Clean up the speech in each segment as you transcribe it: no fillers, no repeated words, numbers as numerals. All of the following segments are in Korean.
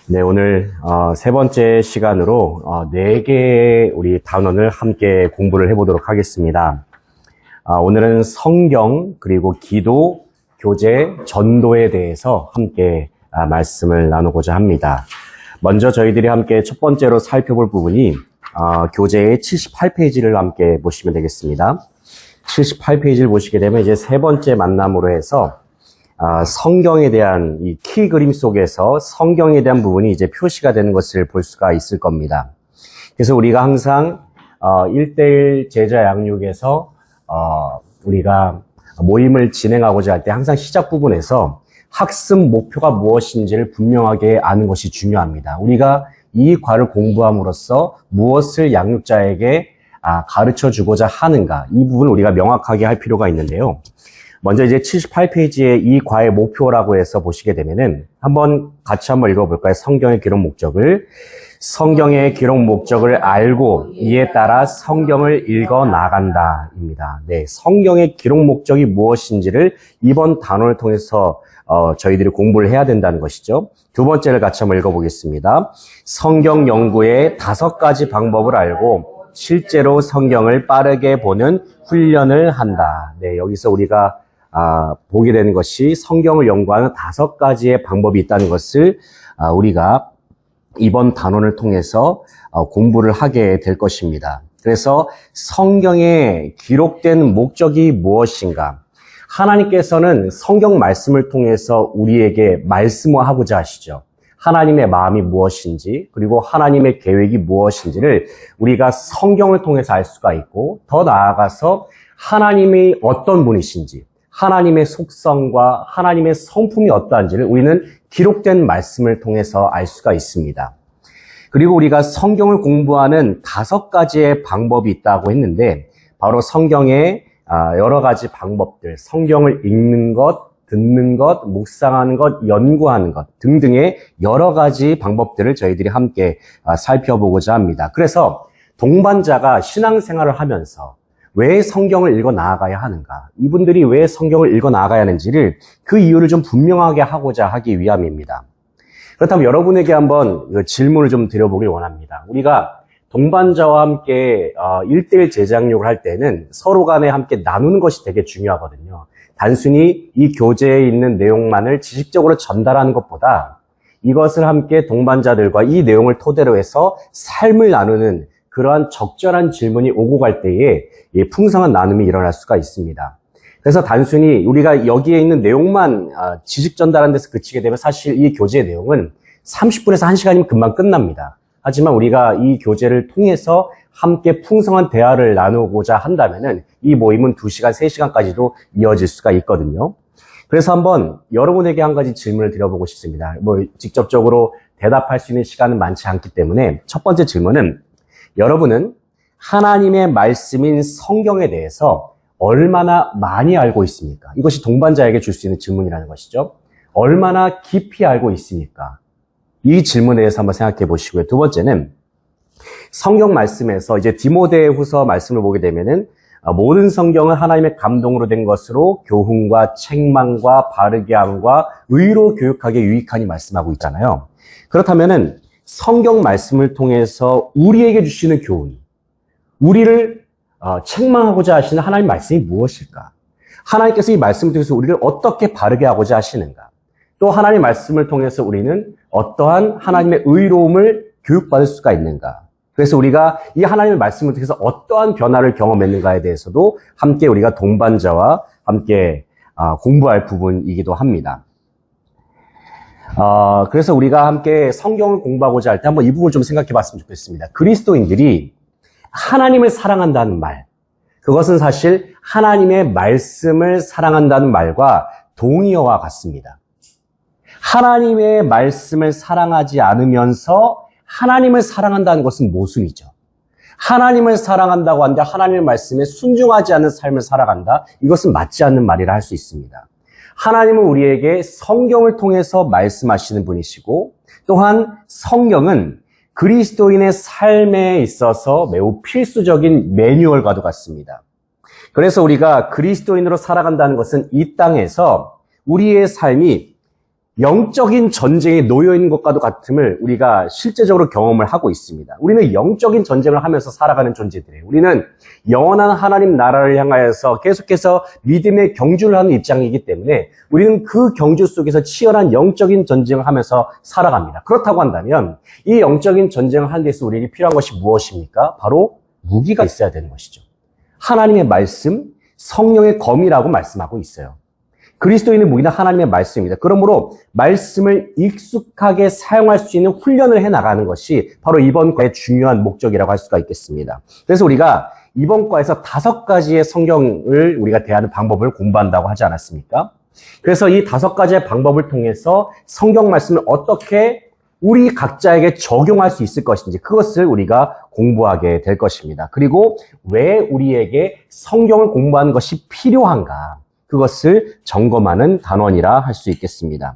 네, 오늘 세 번째 시간으로 네 개의 우리 단원을 함께 공부를 해보도록 하겠습니다. 오늘은 성경, 그리고 기도, 교제, 전도에 대해서 함께 말씀을 나누고자 합니다. 먼저 저희들이 함께 첫 번째로 살펴볼 부분이 교재의 78페이지를 함께 보시면 되겠습니다. 78페이지를 보시게 되면 이제 세 번째 만남으로 해서 성경에 대한 이 키 그림 속에서 성경에 대한 부분이 이제 표시가 되는 것을 볼 수가 있을 겁니다. 그래서 우리가 항상 1:1 제자 양육에서 우리가 모임을 진행하고자 할 때 항상 시작 부분에서 학습 목표가 무엇인지를 분명하게 아는 것이 중요합니다. 우리가 이 과를 공부함으로써 무엇을 양육자에게 가르쳐 주고자 하는가, 이 부분을 우리가 명확하게 할 필요가 있는데요. 먼저 이제 78페이지에 이 과의 목표라고 해서 보시게 되면은 같이 한번 읽어볼까요? 성경의 기록 목적을. 성경의 기록 목적을 알고 이에 따라 성경을 읽어 나간다입니다. 네, 성경의 기록 목적이 무엇인지를 이번 단원을 통해서 저희들이 공부를 해야 된다는 것이죠. 두 번째를 같이 한번 읽어보겠습니다. 성경 연구의 5가지 방법을 알고 실제로 성경을 빠르게 보는 훈련을 한다. 네, 여기서 우리가 보게 되는 것이 성경을 연구하는 5가지의 방법이 있다는 것을 우리가 이번 단원을 통해서 공부를 하게 될 것입니다. 그래서 성경에 기록된 목적이 무엇인가? 하나님께서는 성경 말씀을 통해서 우리에게 말씀하고자 하시죠. 하나님의 마음이 무엇인지, 그리고 하나님의 계획이 무엇인지를 우리가 성경을 통해서 알 수가 있고, 더 나아가서 하나님이 어떤 분이신지, 하나님의 속성과 하나님의 성품이 어떠한지를 우리는 기록된 말씀을 통해서 알 수가 있습니다. 그리고 우리가 성경을 공부하는 5가지의 방법이 있다고 했는데, 바로 성경의 여러 가지 방법들, 성경을 읽는 것, 듣는 것, 묵상하는 것, 연구하는 것 등등의 여러 가지 방법들을 저희들이 함께 살펴보고자 합니다. 그래서 동반자가 신앙생활을 하면서 왜 성경을 읽어 나아가야 하는가? 이분들이 왜 성경을 읽어 나아가야 하는지를 그 이유를 좀 분명하게 하고자 하기 위함입니다. 그렇다면 여러분에게 한번 질문을 좀 드려보길 원합니다. 우리가 동반자와 함께 1:1 제자양육을 할 때는 서로 간에 함께 나누는 것이 되게 중요하거든요. 단순히 이 교재에 있는 내용만을 지식적으로 전달하는 것보다 이것을 함께 동반자들과 이 내용을 토대로 해서 삶을 나누는 그러한 적절한 질문이 오고 갈 때에 풍성한 나눔이 일어날 수가 있습니다. 그래서 단순히 우리가 여기에 있는 내용만 지식 전달하는 데서 그치게 되면 사실 이 교재의 내용은 30분에서 1시간이면 금방 끝납니다. 하지만 우리가 이 교재를 통해서 함께 풍성한 대화를 나누고자 한다면은 이 모임은 2시간, 3시간까지도 이어질 수가 있거든요. 그래서 한번 여러분에게 한 가지 질문을 드려보고 싶습니다. 직접적으로 대답할 수 있는 시간은 많지 않기 때문에 첫 번째 질문은, 여러분은 하나님의 말씀인 성경에 대해서 얼마나 많이 알고 있습니까? 이것이 동반자에게 줄 수 있는 질문이라는 것이죠. 얼마나 깊이 알고 있습니까? 이 질문에 대해서 한번 생각해 보시고요. 두 번째는 성경 말씀에서 이제 디모데후서 말씀을 보게 되면은 모든 성경은 하나님의 감동으로 된 것으로 교훈과 책망과 바르게 함과 의로 교육하게 유익하니 말씀하고 있잖아요. 그렇다면은 성경 말씀을 통해서 우리에게 주시는 교훈, 우리를 책망하고자 하시는 하나님의 말씀이 무엇일까? 하나님께서 이 말씀을 통해서 우리를 어떻게 바르게 하고자 하시는가? 또 하나님의 말씀을 통해서 우리는 어떠한 하나님의 의로움을 교육받을 수가 있는가? 그래서 우리가 이 하나님의 말씀을 통해서 어떠한 변화를 경험했는가에 대해서도 함께 우리가 동반자와 함께 공부할 부분이기도 합니다. 그래서 우리가 함께 성경을 공부하고자 할 때 한번 이 부분을 좀 생각해 봤으면 좋겠습니다. 그리스도인들이 하나님을 사랑한다는 말, 그것은 사실 하나님의 말씀을 사랑한다는 말과 동의어와 같습니다. 하나님의 말씀을 사랑하지 않으면서 하나님을 사랑한다는 것은 모순이죠. 하나님을 사랑한다고 하는데 하나님의 말씀에 순종하지 않는 삶을 살아간다? 이것은 맞지 않는 말이라 할 수 있습니다. 하나님은 우리에게 성경을 통해서 말씀하시는 분이시고, 또한 성경은 그리스도인의 삶에 있어서 매우 필수적인 매뉴얼과도 같습니다. 그래서 우리가 그리스도인으로 살아간다는 것은 이 땅에서 우리의 삶이 영적인 전쟁에 놓여 있는 것과도 같음을 우리가 실제적으로 경험을 하고 있습니다. 우리는 영적인 전쟁을 하면서 살아가는 존재들이에요. 우리는 영원한 하나님 나라를 향하여서 계속해서 믿음의 경주를 하는 입장이기 때문에 우리는 그 경주 속에서 치열한 영적인 전쟁을 하면서 살아갑니다. 그렇다고 한다면 이 영적인 전쟁을 하는 데서 우리에게 필요한 것이 무엇입니까? 바로 무기가 있어야 되는 것이죠. 하나님의 말씀, 성령의 검이라고 말씀하고 있어요. 그리스도인의 무기는 하나님의 말씀입니다. 그러므로 말씀을 익숙하게 사용할 수 있는 훈련을 해나가는 것이 바로 이번 과의 중요한 목적이라고 할 수가 있겠습니다. 그래서 우리가 이번 과에서 5가지의 성경을 우리가 대하는 방법을 공부한다고 하지 않았습니까? 그래서 이 5가지의 방법을 통해서 성경 말씀을 어떻게 우리 각자에게 적용할 수 있을 것인지 그것을 우리가 공부하게 될 것입니다. 그리고 왜 우리에게 성경을 공부하는 것이 필요한가? 그것을 점검하는 단원이라 할 수 있겠습니다.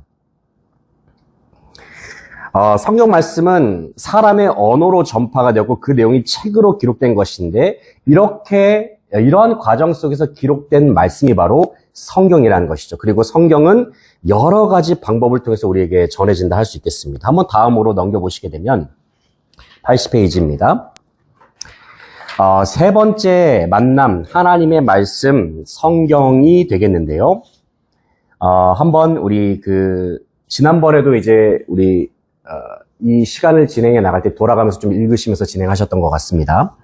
성경 말씀은 사람의 언어로 전파가 되고 그 내용이 책으로 기록된 것인데 이러한 과정 속에서 기록된 말씀이 바로 성경이라는 것이죠. 그리고 성경은 여러 가지 방법을 통해서 우리에게 전해진다 할 수 있겠습니다. 한번 다음으로 넘겨보시게 되면 80페이지입니다. 세 번째 만남, 하나님의 말씀, 성경이 되겠는데요. 한번 우리 지난번에도 이제 우리, 이 시간을 진행해 나갈 때 돌아가면서 좀 읽으시면서 진행하셨던 것 같습니다.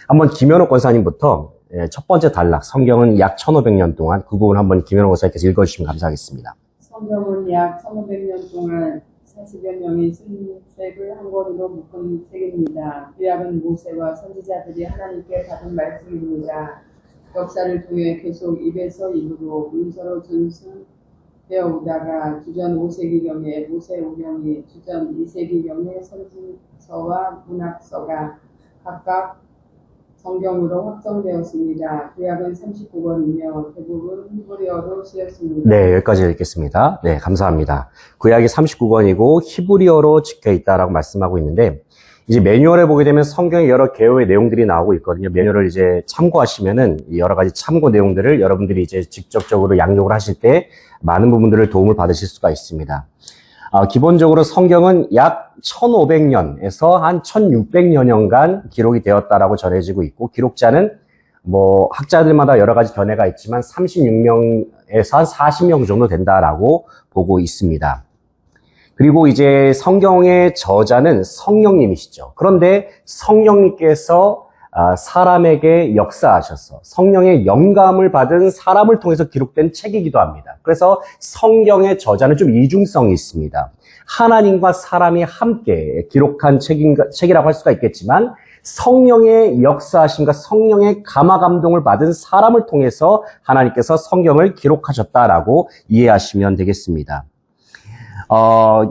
한번 김현옥 권사님부터 첫 번째 단락, 성경은 약 1500년 동안 그 부분 한번 김현옥 권사님께서 읽어주시면 감사하겠습니다. 성경은 약 1500년 동안 40여 명의 스님책을 한 권으로 묶은 책입니다. 구약은 모세와 선지자들이 하나님께 받은 말씀입니다. 역사를 통해 계속 입에서 입으로 문서로 전승되어 오다가 주전 5세기경에 모세오경이, 주전 2세기경에 선지서와 문학서가 각각 성경으로 확정되었습니다. 구약은 39권이며 대부분 히브리어로 쓰였습니다. 네, 여기까지 읽겠습니다. 네, 감사합니다. 구약이 39권이고 히브리어로 적혀 있다라고 말씀하고 있는데 이제 매뉴얼에 보게 되면 성경의 여러 개요의 내용들이 나오고 있거든요. 매뉴얼을 이제 참고하시면은 여러 가지 참고 내용들을 여러분들이 이제 직접적으로 양육을 하실 때 많은 부분들을 도움을 받으실 수가 있습니다. 기본적으로 성경은 약 1500년에서 한 1600여년간 기록이 되었다라고 전해지고 있고, 기록자는 학자들마다 여러 가지 견해가 있지만 36명에서 한 40명 정도 된다라고 보고 있습니다. 그리고 이제 성경의 저자는 성령님이시죠. 그런데 성령님께서 사람에게 역사하셔서 성령의 영감을 받은 사람을 통해서 기록된 책이기도 합니다. 그래서 성경의 저자는 좀 이중성이 있습니다. 하나님과 사람이 함께 기록한 책이라고 할 수가 있겠지만 성령의 역사하심과 성령의 감화 감동을 받은 사람을 통해서 하나님께서 성경을 기록하셨다라고 이해하시면 되겠습니다.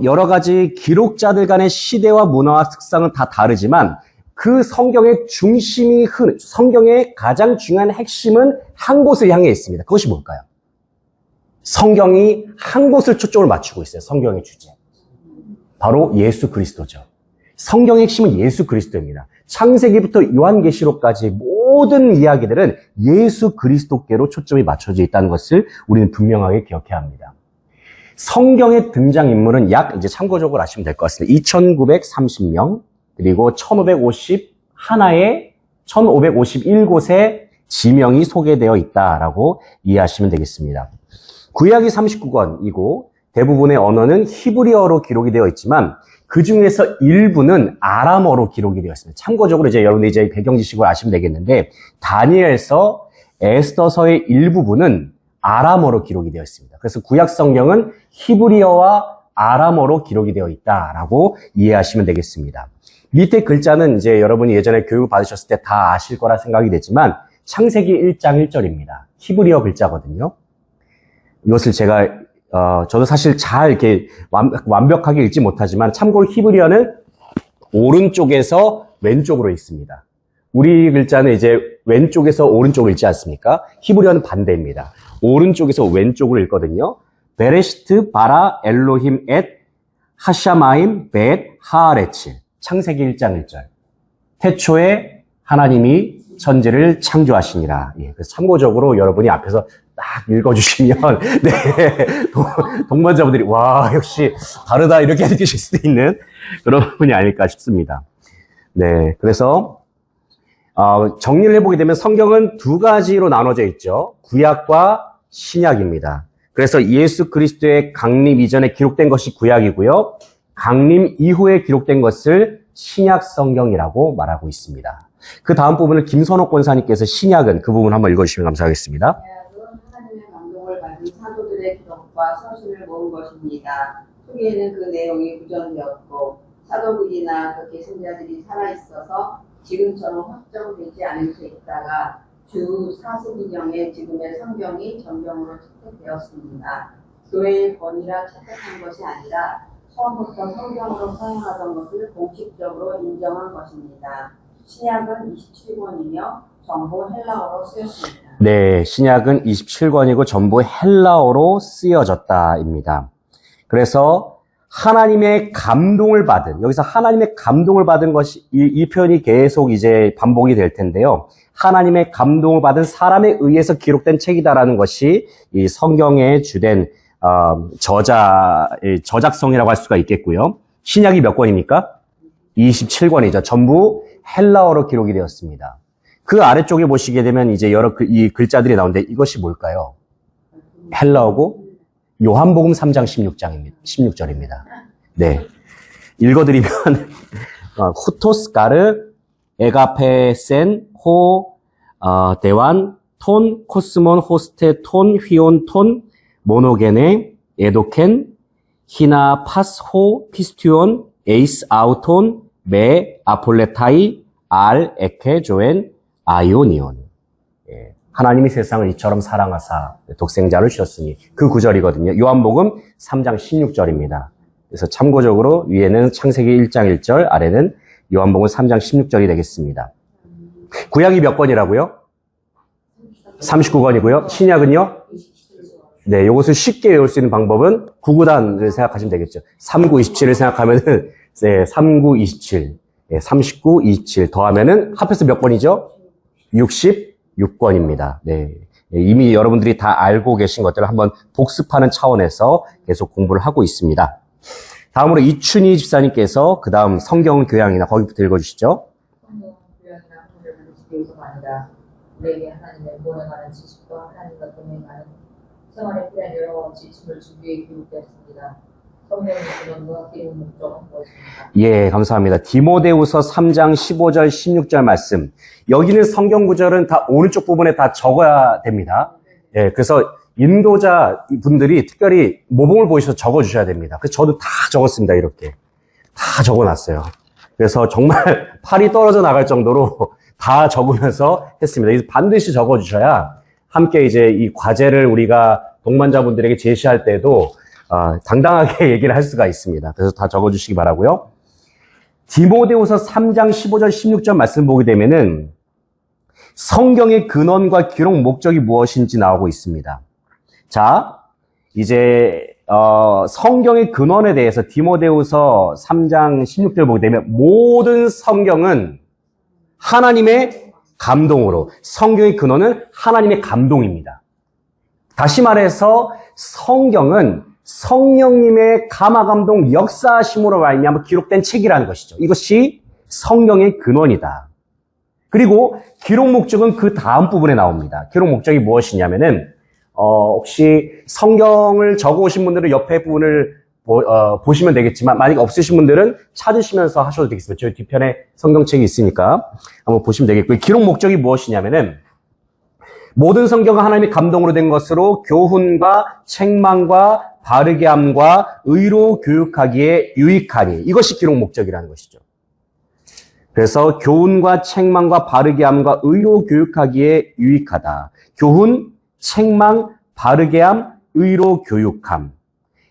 여러 가지 기록자들 간의 시대와 문화와 특성은 다 다르지만 그 성경의 성경의 가장 중요한 핵심은 한 곳을 향해 있습니다. 그것이 뭘까요? 성경이 한 곳을 초점을 맞추고 있어요. 성경의 주제. 바로 예수 그리스도죠. 성경의 핵심은 예수 그리스도입니다. 창세기부터 요한계시록까지 모든 이야기들은 예수 그리스도께로 초점이 맞춰져 있다는 것을 우리는 분명하게 기억해야 합니다. 성경의 등장인물은 이제 참고적으로 아시면 될 것 같습니다. 2930명, 그리고 1551곳의 지명이 소개되어 있다라고 이해하시면 되겠습니다. 구약이 39권이고 대부분의 언어는 히브리어로 기록이 되어 있지만 그 중에서 일부는 아람어로 기록이 되어 있습니다. 참고적으로 여러분들 배경 지식을 아시면 되겠는데 다니엘서, 에스더서의 일부분은 아람어로 기록이 되어 있습니다. 그래서 구약 성경은 히브리어와 아람어로 기록이 되어 있다라고 이해하시면 되겠습니다. 밑에 글자는 여러분이 예전에 교육 받으셨을 때 다 아실 거라 생각이 되지만 창세기 1장 1절입니다. 히브리어 글자거든요. 이것을 저도 사실 잘 이렇게 완벽하게 읽지 못하지만 참고로 히브리어는 오른쪽에서 왼쪽으로 읽습니다. 우리 글자는 왼쪽에서 오른쪽으로 읽지 않습니까? 히브리어는 반대입니다. 오른쪽에서 왼쪽으로 읽거든요. 베레시트 바라 엘로힘 엣 하샤마임 벳 하아레츠. 창세기 1장 1절. 태초에 하나님이 천지를 창조하시니라. 그래서 참고적으로 여러분이 앞에서 딱 읽어주시면, 네, 동반자분들이, 와, 역시 다르다, 이렇게 느끼실 수도 있는 그런 분이 아닐까 싶습니다. 네, 그래서, 정리를 해보게 되면 성경은 두 가지로 나눠져 있죠. 구약과 신약입니다. 그래서 예수 그리스도의 강림 이전에 기록된 것이 구약이고요. 강림 이후에 기록된 것을 신약 성경이라고 말하고 있습니다. 그 다음 부분을 김선옥 권사님께서 신약은 그 부분 한번 읽어주시면 감사하겠습니다. 신약은 하나님의 감동을 받은 사도들의 기록과 서신을 모은 것입니다. 초기에는 그 내용이 구전되었고 사도들이나 그 계승자들이 살아있어서 지금처럼 확정되지 않은 채 있다가 주 42경에 지금의 성경이 전경으로 채택되었습니다. 교회의 권위라 채택한 것이 아니라 처음부터 성경으로 사용하던 것을 공식적으로 인정한 것입니다. 신약은 27권이며 전부 헬라어로 쓰였습니다. 네, 신약은 27권이고 전부 헬라어로 쓰여졌다입니다. 그래서 하나님의 감동을 받은, 여기서 하나님의 감동을 받은 것이, 이 표현이 계속 이제 반복이 될 텐데요. 하나님의 감동을 받은 사람에 의해서 기록된 책이다라는 것이 이 성경의 주된 저작성이라고 할 수가 있겠고요. 신약이 몇 권입니까? 27권이죠. 전부 헬라어로 기록이 되었습니다. 그 아래쪽에 보시게 되면 이제 여러 이 글자들이 나오는데 이것이 뭘까요? 헬라어고 요한복음 3장 16절입니다. 네. 읽어드리면, 후토스가르, 에가페센, 호, 대완, 톤, 코스몬, 호스테, 톤, 휘온, 톤, 모노게네, 에도켄, 히나, 파스호, 피스티온, 에이스, 아우톤, 메, 아폴레타이, 알, 에케, 조엔, 아이오니온. 예. 하나님이 세상을 이처럼 사랑하사 독생자를 주셨으니 그 구절이거든요. 요한복음 3장 16절입니다. 그래서 참고적으로 위에는 창세기 1장 1절, 아래는 요한복음 3장 16절이 되겠습니다. 구약이 몇 권이라고요? 39권이고요. 신약은요? 네, 이것을 쉽게 외울 수 있는 방법은 구구단을 생각하시면 되겠죠. 39, 27을 생각하면은, 네, 39, 27, 네, 39, 27 더하면은 합해서 몇 권이죠? 66권입니다. 네. 이미 여러분들이 다 알고 계신 것들을 한번 복습하는 차원에서 계속 공부를 하고 있습니다. 다음으로 이춘희 집사님께서 그 다음 성경 교양이나 거기부터 읽어주시죠. 성경 교양이나 하늘을 지키기 위해서가 아니라 우리에게 하나님의 구원에 관한 지식과 하나님과 동행하는 생활에 필요한 여러 지침을 주기 위해 기록되었습니다. 성경의 근원과 기록 목적은 무엇입니까? 예, 감사합니다. 디모데후서 3장 15절, 16절 말씀. 여기는 성경 구절은 다 오른쪽 부분에 다 적어야 됩니다. 예, 그래서 인도자 분들이 특별히 모범을 보이셔서 적어주셔야 됩니다. 그래서 저도 다 적었습니다. 이렇게. 다 적어놨어요. 그래서 정말 팔이 떨어져 나갈 정도로 다 적으면서 했습니다. 그래서 반드시 적어주셔야 함께 이제 이 과제를 우리가 동반자분들에게 제시할 때도 당당하게 얘기를 할 수가 있습니다. 그래서 다 적어주시기 바라고요. 디모데후서 3장 15절 16절 말씀 보게 되면은 성경의 근원과 기록 목적이 무엇인지 나오고 있습니다. 자, 이제 성경의 근원에 대해서 디모데후서 3장 16절 보게 되면 모든 성경은 하나님의 감동으로, 성경의 근원은 하나님의 감동입니다. 다시 말해서 성경은 성령님의 감화감동 역사하심으로 말미암아 기록된 책이라는 것이죠. 이것이 성경의 근원이다. 그리고 기록 목적은 그 다음 부분에 나옵니다. 기록 목적이 무엇이냐면은 혹시 성경을 적어오신 분들은 옆에 부분을 보시면 되겠지만 만약 없으신 분들은 찾으시면서 하셔도 되겠습니다. 저희 뒤편에 성경책이 있으니까 한번 보시면 되겠고요. 기록 목적이 무엇이냐면은 모든 성경은 하나님의 감동으로 된 것으로 교훈과 책망과 바르게 함과 의로 교육하기에 유익하니 이것이 기록 목적이라는 것이죠. 그래서 교훈과 책망과 바르게 함과 의로 교육하기에 유익하다. 교훈, 책망, 바르게 함, 의로 교육함.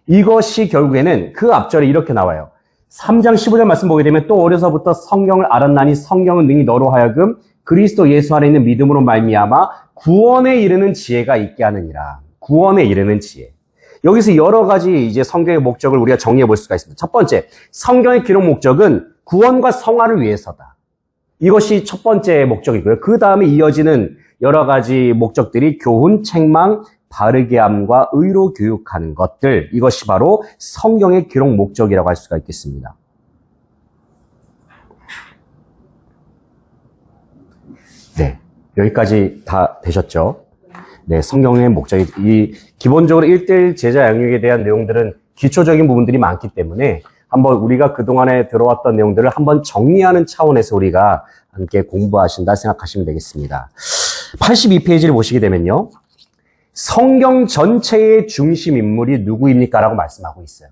이것이 결국에는 그 앞절에 이렇게 나와요. 3장 15절 말씀 보게 되면 또 어려서부터 성경을 알았나니 성경은 능히 너로 하여금 그리스도 예수 안에 있는 믿음으로 말미암아 구원에 이르는 지혜가 있게 하느니라. 구원에 이르는 지혜. 여기서 여러 가지 이제 성경의 목적을 우리가 정리해 볼 수가 있습니다. 첫 번째, 성경의 기록 목적은 구원과 성화를 위해서다. 이것이 첫 번째 목적이고요. 그 다음에 이어지는 여러 가지 목적들이 교훈, 책망, 바르게 함과 의로 교육하는 것들, 이것이 바로 성경의 기록 목적이라고 할 수가 있겠습니다. 네, 여기까지 다 되셨죠? 네, 성경의 목적이 기본적으로 1:1 제자 양육에 대한 내용들은 기초적인 부분들이 많기 때문에 한번 우리가 그동안에 들어왔던 내용들을 한번 정리하는 차원에서 우리가 함께 공부하신다 생각하시면 되겠습니다. 82페이지를 보시게 되면요. 성경 전체의 중심 인물이 누구입니까? 라고 말씀하고 있어요.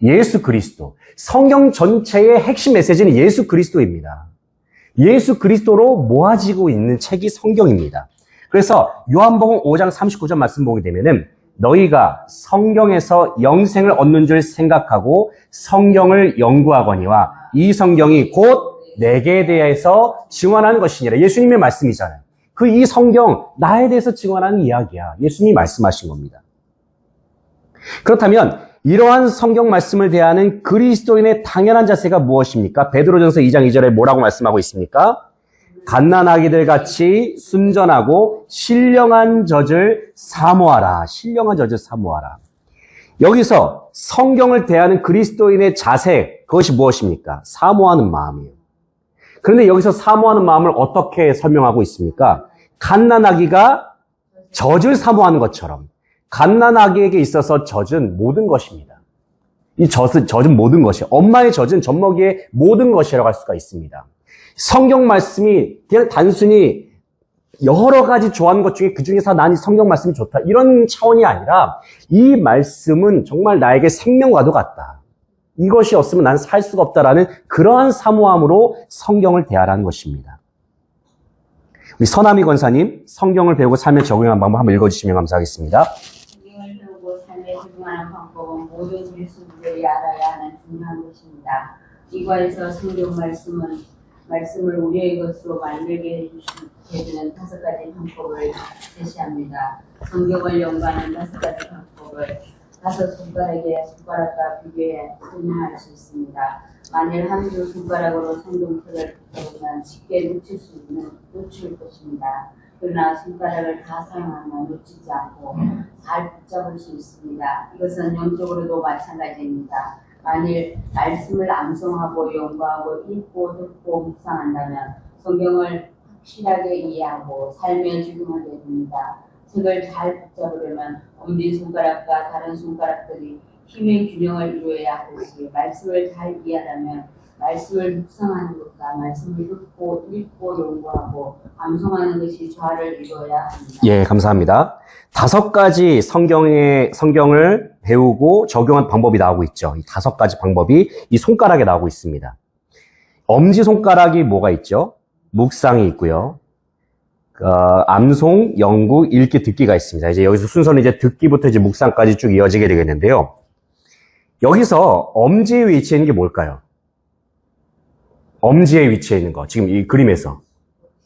예수 그리스도. 성경 전체의 핵심 메시지는 예수 그리스도입니다. 예수 그리스도로 모아지고 있는 책이 성경입니다. 그래서 요한복음 5장 39절 말씀 보게 되면은 너희가 성경에서 영생을 얻는 줄 생각하고 성경을 연구하거니와 이 성경이 곧 내게 대해서 증언하는 것이니라. 예수님의 말씀이잖아요. 이 성경 나에 대해서 증언하는 이야기야. 예수님이 말씀하신 겁니다. 그렇다면 이러한 성경 말씀을 대하는 그리스도인의 당연한 자세가 무엇입니까? 베드로전서 2장 2절에 뭐라고 말씀하고 있습니까? 갓난아기들 같이 순전하고 신령한 젖을 사모하라. 신령한 젖을 사모하라. 여기서 성경을 대하는 그리스도인의 자세, 그것이 무엇입니까? 사모하는 마음이에요. 그런데 여기서 사모하는 마음을 어떻게 설명하고 있습니까? 갓난아기가 젖을 사모하는 것처럼 갓난아기에게 있어서 젖은 모든 것입니다. 이 젖은 모든 것이에요. 엄마의 젖은 젖먹이의 모든 것이라고 할 수가 있습니다. 성경 말씀이 그냥 단순히 여러 가지 좋아하는 것 중에 그중에서 난 이 성경 말씀이 좋다. 이런 차원이 아니라 이 말씀은 정말 나에게 생명과도 같다. 이것이 없으면 난 살 수가 없다라는 그러한 사모함으로 성경을 대하라는 것입니다. 우리 서남희 권사님, 성경을 배우고 삶에 적용하는 방법 한번 읽어주시면 감사하겠습니다. 성경을 배우고 삶에 적용하는 방법은 모든 그리스도인들이 알아야 하는 중요한 것입니다. 이과에서 성경 말씀을 우리의 것으로 만들게 해주는 5가지 방법을 제시합니다. 성경을 연구하는 5가지 방법을 5 손가락에 손가락과 비교해 설명할 수 있습니다. 만일 한두 손가락으로 성경책을 보면 쉽게 놓칠 것입니다. 그러나 손가락을 다 사용하면 놓치지 않고 잘 붙잡을 수 있습니다. 이것은 영적으로도 마찬가지입니다. 만일 말씀을 암송하고 연구하고 읽고 듣고 묵상한다면 성경을 확실하게 이해하고 삶에 적용하게 됩니다. 책을 잘 붙잡으려면 엄지손가락과 다른 손가락들이 힘의 균형을 이루어야 하듯이 말씀을 잘 이해하려면 말씀을 묵상하는 것과 말씀을 듣고 읽고 연구하고 암송하는 것이 조화를 이루어야 합니다. 예, 감사합니다. 5가지 성경을 배우고 적용한 방법이 나오고 있죠. 이 5가지 방법이 이 손가락에 나오고 있습니다. 엄지손가락이 뭐가 있죠? 묵상이 있고요. 암송, 연구, 읽기, 듣기가 있습니다. 이제 여기서 순서는 이제 듣기부터 이제 묵상까지 쭉 이어지게 되겠는데요. 여기서 엄지에 위치해 있는 게 뭘까요? 엄지에 위치해 있는 거. 지금 이 그림에서.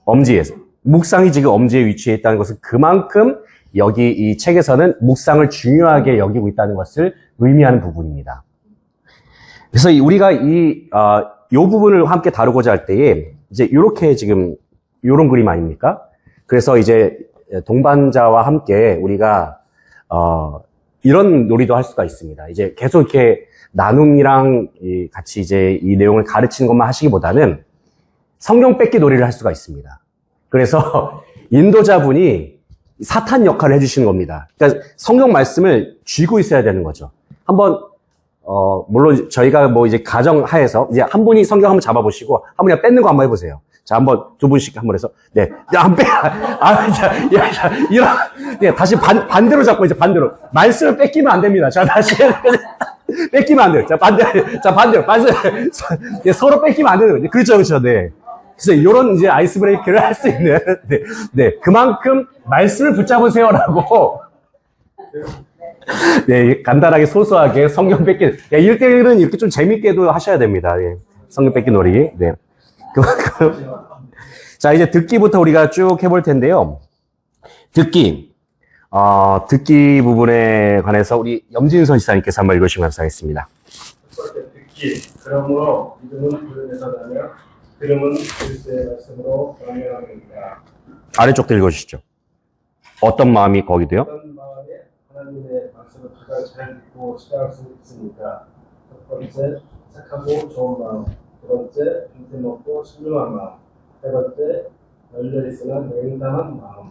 엄지에서. 묵상이 지금 엄지에 위치해 있다는 것은 그만큼 여기 이 책에서는 묵상을 중요하게 여기고 있다는 것을 의미하는 부분입니다. 그래서 우리가 요 부분을 함께 다루고자 할 때에 이제 이렇게 지금 요런 그림 아닙니까? 그래서 이제 동반자와 함께 우리가 이런 놀이도 할 수가 있습니다. 이제 계속 이렇게 나눔이랑 같이 이제 이 내용을 가르치는 것만 하시기보다는 성경 뺏기 놀이를 할 수가 있습니다. 그래서 인도자분이 사탄 역할을 해주시는 겁니다. 그러니까 성경 말씀을 쥐고 있어야 되는 거죠. 한번 물론 저희가 뭐 이제 가정하에서 이제 한 분이 성경 한번 잡아보시고 한 분이 뺏는 거 한번 해보세요. 자, 한번 2분씩 한번 해서 네, 야, 안 빼, 네, 다시 반대로 잡고 이제 반대로 말씀을 뺏기면 안 됩니다. 자, 다시 뺏기면 안 돼요. 자, 반대로 말씀 네, 서로 뺏기면 안 되는 거죠. 그렇죠, 그렇죠, 네. 그래서 이런 이제 아이스 브레이크를 할 수 있는 네, 그만큼 말씀을 붙잡으세요라고. 네, 간단하게 소소하게 성경 뺏기. 1대1은 이렇게 좀 재밌게도 하셔야 됩니다. 예, 성경 뺏기 놀이. 네. 그만큼. 자, 이제 듣기부터 우리가 쭉 해볼 텐데요. 듣기 부분에 관해서 우리 염진선 지사님께서 한번 읽으시면 감사하겠습니다. 듣기. 그러므로 믿음은 들음에서 나며 그러면 그리스도의 말씀으로 변명합니다. 아래쪽도 읽어주시죠. 어떤 마음이 거기도요? 어떤 마음에 하나님의 말씀을 가장 잘 듣고 실행할 수 있습니까? 첫 번째, 착하고 좋은 마음. 두 번째, 빈틈없고 신중한 마음. 세 번째, 열려있으나 냉담한 마음.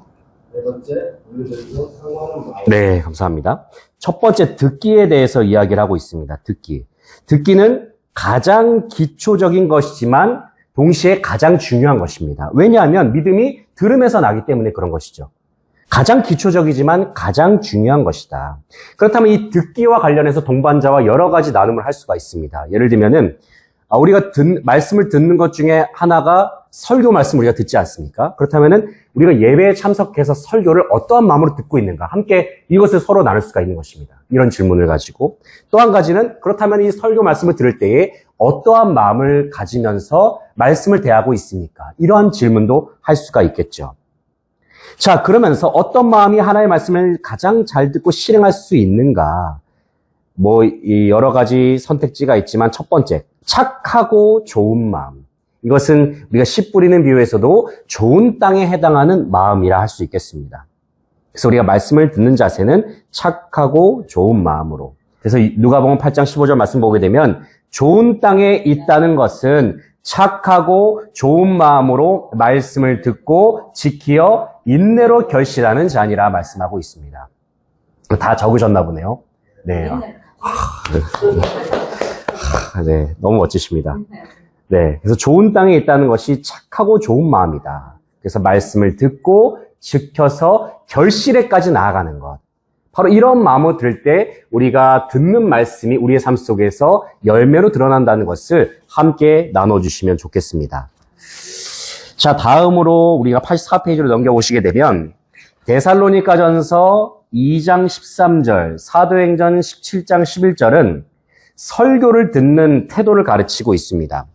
네 번째, 물들고 상관한 마음. 네, 감사합니다. 첫 번째, 듣기에 대해서 이야기를 하고 있습니다. 듣기. 듣기는 가장 기초적인 것이지만 동시에 가장 중요한 것입니다. 왜냐하면 믿음이 들음에서 나기 때문에 그런 것이죠. 가장 기초적이지만 가장 중요한 것이다. 그렇다면 이 듣기와 관련해서 동반자와 여러 가지 나눔을 할 수가 있습니다. 예를 들면은 우리가 말씀을 듣는 것 중에 하나가 설교 말씀 우리가 듣지 않습니까? 그렇다면은 우리가 예배에 참석해서 설교를 어떠한 마음으로 듣고 있는가? 함께 이것을 서로 나눌 수가 있는 것입니다. 이런 질문을 가지고 또 한 가지는 그렇다면 이 설교 말씀을 들을 때에 어떠한 마음을 가지면서 말씀을 대하고 있습니까? 이러한 질문도 할 수가 있겠죠. 자, 그러면서 어떤 마음이 하나님의 말씀을 가장 잘 듣고 실행할 수 있는가? 이 여러 가지 선택지가 있지만 첫 번째, 착하고 좋은 마음. 이것은 우리가 씨 뿌리는 비유에서도 좋은 땅에 해당하는 마음이라 할 수 있겠습니다. 그래서 우리가 말씀을 듣는 자세는 착하고 좋은 마음으로. 그래서 누가복음 8장 15절 말씀 보게 되면 좋은 땅에 있다는 것은 착하고 좋은 마음으로 말씀을 듣고 지키어 인내로 결실하는 자니라 말씀하고 있습니다. 다 적으셨나 보네요. 네. 네, 너무 멋지십니다. 네, 그래서 좋은 땅에 있다는 것이 착하고 좋은 마음이다. 그래서 말씀을 듣고 지켜서 결실에까지 나아가는 것. 바로 이런 마음을 들을 때 우리가 듣는 말씀이 우리의 삶 속에서 열매로 드러난다는 것을 함께 나눠주시면 좋겠습니다. 자, 다음으로 우리가 84페이지로 넘겨보시게 되면 데살로니가전서 2장 13절, 사도행전 17장 11절은 설교를 듣는 태도를 가르치고 있습니다.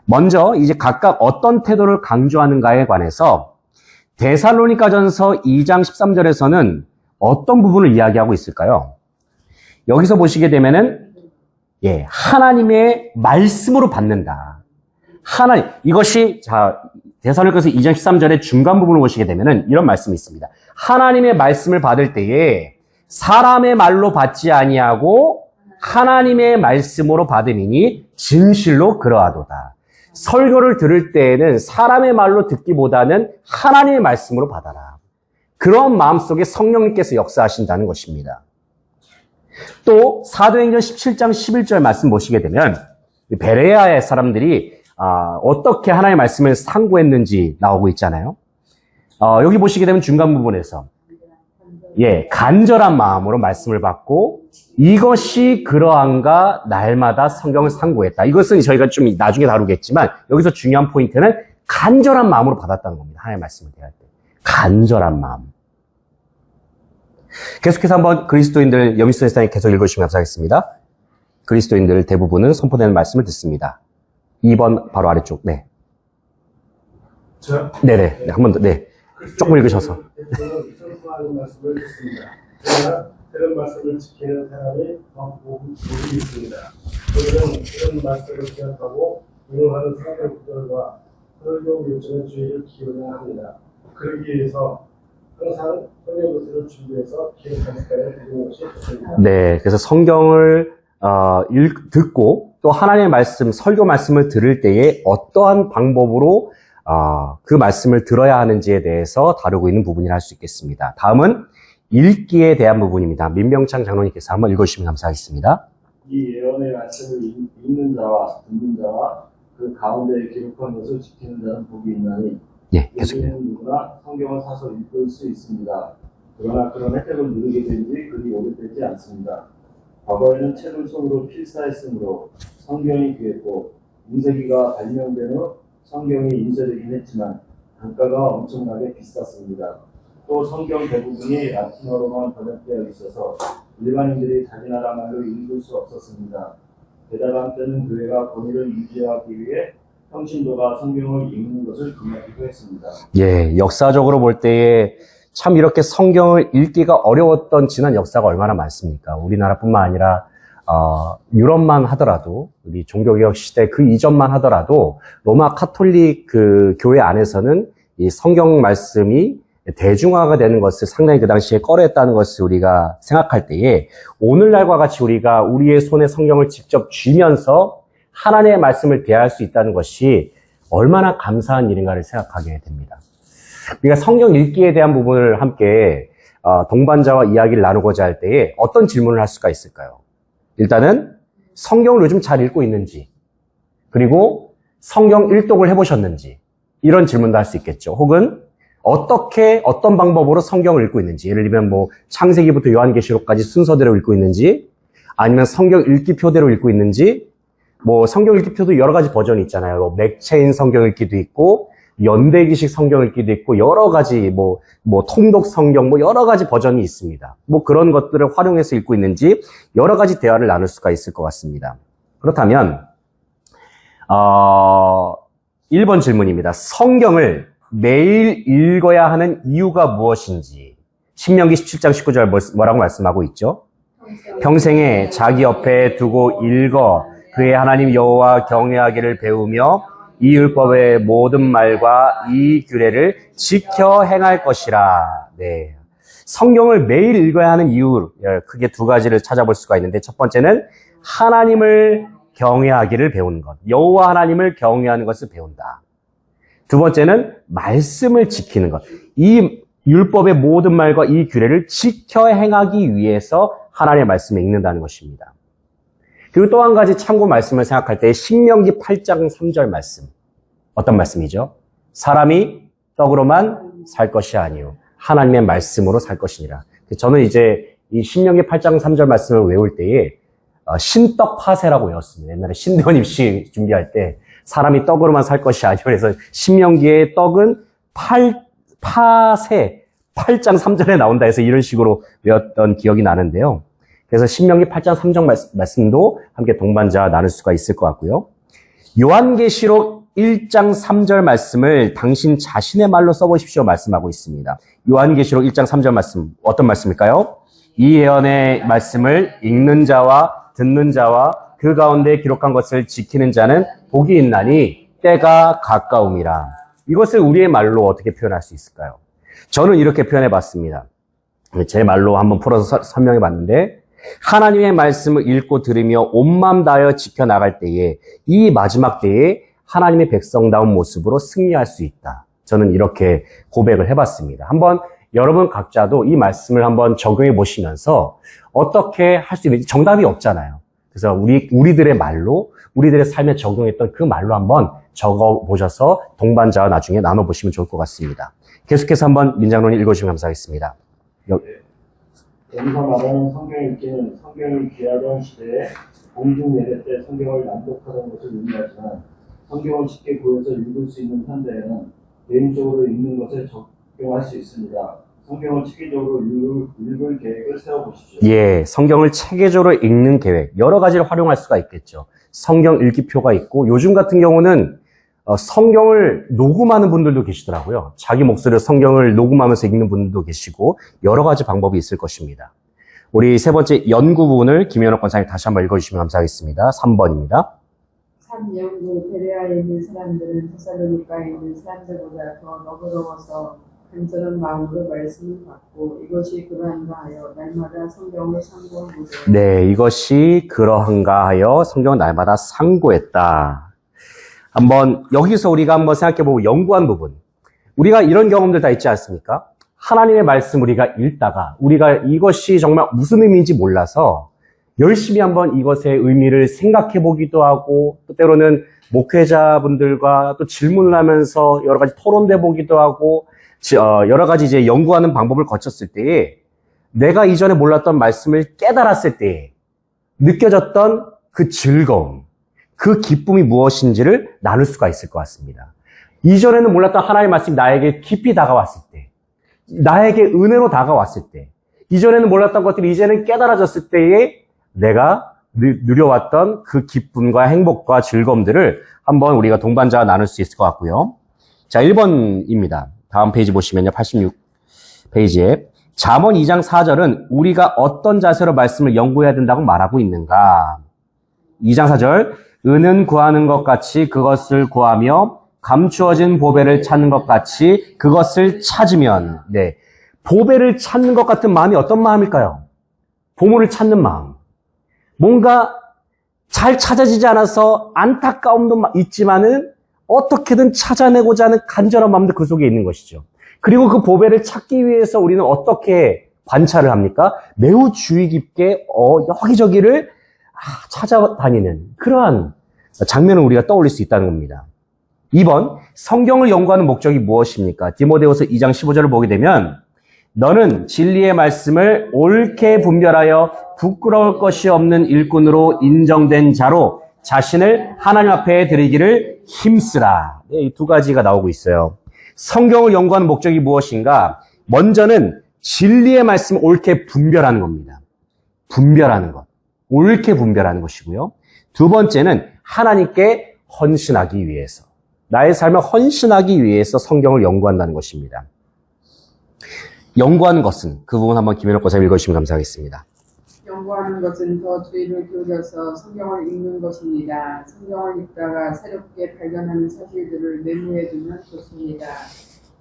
먼저 이제 각각 어떤 태도를 강조하는가에 관해서 데살로니가전서 2장 13절에서는 어떤 부분을 이야기하고 있을까요? 여기서 보시게 되면은 하나님의 말씀으로 받는다. 이것이 데살로니가서 2장 13절의 중간 부분을 보시게 되면은 이런 말씀이 있습니다. 하나님의 말씀을 받을 때에 사람의 말로 받지 아니하고 하나님의 말씀으로 받음이니 진실로 그러하도다. 설교를 들을 때에는 사람의 말로 듣기보다는 하나님의 말씀으로 받아라. 그런 마음속에 성령님께서 역사하신다는 것입니다. 또 사도행전 17장 11절 말씀 보시게 되면 베레아의 사람들이 어떻게 하나님의 말씀을 상고했는지 나오고 있잖아요. 여기 보시게 되면 중간 부분에서 간절한 마음으로 말씀을 받고 이것이 그러한가 날마다 성경을 상고했다. 이것은 저희가 좀 나중에 다루겠지만 여기서 중요한 포인트는 간절한 마음으로 받았다는 겁니다. 하나님의 말씀을 대할 때. 간절한 마음. 계속해서 한번 그리스도인들 여미스터에서 계속 읽어주시면 감사하겠습니다. 그리스도인들 대부분은 선포되는 말씀을 듣습니다. 2번 바로 아래쪽. 네. 저요? 네네. 한 번 더. 네. 조금 읽으셔서. 선포하는 말씀을 듣습니다. 그러나 그런 말씀을 지키는 사람이 더 복이 있습니다. 오늘은 그런 말씀을 기억하고 인용하는 성경 구절과 설교 요청의 주의를 기울여야 합니다. 그러기 위해서 항상 성경 구절을 준비해서 기록하는 습관을 들이는 것이 좋습니다. 네. 그래서 성경을 듣고 또 하나님의 말씀, 설교 말씀을 들을 때에 어떠한 방법으로 그 말씀을 들어야 하는지에 대해서 다루고 있는 부분이라 할 수 있겠습니다. 다음은 읽기에 대한 부분입니다. 민병창 장로님께서 한번 읽어주시면 감사하겠습니다. 이 예언의 말씀을 읽는 자와 듣는 자와 그 가운데 기록한 것을 지키는 자는 복이 있나니 계속해요. 누구나 성경을 사서 읽을 수 있습니다. 그러나 그런 혜택을 누리게 된 지 그리 오래되지 않습니다. 과거에는 책을 손으로 필사했으므로 성경이 귀했고 인쇄기가 발명된 후 성경이 인쇄되긴 했지만 단가가 엄청나게 비쌌습니다. 또 성경 대부분이 라틴어로만 번역되어 있어서 일반인들이 자기 나라 말로 읽을 수 없었습니다. 게다가 한때는 교회가 권위를 유지하기 위해 평신도가 성경을 읽는 것을 금하기도 했습니다. 역사적으로 볼 때에 참 이렇게 성경을 읽기가 어려웠던 지난 역사가 얼마나 많습니까? 우리나라뿐만 아니라 유럽만 하더라도, 우리 종교개혁 시대 그 이전만 하더라도, 로마 카톨릭 그 교회 안에서는 이 성경 말씀이 대중화가 되는 것을 상당히 그 당시에 꺼려했다는 것을 우리가 생각할 때에, 오늘날과 같이 우리가 우리의 손에 성경을 직접 쥐면서 하나님의 말씀을 대할 수 있다는 것이 얼마나 감사한 일인가를 생각하게 됩니다. 우리가 성경 읽기에 대한 부분을 함께 동반자와 이야기를 나누고자 할 때에 어떤 질문을 할 수가 있을까요? 일단은 성경을 요즘 잘 읽고 있는지, 그리고 성경 일독을 해보셨는지, 이런 질문도 할 수 있겠죠. 혹은 어떤 방법으로 성경을 읽고 있는지, 예를 들면 뭐 창세기부터 요한계시록까지 순서대로 읽고 있는지, 아니면 성경 읽기표대로 읽고 있는지, 뭐 성경 읽기표도 여러 가지 버전이 있잖아요. 뭐 맥체인 성경 읽기도 있고, 연대기식 성경 읽기도 있고, 여러 가지 뭐 통독 성경 뭐 여러 가지 버전이 있습니다. 뭐 그런 것들을 활용해서 읽고 있는지 여러 가지 대화를 나눌 수가 있을 것 같습니다. 그렇다면 1번 질문입니다. 성경을 매일 읽어야 하는 이유가 무엇인지. 신명기 17장 19절 뭐라고 말씀하고 있죠? 평생에 자기 옆에 두고 읽어 그의 하나님 여호와 경외하기를 배우며 이 율법의 모든 말과 이 규례를 지켜 행할 것이라. 네. 성경을 매일 읽어야 하는 이유, 크게 두 가지를 찾아볼 수가 있는데, 첫 번째는 하나님을 경외하기를 배우는 것. 여호와 하나님을 경외하는 것을 배운다. 두 번째는 말씀을 지키는 것. 이 율법의 모든 말과 이 규례를 지켜 행하기 위해서 하나님의 말씀을 읽는다는 것입니다. 그리고 또 한 가지 참고 말씀을 생각할 때 신명기 8장 3절 말씀. 어떤 말씀이죠? 사람이 떡으로만 살 것이 아니요 하나님의 말씀으로 살 것이니라. 저는 이제 이 신명기 8장 3절 말씀을 외울 때에 신떡 파세라고 외웠습니다. 옛날에 신대원 입시 준비할 때 사람이 떡으로만 살 것이 아니요 그래서 신명기의 떡은 파세 8장 3절에 나온다 해서 이런 식으로 외웠던 기억이 나는데요. 그래서 신명기 8장 3절 말씀도 함께 동반자 나눌 수가 있을 것 같고요. 요한계시록 1장 3절 말씀을 당신 자신의 말로 써보십시오 말씀하고 있습니다. 요한계시록 1장 3절 말씀 어떤 말씀일까요? 이 예언의 말씀을 읽는 자와 듣는 자와 그 가운데 기록한 것을 지키는 자는 복이 있나니 때가 가까움이라. 이것을 우리의 말로 어떻게 표현할 수 있을까요? 저는 이렇게 표현해 봤습니다. 제 말로 한번 풀어서 설명해 봤는데, 하나님의 말씀을 읽고 들으며 온 마음 다하여 지켜나갈 때에 이 마지막 때에 하나님의 백성다운 모습으로 승리할 수 있다. 저는 이렇게 고백을 해봤습니다. 한번 여러분 각자도 이 말씀을 한번 적용해 보시면서 어떻게 할 수 있는지, 정답이 없잖아요. 그래서 우리들의 말로, 우리들의 삶에 적용했던 그 말로 한번 적어 보셔서 동반자와 나중에 나눠 보시면 좋을 것 같습니다. 계속해서 한번 민장로님 읽어주시면 감사하겠습니다. 여기서 말하는 성경 읽기는 성경을 귀하던 시대에 공중 예배 때 성경을 낭독하던 것을 의미하지만, 성경을 쉽게 보여서 읽을 수 있는 현대에는 개인적으로 읽는 것에 적용할 수 있습니다. 성경을 체계적으로 읽을 계획을 세워보십시오. 예, 성경을 체계적으로 읽는 계획, 여러 가지를 활용할 수가 있겠죠. 성경 읽기표가 있고, 요즘 같은 경우는 성경을 녹음하는 분들도 계시더라고요. 자기 목소리로 성경을 녹음하면서 읽는 분들도 계시고, 여러 가지 방법이 있을 것입니다. 우리 세 번째 연구 부분을 김현옥 권사님 다시 한번 읽어주시면 감사하겠습니다. 3번입니다. 3연구 베레아에 있는 사람들은 데살로니가에 있는 사람들보다 더 너그러워서 간절한 마음으로 말씀을 받고, 이것이 그러한가 하여 날마다 성경을 상고하고자. 네, 이것이 그러한가 하여 성경을 날마다 상고했다. 한번 여기서 우리가 한번 생각해보고 연구한 부분, 우리가 이런 경험들 다 있지 않습니까? 하나님의 말씀 우리가 읽다가 우리가 이것이 정말 무슨 의미인지 몰라서 열심히 한번 이것의 의미를 생각해 보기도 하고, 또 때로는 목회자분들과 또 질문을 하면서 여러 가지 토론돼 보기도 하고, 여러 가지 이제 연구하는 방법을 거쳤을 때에 내가 이전에 몰랐던 말씀을 깨달았을 때 느껴졌던 그 즐거움, 그 기쁨이 무엇인지를 나눌 수가 있을 것 같습니다. 이전에는 몰랐던 하나님의 말씀이 나에게 깊이 다가왔을 때, 나에게 은혜로 다가왔을 때, 이전에는 몰랐던 것들이 이제는 깨달아졌을 때에 내가 누려왔던 그 기쁨과 행복과 즐거움들을 한번 우리가 동반자와 나눌 수 있을 것 같고요. 자, 1번입니다. 다음 페이지 보시면요. 86페이지에 잠언 2장 4절은 우리가 어떤 자세로 말씀을 연구해야 된다고 말하고 있는가? 2장 4절, 은은 구하는 것 같이 그것을 구하며 감추어진 보배를 찾는 것 같이 그것을 찾으면, 네. 보배를 찾는 것 같은 마음이 어떤 마음일까요? 보물을 찾는 마음. 뭔가 잘 찾아지지 않아서 안타까움도 있지만은 어떻게든 찾아내고자 하는 간절한 마음도 그 속에 있는 것이죠. 그리고 그 보배를 찾기 위해서 우리는 어떻게 관찰을 합니까? 매우 주의 깊게 여기저기를 찾아다니는 그러한 장면을 우리가 떠올릴 수 있다는 겁니다. 2번, 성경을 연구하는 목적이 무엇입니까? 디모데후서 2장 15절을 보게 되면 너는 진리의 말씀을 옳게 분별하여 부끄러울 것이 없는 일꾼으로 인정된 자로 자신을 하나님 앞에 드리기를 힘쓰라. 네, 이 두 가지가 나오고 있어요. 성경을 연구하는 목적이 무엇인가? 먼저는 진리의 말씀을 옳게 분별하는 겁니다. 분별하는 것. 옳게 분별하는 것이고요. 두 번째는 하나님께 헌신하기 위해서. 나의 삶을 헌신하기 위해서 성경을 연구한다는 것입니다. 연구하는 것은 그 부분 한번 김현옥 권사님 읽어주시면 감사하겠습니다. 연구하는 것은 더 주의를 기울여서 성경을 읽는 것입니다. 성경을 읽다가 새롭게 발견하는 사실들을 메모해두면 좋습니다.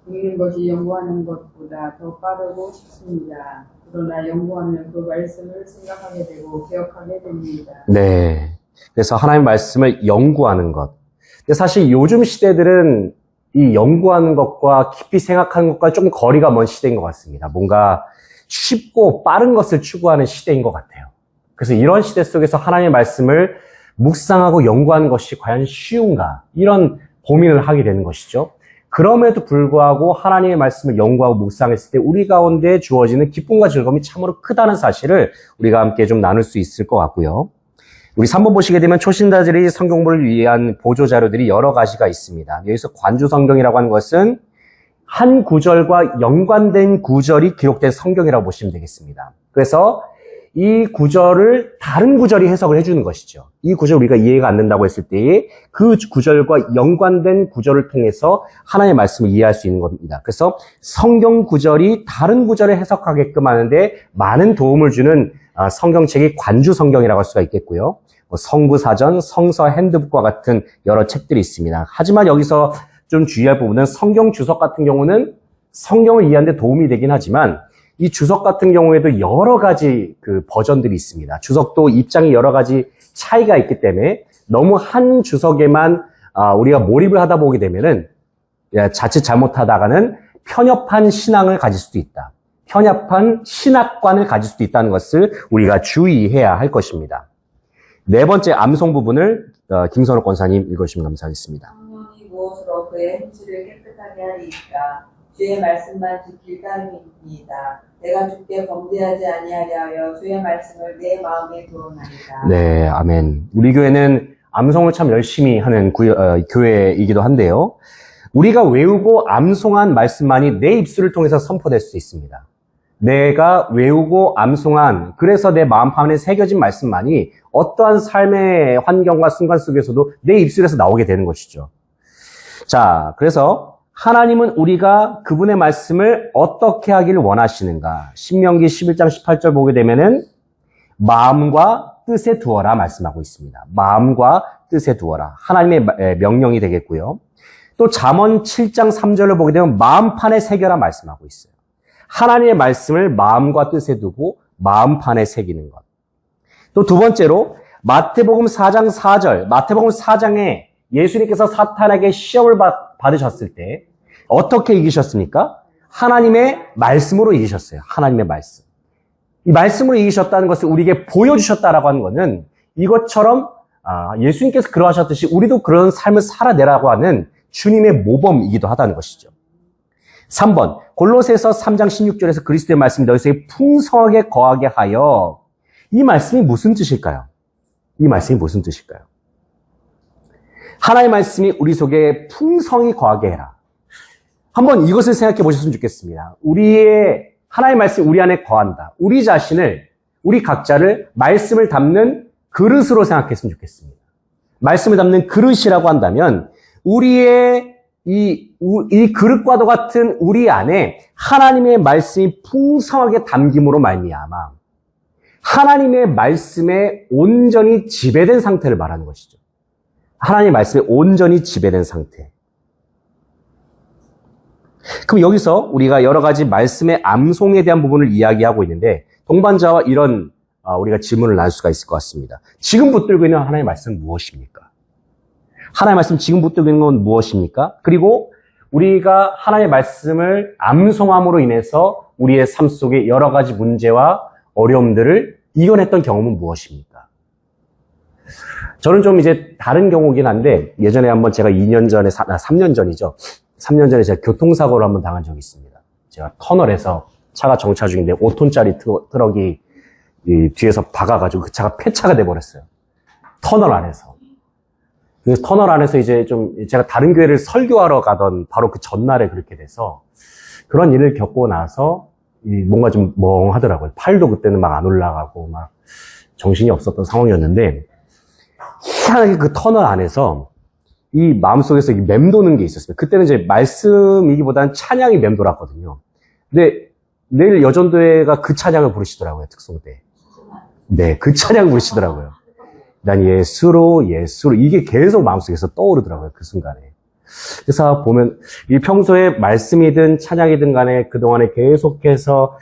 읽는 것이 연구하는 것보다 더 빠르고 쉽습니다. 그러나 연구하면 그 말씀을 생각하게 되고 기억하게 됩니다. 네. 그래서 하나님의 말씀을 연구하는 것. 근데 사실 요즘 시대들은 이 연구하는 것과 깊이 생각하는 것과 조금 거리가 먼 시대인 것 같습니다. 뭔가 쉽고 빠른 것을 추구하는 시대인 것 같아요. 그래서 이런 시대 속에서 하나님의 말씀을 묵상하고 연구하는 것이 과연 쉬운가? 이런 고민을 하게 되는 것이죠. 그럼에도 불구하고 하나님의 말씀을 연구하고 묵상했을 때 우리 가운데 주어지는 기쁨과 즐거움이 참으로 크다는 사실을 우리가 함께 좀 나눌 수 있을 것 같고요. 우리 3번 보시게 되면 초신자들이 성경 공부를 위한 보조 자료들이 여러 가지가 있습니다. 여기서 관주 성경이라고 하는 것은 한 구절과 연관된 구절이 기록된 성경이라고 보시면 되겠습니다. 그래서 이 구절을 다른 구절이 해석을 해주는 것이죠. 이 구절 우리가 이해가 안 된다고 했을 때 그 구절과 연관된 구절을 통해서 하나님의 말씀을 이해할 수 있는 겁니다. 그래서 성경 구절이 다른 구절을 해석하게끔 하는데 많은 도움을 주는 성경책이 관주 성경이라고 할 수가 있겠고요. 성구사전, 성서 핸드북과 같은 여러 책들이 있습니다. 하지만 여기서 좀 주의할 부분은 성경 주석 같은 경우는 성경을 이해하는 데 도움이 되긴 하지만 이 주석 같은 경우에도 여러 가지 그 버전들이 있습니다. 주석도 입장이 여러 가지 차이가 있기 때문에 너무 한 주석에만 우리가 몰입을 하다 보게 되면은 자칫 잘못하다가는 편협한 신앙을 가질 수도 있다. 편협한 신학관을 가질 수도 있다는 것을 우리가 주의해야 할 것입니다. 네 번째 암송 부분을 김선호 권사님 읽어주시면 감사하겠습니다. 성령이 무엇으로 그의 행실을 깨끗하게 하리이까? 주의 말씀만 지킬 따름이니이다. 내가 주께 범죄하지 아니하려 하여 주의 말씀을 내 마음에 두어나이다. 네, 아멘. 우리 교회는 암송을 참 열심히 하는 교회이기도 한데요. 우리가 외우고 암송한 말씀만이 내 입술을 통해서 선포될 수 있습니다. 내가 외우고 암송한, 그래서 내 마음판에 새겨진 말씀만이 어떠한 삶의 환경과 순간 속에서도 내 입술에서 나오게 되는 것이죠. 자, 그래서 하나님은 우리가 그분의 말씀을 어떻게 하기를 원하시는가? 신명기 11장 18절 보게 되면은 마음과 뜻에 두어라 말씀하고 있습니다. 마음과 뜻에 두어라. 하나님의 명령이 되겠고요. 또 잠언 7장 3절을 보게 되면 마음판에 새겨라 말씀하고 있어요. 하나님의 말씀을 마음과 뜻에 두고 마음판에 새기는 것. 또 두 번째로 마태복음 4장 4절, 마태복음 4장에 예수님께서 사탄에게 시험을 받으셨을 때 어떻게 이기셨습니까? 하나님의 말씀으로 이기셨어요. 하나님의 말씀. 이 말씀으로 이기셨다는 것을 우리에게 보여주셨다라고 하는 것은 이것처럼 예수님께서 그러하셨듯이 우리도 그런 삶을 살아내라고 하는 주님의 모범이기도 하다는 것이죠. 3번 골로새서 3장 16절에서 그리스도의 말씀이 너희 속에 풍성하게 거하게 하여, 이 말씀이 무슨 뜻일까요? 이 말씀이 무슨 뜻일까요? 하나님의 말씀이 우리 속에 풍성히 거하게 해라. 한번 이것을 생각해 보셨으면 좋겠습니다. 하나님의 말씀이 우리 안에 거한다. 우리 자신을, 우리 각자를 말씀을 담는 그릇으로 생각했으면 좋겠습니다. 말씀을 담는 그릇이라고 한다면 우리의 이 그릇과도 같은 우리 안에 하나님의 말씀이 풍성하게 담김으로 말미암아 하나님의 말씀에 온전히 지배된 상태를 말하는 것이죠. 하나님의 말씀에 온전히 지배된 상태. 그럼 여기서 우리가 여러 가지 말씀의 암송에 대한 부분을 이야기하고 있는데 동반자와 이런 우리가 질문을 나눌 수가 있을 것 같습니다. 지금 붙들고 있는 하나님의 말씀은 무엇입니까? 하나님의 말씀 지금 붙들고 있는 건 무엇입니까? 그리고 우리가 하나님의 말씀을 암송함으로 인해서 우리의 삶 속에 여러 가지 문제와 어려움들을 이겨냈던 경험은 무엇입니까? 저는 좀 이제 다른 경우긴 한데 예전에 한번 제가 2년 전에, 3년 전이죠. 3년 전에 제가 교통사고를 한번 당한 적이 있습니다. 제가 터널에서 차가 정차 중인데 5톤짜리 트럭이 뒤에서 박아가지고 그 차가 폐차가 돼버렸어요. 터널 안에서. 그래서 터널 안에서 이제 좀 제가 다른 교회를 설교하러 가던 바로 그 전날에 그렇게 돼서 그런 일을 겪고 나서 뭔가 좀 멍하더라고요. 팔도 그때는 막 안 올라가고 막 정신이 없었던 상황이었는데 희한하게 그 터널 안에서 이 마음속에서 맴도는 게 있었어요. 그때는 이제 말씀이기보다는 찬양이 맴돌았거든요. 근데 내일 여전도회가 그 찬양을 부르시더라고요. 특송 때. 네, 그 찬양을 부르시더라고요. 난 예수로 이게 계속 마음속에서 떠오르더라고요. 그 순간에. 그래서 보면 이 평소에 말씀이든 찬양이든 간에 그동안에 계속해서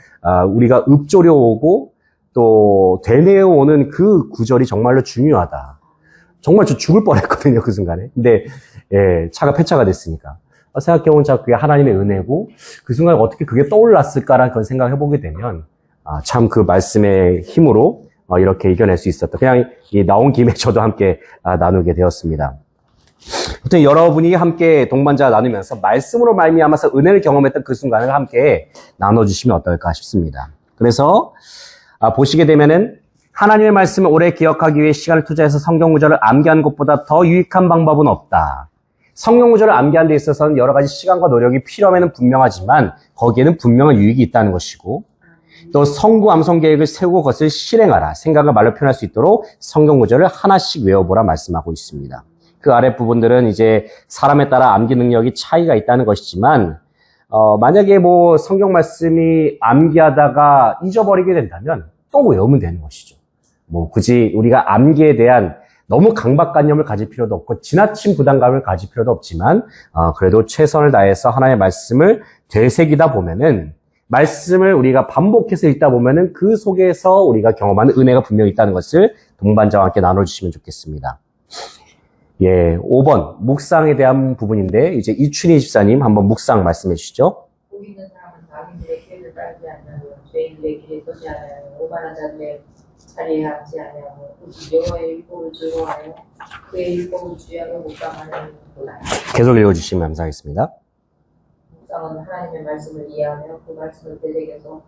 우리가 읊조려 오고 또 되뇌어 오는 그 구절이 정말로 중요하다. 정말 저 죽을 뻔했거든요. 그 순간에. 근데 차가 폐차가 됐으니까. 생각해보면 그게 하나님의 은혜고 그 순간에 어떻게 그게 떠올랐을까라는 그런 생각을 해보게 되면 참 그 말씀의 힘으로 이렇게 이겨낼 수 있었다. 그냥 나온 김에 저도 함께 나누게 되었습니다. 아무튼 여러분이 함께 동반자 나누면서 말씀으로 말미암아서 은혜를 경험했던 그 순간을 함께 나눠주시면 어떨까 싶습니다. 그래서 보시게 되면은 하나님의 말씀을 오래 기억하기 위해 시간을 투자해서 성경 구절을 암기하는 것보다 더 유익한 방법은 없다. 성경 구절을 암기하는 데 있어서는 여러 가지 시간과 노력이 필요함에는 분명하지만 거기에는 분명한 유익이 있다는 것이고 또 성구 암송 계획을 세우고 그것을 실행하라. 생각을 말로 표현할 수 있도록 성경 구절을 하나씩 외워보라 말씀하고 있습니다. 그 아랫부분들은 이제 사람에 따라 암기 능력이 차이가 있다는 것이지만 만약에 뭐 성경 말씀이 암기하다가 잊어버리게 된다면 또 외우면 되는 것이죠. 뭐 굳이 우리가 암기에 대한 너무 강박관념을 가질 필요도 없고 지나친 부담감을 가질 필요도 없지만 그래도 최선을 다해서 하나님의 말씀을 되새기다 보면은 말씀을 우리가 반복해서 읽다 보면은 그 속에서 우리가 경험하는 은혜가 분명히 있다는 것을 동반자와 함께 나눠주시면 좋겠습니다. 5번 묵상에 대한 부분인데 이제 이춘희 집사님 한번 묵상 말씀해 주시죠. 복 있는 사람은 자기들의 길을 따르지 아니하고 죄인들의 길에 서지 아니하고 오만한 자들의 자리에 앉지 아니하고 여호와의 율법을 즐거워하여 그의 율법을 주야로 묵상하는 도다. 계속 읽어주시면 감사하겠습니다. 묵상은 하나님의 말씀을 이해하며 그 말씀을 되새겨서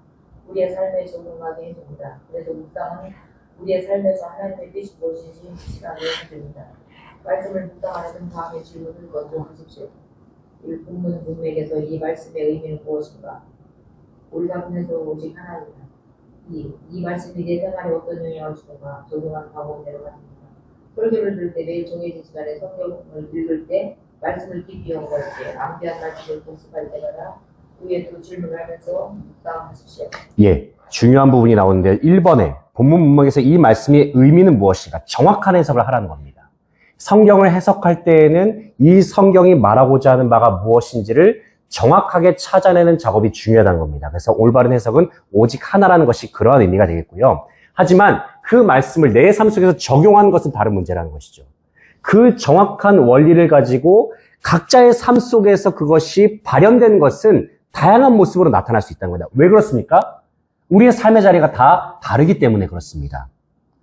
우리의 삶에 적용하게 해줍니다. 그래서 묵상은 우리의 삶에서 하나님의 뜻이 무엇인지 실시하게 해줍니다. 말씀을 묵상하는 다음의 질문을 먼저 하십시오. 이 본문 문맥에서 이 말씀의 의미는 무엇인가? 올바른 해석은 오직 하나입니다. 이 말씀이 내 생활에 어떤 영향을 주는가? 적용한 방법대로 말입니다. 설교를 들을 때 매일 정해진 시간에 성경을 읽을 때 말씀을 깊이 연구할 때 암기한 말씀을 복습할 때마다 위에 또 질문을 하면서 묵상하십시오. 중요한 부분이 나오는데 1번에 본문 문맥에서 이 말씀의 의미는 무엇인가? 정확한 해석을 하라는 겁니다. 성경을 해석할 때에는 이 성경이 말하고자 하는 바가 무엇인지를 정확하게 찾아내는 작업이 중요하다는 겁니다. 그래서 올바른 해석은 오직 하나라는 것이 그러한 의미가 되겠고요. 하지만 그 말씀을 내 삶 속에서 적용하는 것은 다른 문제라는 것이죠. 그 정확한 원리를 가지고 각자의 삶 속에서 그것이 발현된 것은 다양한 모습으로 나타날 수 있다는 겁니다. 왜 그렇습니까? 우리의 삶의 자리가 다 다르기 때문에 그렇습니다.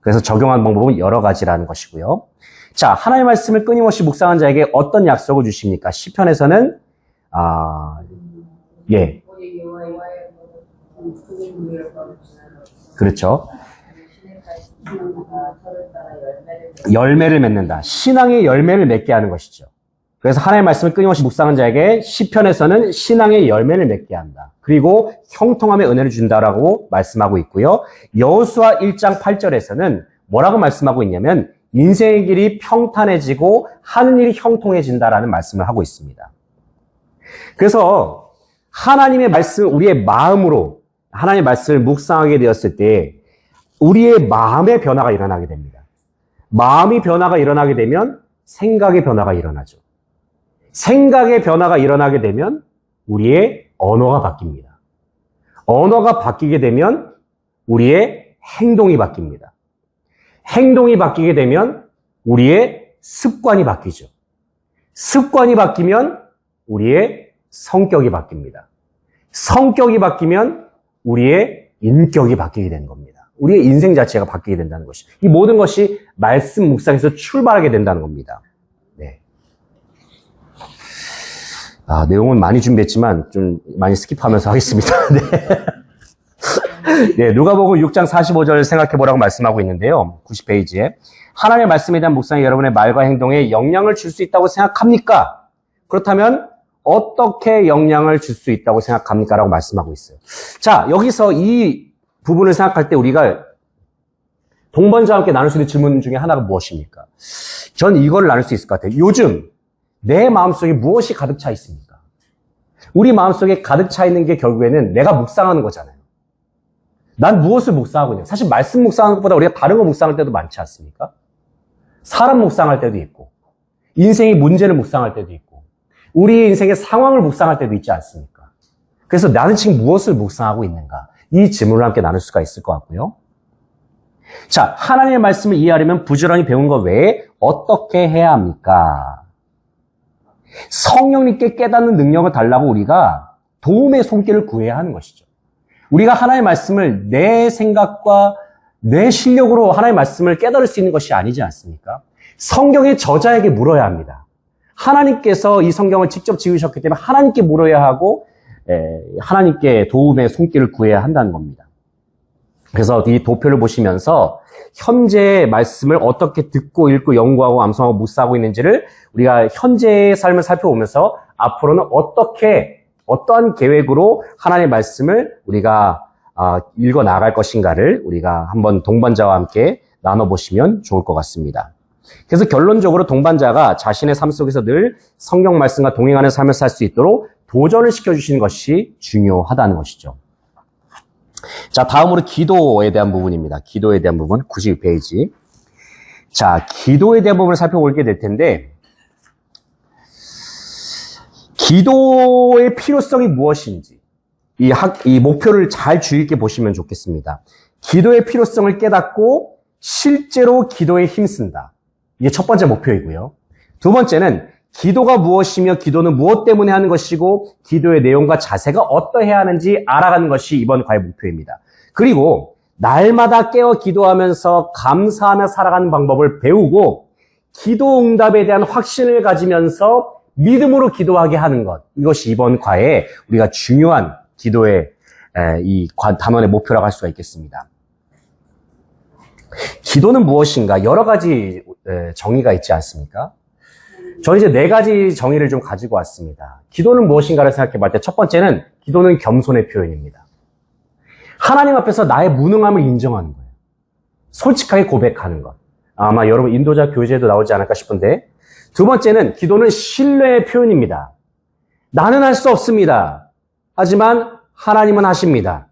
그래서 적용하는 방법은 여러 가지라는 것이고요. 자, 하나님의 말씀을 끊임없이 묵상한 자에게 어떤 약속을 주십니까? 시편에서는 그렇죠. 열매를 맺는다. 신앙의 열매를 맺게 하는 것이죠. 그래서 하나님의 말씀을 끊임없이 묵상한 자에게 시편에서는 신앙의 열매를 맺게 한다. 그리고 형통함의 은혜를 준다라고 말씀하고 있고요. 여호수아 1장 8절에서는 뭐라고 말씀하고 있냐면 인생의 길이 평탄해지고 하는 일이 형통해진다라는 말씀을 하고 있습니다. 그래서 하나님의 말씀, 우리의 마음으로 하나님의 말씀을 묵상하게 되었을 때 우리의 마음의 변화가 일어나게 됩니다. 마음이 변화가 일어나게 되면 생각의 변화가 일어나죠. 생각의 변화가 일어나게 되면 우리의 언어가 바뀝니다. 언어가 바뀌게 되면 우리의 행동이 바뀝니다. 행동이 바뀌게 되면 우리의 습관이 바뀌죠. 습관이 바뀌면 우리의 성격이 바뀝니다. 성격이 바뀌면 우리의 인격이 바뀌게 되는 겁니다. 우리의 인생 자체가 바뀌게 된다는 것이. 이 모든 것이 말씀 묵상에서 출발하게 된다는 겁니다. 네. 내용은 많이 준비했지만 좀 많이 스킵하면서 하겠습니다. 네. 네, 누가복음 6장 45절 생각해 보라고 말씀하고 있는데요. 90페이지에. 하나님의 말씀에 대한 묵상이 여러분의 말과 행동에 영향을 줄 수 있다고 생각합니까? 그렇다면 어떻게 영향을 줄 수 있다고 생각합니까? 라고 말씀하고 있어요. 자, 여기서 이 부분을 생각할 때 우리가 동반자와 함께 나눌 수 있는 질문 중에 하나가 무엇입니까? 전 이걸 나눌 수 있을 것 같아요. 요즘 내 마음속에 무엇이 가득 차 있습니까? 우리 마음속에 가득 차 있는 게 결국에는 내가 묵상하는 거잖아요. 난 무엇을 묵상하고 있냐? 사실 말씀 묵상하는 것보다 우리가 다른 거 묵상할 때도 많지 않습니까? 사람 묵상할 때도 있고, 인생의 문제를 묵상할 때도 있고, 우리 인생의 상황을 묵상할 때도 있지 않습니까? 그래서 나는 지금 무엇을 묵상하고 있는가? 이 질문을 함께 나눌 수가 있을 것 같고요. 자, 하나님의 말씀을 이해하려면 부지런히 배운 것 외에 어떻게 해야 합니까? 성령님께 깨닫는 능력을 달라고 우리가 도움의 손길을 구해야 하는 것이죠. 우리가 하나님의 말씀을 내 생각과 내 실력으로 하나님의 말씀을 깨달을 수 있는 것이 아니지 않습니까? 성경의 저자에게 물어야 합니다. 하나님께서 이 성경을 직접 지으셨기 때문에 하나님께 물어야 하고 하나님께 도움의 손길을 구해야 한다는 겁니다. 그래서 이 도표를 보시면서 현재의 말씀을 어떻게 듣고 읽고 연구하고 암송하고 묵상하고 있는지를 우리가 현재의 삶을 살펴보면서 앞으로는 어떠한 계획으로 하나님의 말씀을 우리가 읽어 나갈 것인가를 우리가 한번 동반자와 함께 나눠보시면 좋을 것 같습니다. 그래서 결론적으로 동반자가 자신의 삶 속에서 늘 성경 말씀과 동행하는 삶을 살 수 있도록 도전을 시켜주시는 것이 중요하다는 것이죠. 자, 다음으로 기도에 대한 부분입니다. 기도에 대한 부분, 92페이지. 자, 기도에 대한 부분을 살펴보게 될 텐데, 기도의 필요성이 무엇인지, 이 목표를 잘 주의 있게 보시면 좋겠습니다. 기도의 필요성을 깨닫고 실제로 기도에 힘쓴다. 이게 첫 번째 목표이고요. 두 번째는 기도가 무엇이며 기도는 무엇 때문에 하는 것이고 기도의 내용과 자세가 어떠해야 하는지 알아가는 것이 이번 과의 목표입니다. 그리고 날마다 깨어 기도하면서 감사하며 살아가는 방법을 배우고 기도 응답에 대한 확신을 가지면서 믿음으로 기도하게 하는 것. 이것이 이번 과에 우리가 중요한 기도의 이 단원의 목표라고 할 수가 있겠습니다. 기도는 무엇인가? 여러 가지 정의가 있지 않습니까? 저는 이제 4가지 정의를 좀 가지고 왔습니다. 기도는 무엇인가를 생각해 볼 때 첫 번째는 기도는 겸손의 표현입니다. 하나님 앞에서 나의 무능함을 인정하는 거예요. 솔직하게 고백하는 것. 아마 여러분 인도자 교제도 나오지 않을까 싶은데 두 번째는 기도는 신뢰의 표현입니다. 나는 할 수 없습니다. 하지만 하나님은 하십니다.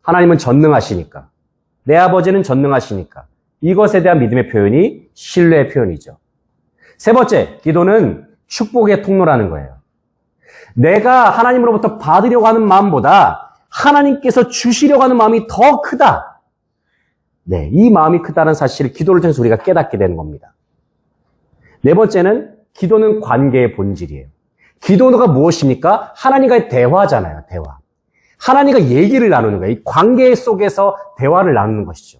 하나님은 전능하시니까. 내 아버지는 전능하시니까. 이것에 대한 믿음의 표현이 신뢰의 표현이죠. 세 번째, 기도는 축복의 통로라는 거예요. 내가 하나님으로부터 받으려고 하는 마음보다 하나님께서 주시려고 하는 마음이 더 크다. 네, 이 마음이 크다는 사실을 기도를 통해서 우리가 깨닫게 되는 겁니다. 네 번째는 기도는 관계의 본질이에요. 기도가 무엇입니까? 하나님과의 대화잖아요, 대화. 하나님과 얘기를 나누는 거예요. 이 관계 속에서 대화를 나누는 것이죠.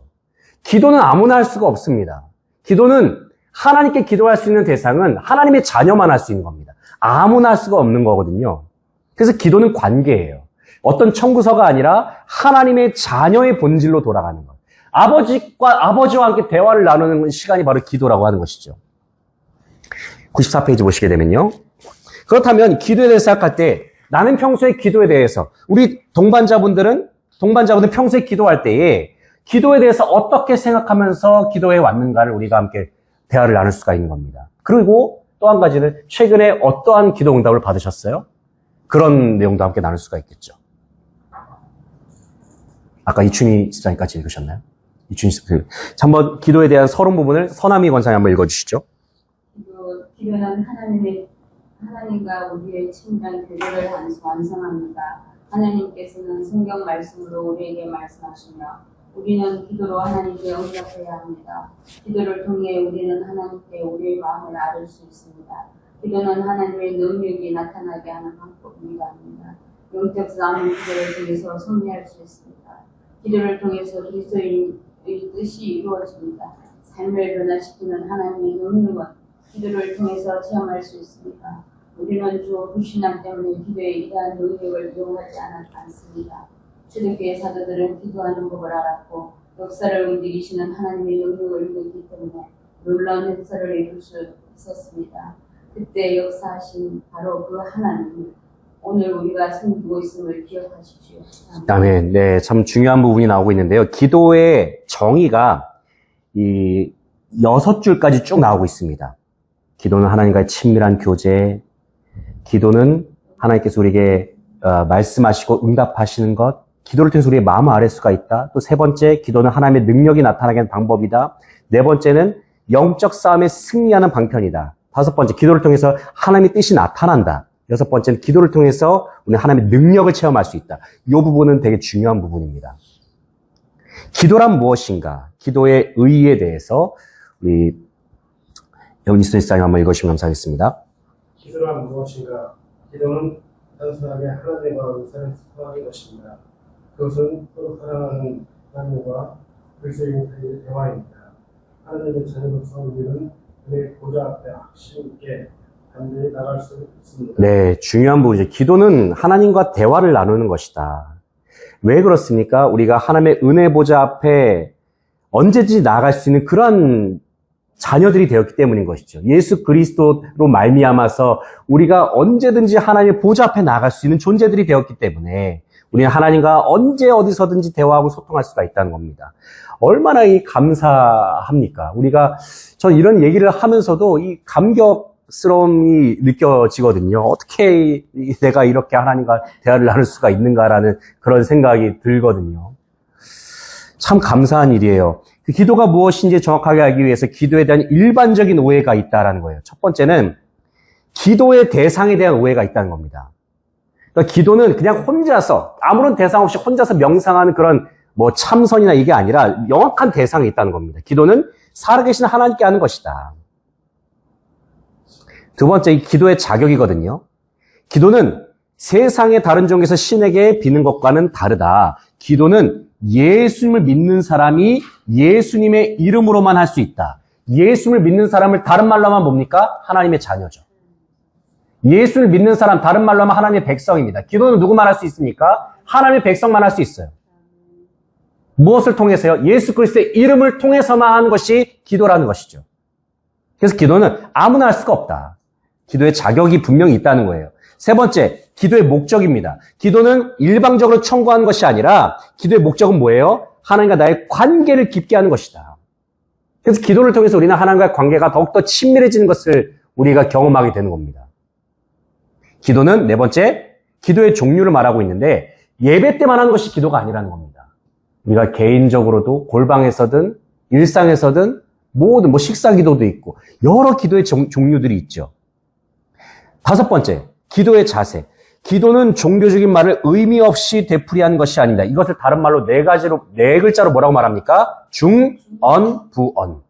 기도는 아무나 할 수가 없습니다. 기도는 하나님께 기도할 수 있는 대상은 하나님의 자녀만 할 수 있는 겁니다. 아무나 할 수가 없는 거거든요. 그래서 기도는 관계예요. 어떤 청구서가 아니라 하나님의 자녀의 본질로 돌아가는 것. 아버지와 함께 대화를 나누는 시간이 바로 기도라고 하는 것이죠. 94페이지 보시게 되면요. 그렇다면 기도에 대해서 생각할 때 나는 평소에 기도에 대해서 우리 동반자분들 평소에 기도할 때에 기도에 대해서 어떻게 생각하면서 기도해 왔는가를 우리가 함께 대화를 나눌 수가 있는 겁니다. 그리고 또 한 가지는 최근에 어떠한 기도 응답을 받으셨어요? 그런 내용도 함께 나눌 수가 있겠죠. 아까 이춘희 집사님까지 읽으셨나요? 이춘희 집사님. 자, 한번 기도에 대한 서론 부분을 서남희 권사님 한번 읽어주시죠. 기도는 하나님과 우리의 친밀한 교제를 완성합니다. 하나님께서는 성경 말씀으로 우리에게 말씀하시며 우리는 기도로 하나님께 응답해야 합니다. 기도를 통해 우리는 하나님께 우리의 마음을 알을 수 있습니다. 기도는 하나님의 능력이 나타나게 하는 방법입니다. 영적 싸움은 기도를 통해서 승리할 수 있습니다. 기도를 통해서 그리스도의 뜻이 이루어집니다. 삶을 변화시키는 하나님의 능력은 기도를 통해서 체험할 수 있습니다. 우리는 주 불신앙 때문에 기도에 이러한 능력을 이용하지 않습니다. 초대교회 사도들은 기도하는 법을 알았고 역사를 움직이시는 하나님의 능력을 믿기 때문에 놀라운 역사를 이룰 수 있었습니다. 그때 역사하신 바로 그 하나님을 오늘 우리가 섬기고 있음을 기억하십시오. 아멘. 네, 참 중요한 부분이 나오고 있는데요. 기도의 정의가 이 6줄까지 쭉 나오고 있습니다. 기도는 하나님과의 친밀한 교제, 기도는 하나님께서 우리에게 말씀하시고 응답하시는 것, 기도를 통해서 우리의 마음을 아뢰 수가 있다. 또 세 번째, 기도는 하나님의 능력이 나타나게 하는 방법이다. 네 번째는 영적 싸움에 승리하는 방편이다. 다섯 번째, 기도를 통해서 하나님의 뜻이 나타난다. 여섯 번째는 기도를 통해서 우리 하나님의 능력을 체험할 수 있다. 이 부분은 되게 중요한 부분입니다. 기도란 무엇인가? 기도의 의의에 대해서 우리 영리스토니 사님 한번 읽으시면 감사하겠습니다. 기도란 무엇인가? 기도는 단순하게 하나님과 의사를 소통하는 것입니다. 그것은 서로 사랑하는 하나님과 그리스도의 대화입니다. 하나님의 자녀로서 우리는 그의 보좌 앞에 확신 있게 단단히 나갈 수 있습니다. 네, 중요한 부분이죠. 기도는 하나님과 대화를 나누는 것이다. 왜 그렇습니까? 우리가 하나님의 은혜 보좌 앞에 언제든지 나아갈 수 있는 그런 자녀들이 되었기 때문인 것이죠. 예수 그리스도로 말미암아서 우리가 언제든지 하나님의 보좌 앞에 나아갈 수 있는 존재들이 되었기 때문에 우리는 하나님과 언제 어디서든지 대화하고 소통할 수가 있다는 겁니다. 얼마나 감사합니까? 전 이런 얘기를 하면서도 이 감격스러움이 느껴지거든요. 어떻게 내가 이렇게 하나님과 대화를 나눌 수가 있는가라는 그런 생각이 들거든요. 참 감사한 일이에요. 그 기도가 무엇인지 정확하게 알기 위해서 기도에 대한 일반적인 오해가 있다라는 거예요. 첫 번째는 기도의 대상에 대한 오해가 있다는 겁니다. 그러니까 기도는 그냥 혼자서 아무런 대상 없이 혼자서 명상하는 그런 참선이나 이게 아니라 명확한 대상이 있다는 겁니다. 기도는 살아계신 하나님께 하는 것이다. 두 번째, 이 기도의 자격이거든요. 기도는 세상의 다른 종에서 신에게 비는 것과는 다르다. 기도는 예수님을 믿는 사람이 예수님의 이름으로만 할 수 있다. 예수님을 믿는 사람을 다른 말로 하면 뭡니까? 하나님의 자녀죠. 예수를 믿는 사람, 다른 말로 하면 하나님의 백성입니다. 기도는 누구만 할 수 있습니까? 하나님의 백성만 할 수 있어요. 무엇을 통해서요? 예수 그리스도의 이름을 통해서만 하는 것이 기도라는 것이죠. 그래서 기도는 아무나 할 수가 없다. 기도의 자격이 분명히 있다는 거예요. 세 번째, 기도의 목적입니다. 기도는 일방적으로 청구하는 것이 아니라 기도의 목적은 뭐예요? 하나님과 나의 관계를 깊게 하는 것이다. 그래서 기도를 통해서 우리는 하나님과의 관계가 더욱더 친밀해지는 것을 우리가 경험하게 되는 겁니다. 기도는 네 번째, 기도의 종류를 말하고 있는데 예배 때만 하는 것이 기도가 아니라는 겁니다. 우리가 개인적으로도 골방에서든 일상에서든 모든 식사 기도도 있고 여러 기도의 종류들이 있죠. 다섯 번째, 기도의 자세. 기도는 종교적인 말을 의미 없이 되풀이하는 것이 아닙니다. 이것을 다른 말로 네 글자로 뭐라고 말합니까? 중언부언.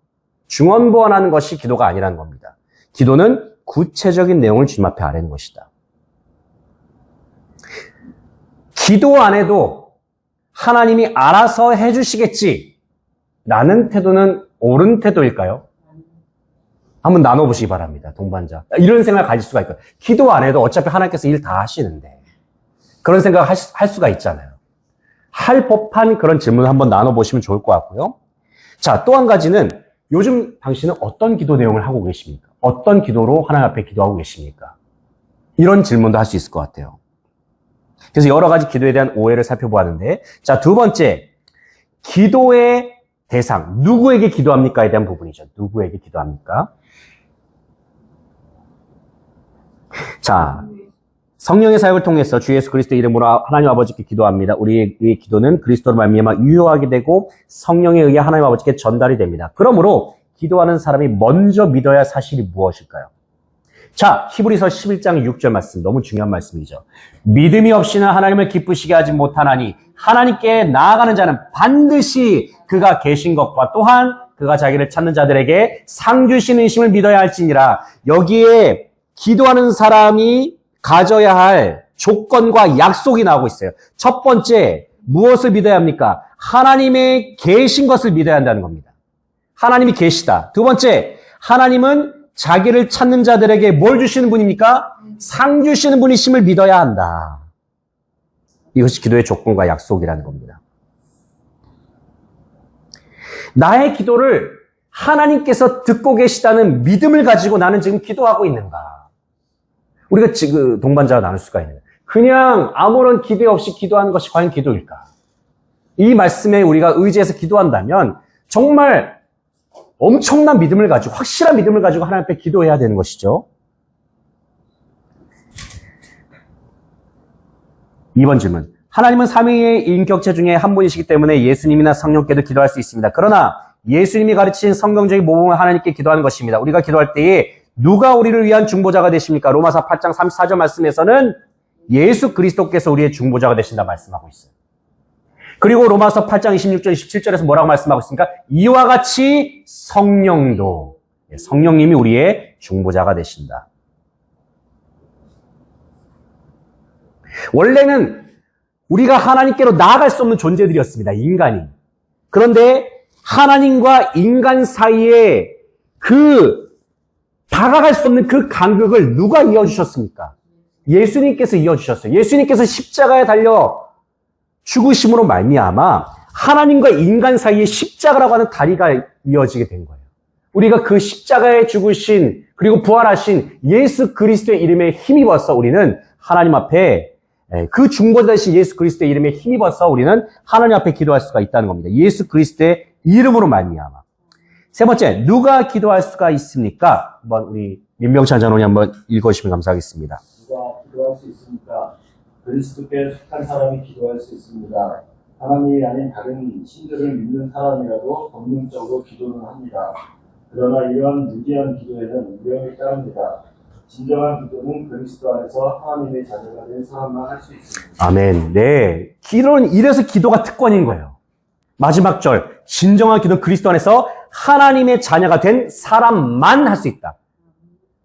중언부언하는 것이 기도가 아니라는 겁니다. 기도는 구체적인 내용을 주님 앞에 아뢰는 것이다. 기도 안 해도 하나님이 알아서 해주시겠지 라는 태도는 옳은 태도일까요? 한번 나눠보시기 바랍니다. 동반자. 이런 생각을 가질 수가 있고요. 기도 안 해도 어차피 하나님께서 일 다 하시는데 그런 생각을 할 수가 있잖아요. 할 법한 그런 질문을 한번 나눠보시면 좋을 것 같고요. 자, 또 한 가지는 요즘 당신은 어떤 기도 내용을 하고 계십니까? 어떤 기도로 하나님 앞에 기도하고 계십니까? 이런 질문도 할 수 있을 것 같아요. 그래서 여러 가지 기도에 대한 오해를 살펴보았는데, 자, 두 번째, 기도의 대상, 누구에게 기도합니까에 대한 부분이죠. 누구에게 기도합니까? 자, 성령의 사역을 통해서 주 예수 그리스도의 이름으로 하나님 아버지께 기도합니다. 우리의 기도는 그리스도로 말미암아 유효하게 되고 성령에 의해 하나님 아버지께 전달이 됩니다. 그러므로 기도하는 사람이 먼저 믿어야 할 사실이 무엇일까요? 자, 히브리서 11장 6절 말씀, 너무 중요한 말씀이죠. 믿음이 없이는 하나님을 기쁘시게 하지 못하나니 하나님께 나아가는 자는 반드시 그가 계신 것과 또한 그가 자기를 찾는 자들에게 상 주시는 이심을 믿어야 할지니라. 여기에 기도하는 사람이 가져야 할 조건과 약속이 나오고 있어요. 첫 번째, 무엇을 믿어야 합니까? 하나님의 계신 것을 믿어야 한다는 겁니다. 하나님이 계시다. 두 번째, 하나님은 자기를 찾는 자들에게 뭘 주시는 분입니까? 상 주시는 분이심을 믿어야 한다. 이것이 기도의 조건과 약속이라는 겁니다. 나의 기도를 하나님께서 듣고 계시다는 믿음을 가지고 나는 지금 기도하고 있는가? 우리가 지금 동반자가 나눌 수가 있는, 그냥 아무런 기대 없이 기도하는 것이 과연 기도일까? 이 말씀에 우리가 의지해서 기도한다면 정말 엄청난 믿음을 가지고, 확실한 믿음을 가지고 하나님 앞에 기도해야 되는 것이죠. 2번 질문. 하나님은 삼위의 인격체 중에 한 분이시기 때문에 예수님이나 성령께도 기도할 수 있습니다. 그러나 예수님이 가르친 성경적인 모범은 하나님께 기도하는 것입니다. 우리가 기도할 때에 누가 우리를 위한 중보자가 되십니까? 로마서 8장 34절 말씀에서는 예수 그리스도께서 우리의 중보자가 되신다 말씀하고 있어요. 그리고 로마서 8장 26절, 27절에서 뭐라고 말씀하고 있습니까? 이와 같이 성령도, 성령님이 우리의 중보자가 되신다. 원래는 우리가 하나님께로 나아갈 수 없는 존재들이었습니다. 인간이. 그런데 하나님과 인간 사이에 다가갈 수 없는 그 간극을 누가 이어주셨습니까? 예수님께서 이어주셨어요. 예수님께서 십자가에 달려 죽으심으로 말미암아 하나님과 인간 사이에 십자가라고 하는 다리가 이어지게 된 거예요. 우리가 그 십자가에 죽으신 그리고 부활하신 예수 그리스도의 이름에 힘입어서 우리는 하나님 앞에 그 중보자 되신 예수 그리스도의 이름에 힘입어서 우리는 하나님 앞에 기도할 수가 있다는 겁니다. 예수 그리스도의 이름으로 말미암아. 세 번째, 누가 기도할 수가 있습니까? 한번 우리 민병찬 장로님 한번 읽어주시면 감사하겠습니다. 누가 기도할 수 있습니까? 그리스도께 속한 사람이 기도할 수 있습니다. 하나님이 아닌 다른 신들을 믿는 사람이라도 본능적으로 기도는 합니다. 그러나 이러한 무기한 기도에는 위험이 따릅니다. 진정한 기도는 그리스도 안에서 하나님의 자녀가 된 사람만 할 수 있습니다. 아멘. 네. 기도는 이래서 기도가 특권인 거예요. 마지막 절, 진정한 기도는 그리스도 안에서 하나님의 자녀가 된 사람만 할 수 있다.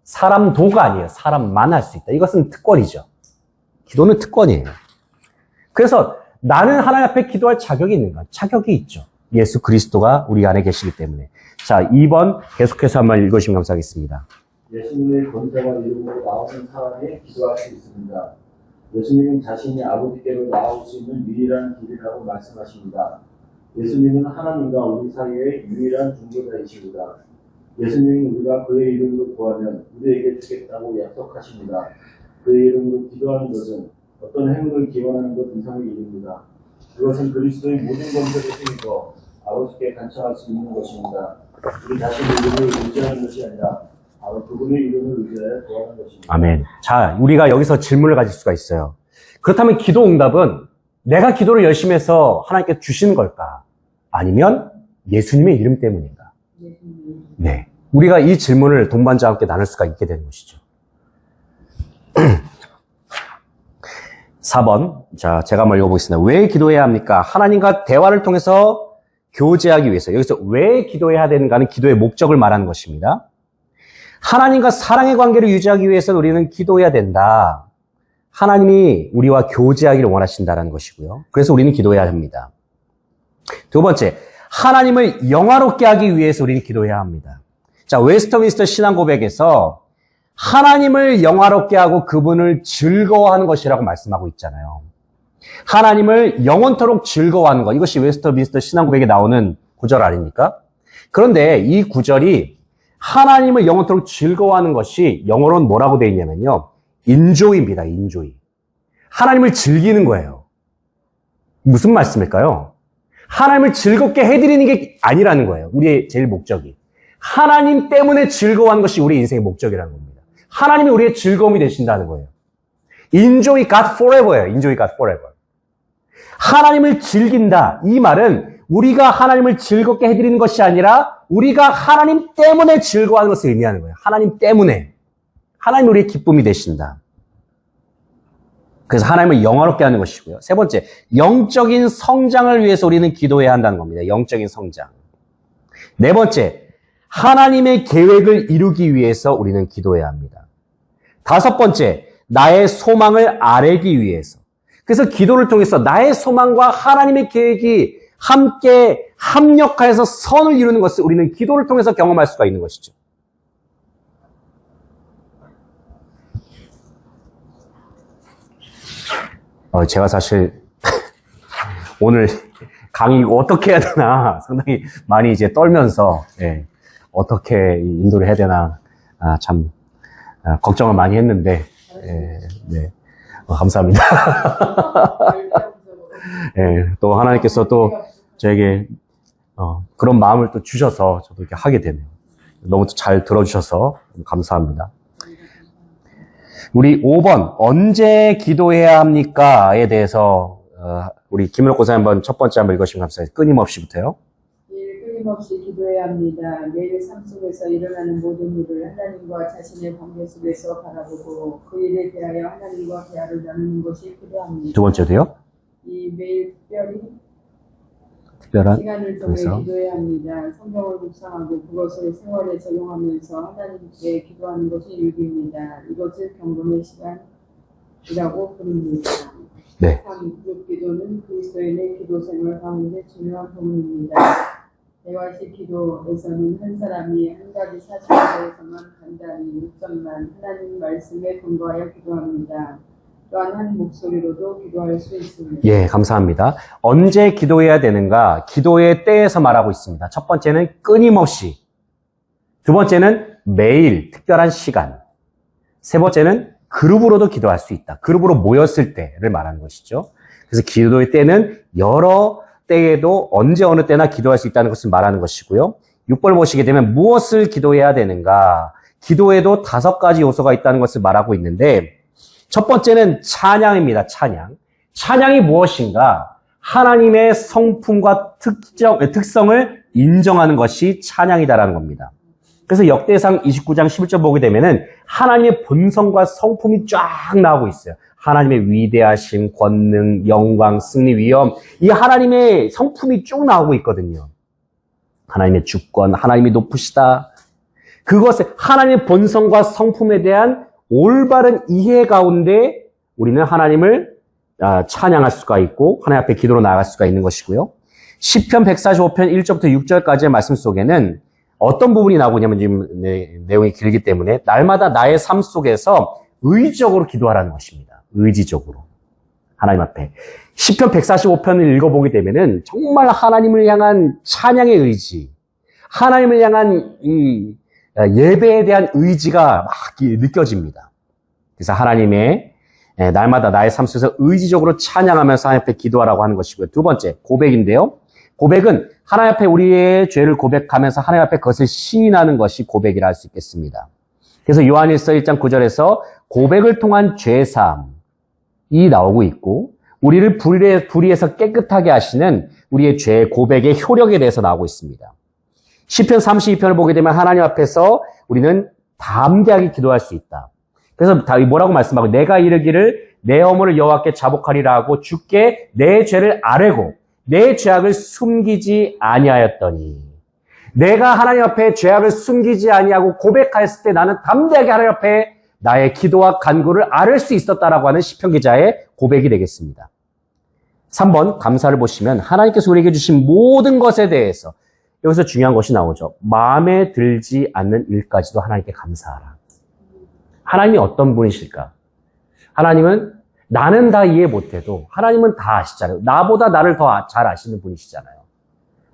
사람도가 아니에요. 사람만 할 수 있다. 이것은 특권이죠. 기도는 특권이에요. 그래서 나는 하나님 앞에 기도할 자격이 있는가? 자격이 있죠. 예수 그리스도가 우리 안에 계시기 때문에. 자, 2번 계속해서 한번 읽으시면 감사하겠습니다. 예수님의 권세와 이름으로 나오는 사람이 기도할 수 있습니다. 예수님은 자신이 아버지께로 나올 수 있는 유일한 길이라고 말씀하십니다. 예수님은 하나님과 우리 사이의 유일한 중보자이십니다. 예수님은 우리가 그의 이름으로 구하면 우리에게 주겠다고 약속하십니다. 그의 이름으로 기도하는 것은 어떤 행운을 기원하는 것 이상의 일입니다. 그것은 그리스도의 모든 권세를 힘입어 아버지께 간청할 수 있는 것입니다. 우리 자신의 이름을 의지하는 것이 아니라 바로 그분의 이름을 의지하여 구하는 것입니다. 아멘. 자, 우리가 여기서 질문을 가질 수가 있어요. 그렇다면 기도 응답은 내가 기도를 열심히 해서 하나님께 주시는 걸까? 아니면 예수님의 이름 때문인가? 네. 우리가 이 질문을 동반자와 함께 나눌 수가 있게 되는 것이죠. 4번. 자, 제가 한번 읽어보겠습니다. 왜 기도해야 합니까? 하나님과 대화를 통해서 교제하기 위해서. 여기서 왜 기도해야 되는가는 기도의 목적을 말하는 것입니다. 하나님과 사랑의 관계를 유지하기 위해서 우리는 기도해야 된다. 하나님이 우리와 교제하기를 원하신다는 것이고요. 그래서 우리는 기도해야 합니다. 두 번째, 하나님을 영화롭게 하기 위해서 우리는 기도해야 합니다. 자, 웨스터민스터 신앙고백에서 하나님을 영화롭게 하고 그분을 즐거워하는 것이라고 말씀하고 있잖아요. 하나님을 영원토록 즐거워하는 것, 이것이 웨스터민스터 신앙고백에 나오는 구절 아닙니까? 그런데 이 구절이 하나님을 영원토록 즐거워하는 것이 영어로는 뭐라고 되어 있냐면요, 인조이입니다. 인조이. 하나님을 즐기는 거예요. 무슨 말씀일까요? 하나님을 즐겁게 해드리는 게 아니라는 거예요. 우리의 제일 목적이. 하나님 때문에 즐거워하는 것이 우리 인생의 목적이라는 겁니다. 하나님이 우리의 즐거움이 되신다는 거예요. Enjoy God forever예요. Enjoy God forever. 하나님을 즐긴다. 이 말은 우리가 하나님을 즐겁게 해드리는 것이 아니라 우리가 하나님 때문에 즐거워하는 것을 의미하는 거예요. 하나님 때문에. 하나님 우리의 기쁨이 되신다. 그래서 하나님을 영화롭게 하는 것이고요. 세 번째, 영적인 성장을 위해서 우리는 기도해야 한다는 겁니다. 영적인 성장. 네 번째, 하나님의 계획을 이루기 위해서 우리는 기도해야 합니다. 다섯 번째, 나의 소망을 아뢰기 위해서. 그래서 기도를 통해서 나의 소망과 하나님의 계획이 함께 합력하여서 선을 이루는 것을 우리는 기도를 통해서 경험할 수가 있는 것이죠. 제가 사실 오늘 강의 어떻게 해야 되나 상당히 많이 이제 떨면서 어떻게 인도를 해야 되나 참 걱정을 많이 했는데 네. 감사합니다. 또 하나님께서 또 저에게 그런 마음을 또 주셔서 저도 이렇게 하게 되네요. 너무 잘 들어주셔서 감사합니다. 우리 5번 언제 기도해야 합니까?에 대해서 우리 김은옥 고사님 한번 첫 번째 한번 읽으시면 감사해요. 끊임없이부터요. 끊임없이 기도해야 합니다. 매일 삶 속에서 일어나는 모든 일을 하나님과 자신의 관계 속에서 바라보고 그 일에 대하여 하나님과 대화를 나누는 것이 필요합니다. 두 번째도요? 이 매일 특별한 시간을 정해 기도해야 합니다. 성경을 묵상하고 그것을 생활에 적용하면서 하나님께 기도하는 것이 율기입니다. 이것을 경건의 시간이라고 부릅니다. 네. 3. 기도는 그리스도인의 기도 생활 가운데 중요한 부분입니다. 대화식 기도에서는 한 사람이 한 가지 사실에 대해서만 간단히 묵상만 하나님 말씀에 근거하여 기도합니다. 또한 한 목소리로도 기도할 수 있습니다. 예, 감사합니다. 언제 기도해야 되는가? 기도의 때에서 말하고 있습니다. 첫 번째는 끊임없이. 두 번째는 매일, 특별한 시간. 세 번째는 그룹으로도 기도할 수 있다. 그룹으로 모였을 때를 말하는 것이죠. 그래서 기도의 때는 여러 때에도 언제 어느 때나 기도할 수 있다는 것을 말하는 것이고요. 6번 보시게 되면 무엇을 기도해야 되는가? 기도에도 5가지 요소가 있다는 것을 말하고 있는데 첫 번째는 찬양입니다. 찬양. 찬양이 무엇인가? 하나님의 성품과 특성을 인정하는 것이 찬양이다라는 겁니다. 그래서 역대상 29장 11절 보게 되면은 하나님의 본성과 성품이 쫙 나오고 있어요. 하나님의 위대하심, 권능, 영광, 승리, 위엄, 이 하나님의 성품이 쭉 나오고 있거든요. 하나님의 주권, 하나님이 높으시다. 그것에 하나님의 본성과 성품에 대한 올바른 이해 가운데 우리는 하나님을 찬양할 수가 있고 하나님 앞에 기도로 나아갈 수가 있는 것이고요. 시편 145편 1절부터 6절까지의 말씀 속에는 어떤 부분이 나오냐면 지금 내용이 길기 때문에 날마다 나의 삶 속에서 의지적으로 기도하라는 것입니다. 의지적으로. 하나님 앞에. 시편 145편을 읽어보게 되면은 정말 하나님을 향한 찬양의 의지, 하나님을 향한 이 예배에 대한 의지가 막 느껴집니다. 그래서 하나님의 날마다 나의 삶 속에서 의지적으로 찬양하면서 하나님 앞에 기도하라고 하는 것이고요. 두 번째, 고백인데요. 고백은 하나님 앞에 우리의 죄를 고백하면서 하나님 앞에 그것을 시인하는 것이 고백이라 할 수 있겠습니다. 그래서 요한일서 1장 9절에서 고백을 통한 죄사함이 나오고 있고 우리를 불의에서 깨끗하게 하시는 우리의 죄 고백의 효력에 대해서 나오고 있습니다. 시편 32편을 보게 되면 하나님 앞에서 우리는 담대하게 기도할 수 있다. 그래서 뭐라고 말씀하고 내가 이르기를 내 허물을 여호와께 자복하리라 하고 주께 내 죄를 아뢰고 내 죄악을 숨기지 아니하였더니 내가 하나님 앞에 죄악을 숨기지 아니하고 고백하였을 때 나는 담대하게 하나님 앞에 나의 기도와 간구를 아뢰 수 있었다라고 하는 시편 기자의 고백이 되겠습니다. 3번 감사를 보시면 하나님께서 우리에게 주신 모든 것에 대해서 여기서 중요한 것이 나오죠. 마음에 들지 않는 일까지도 하나님께 감사하라. 하나님이 어떤 분이실까? 하나님은 나는 다 이해 못해도 하나님은 다 아시잖아요. 나보다 나를 더 잘 아시는 분이시잖아요.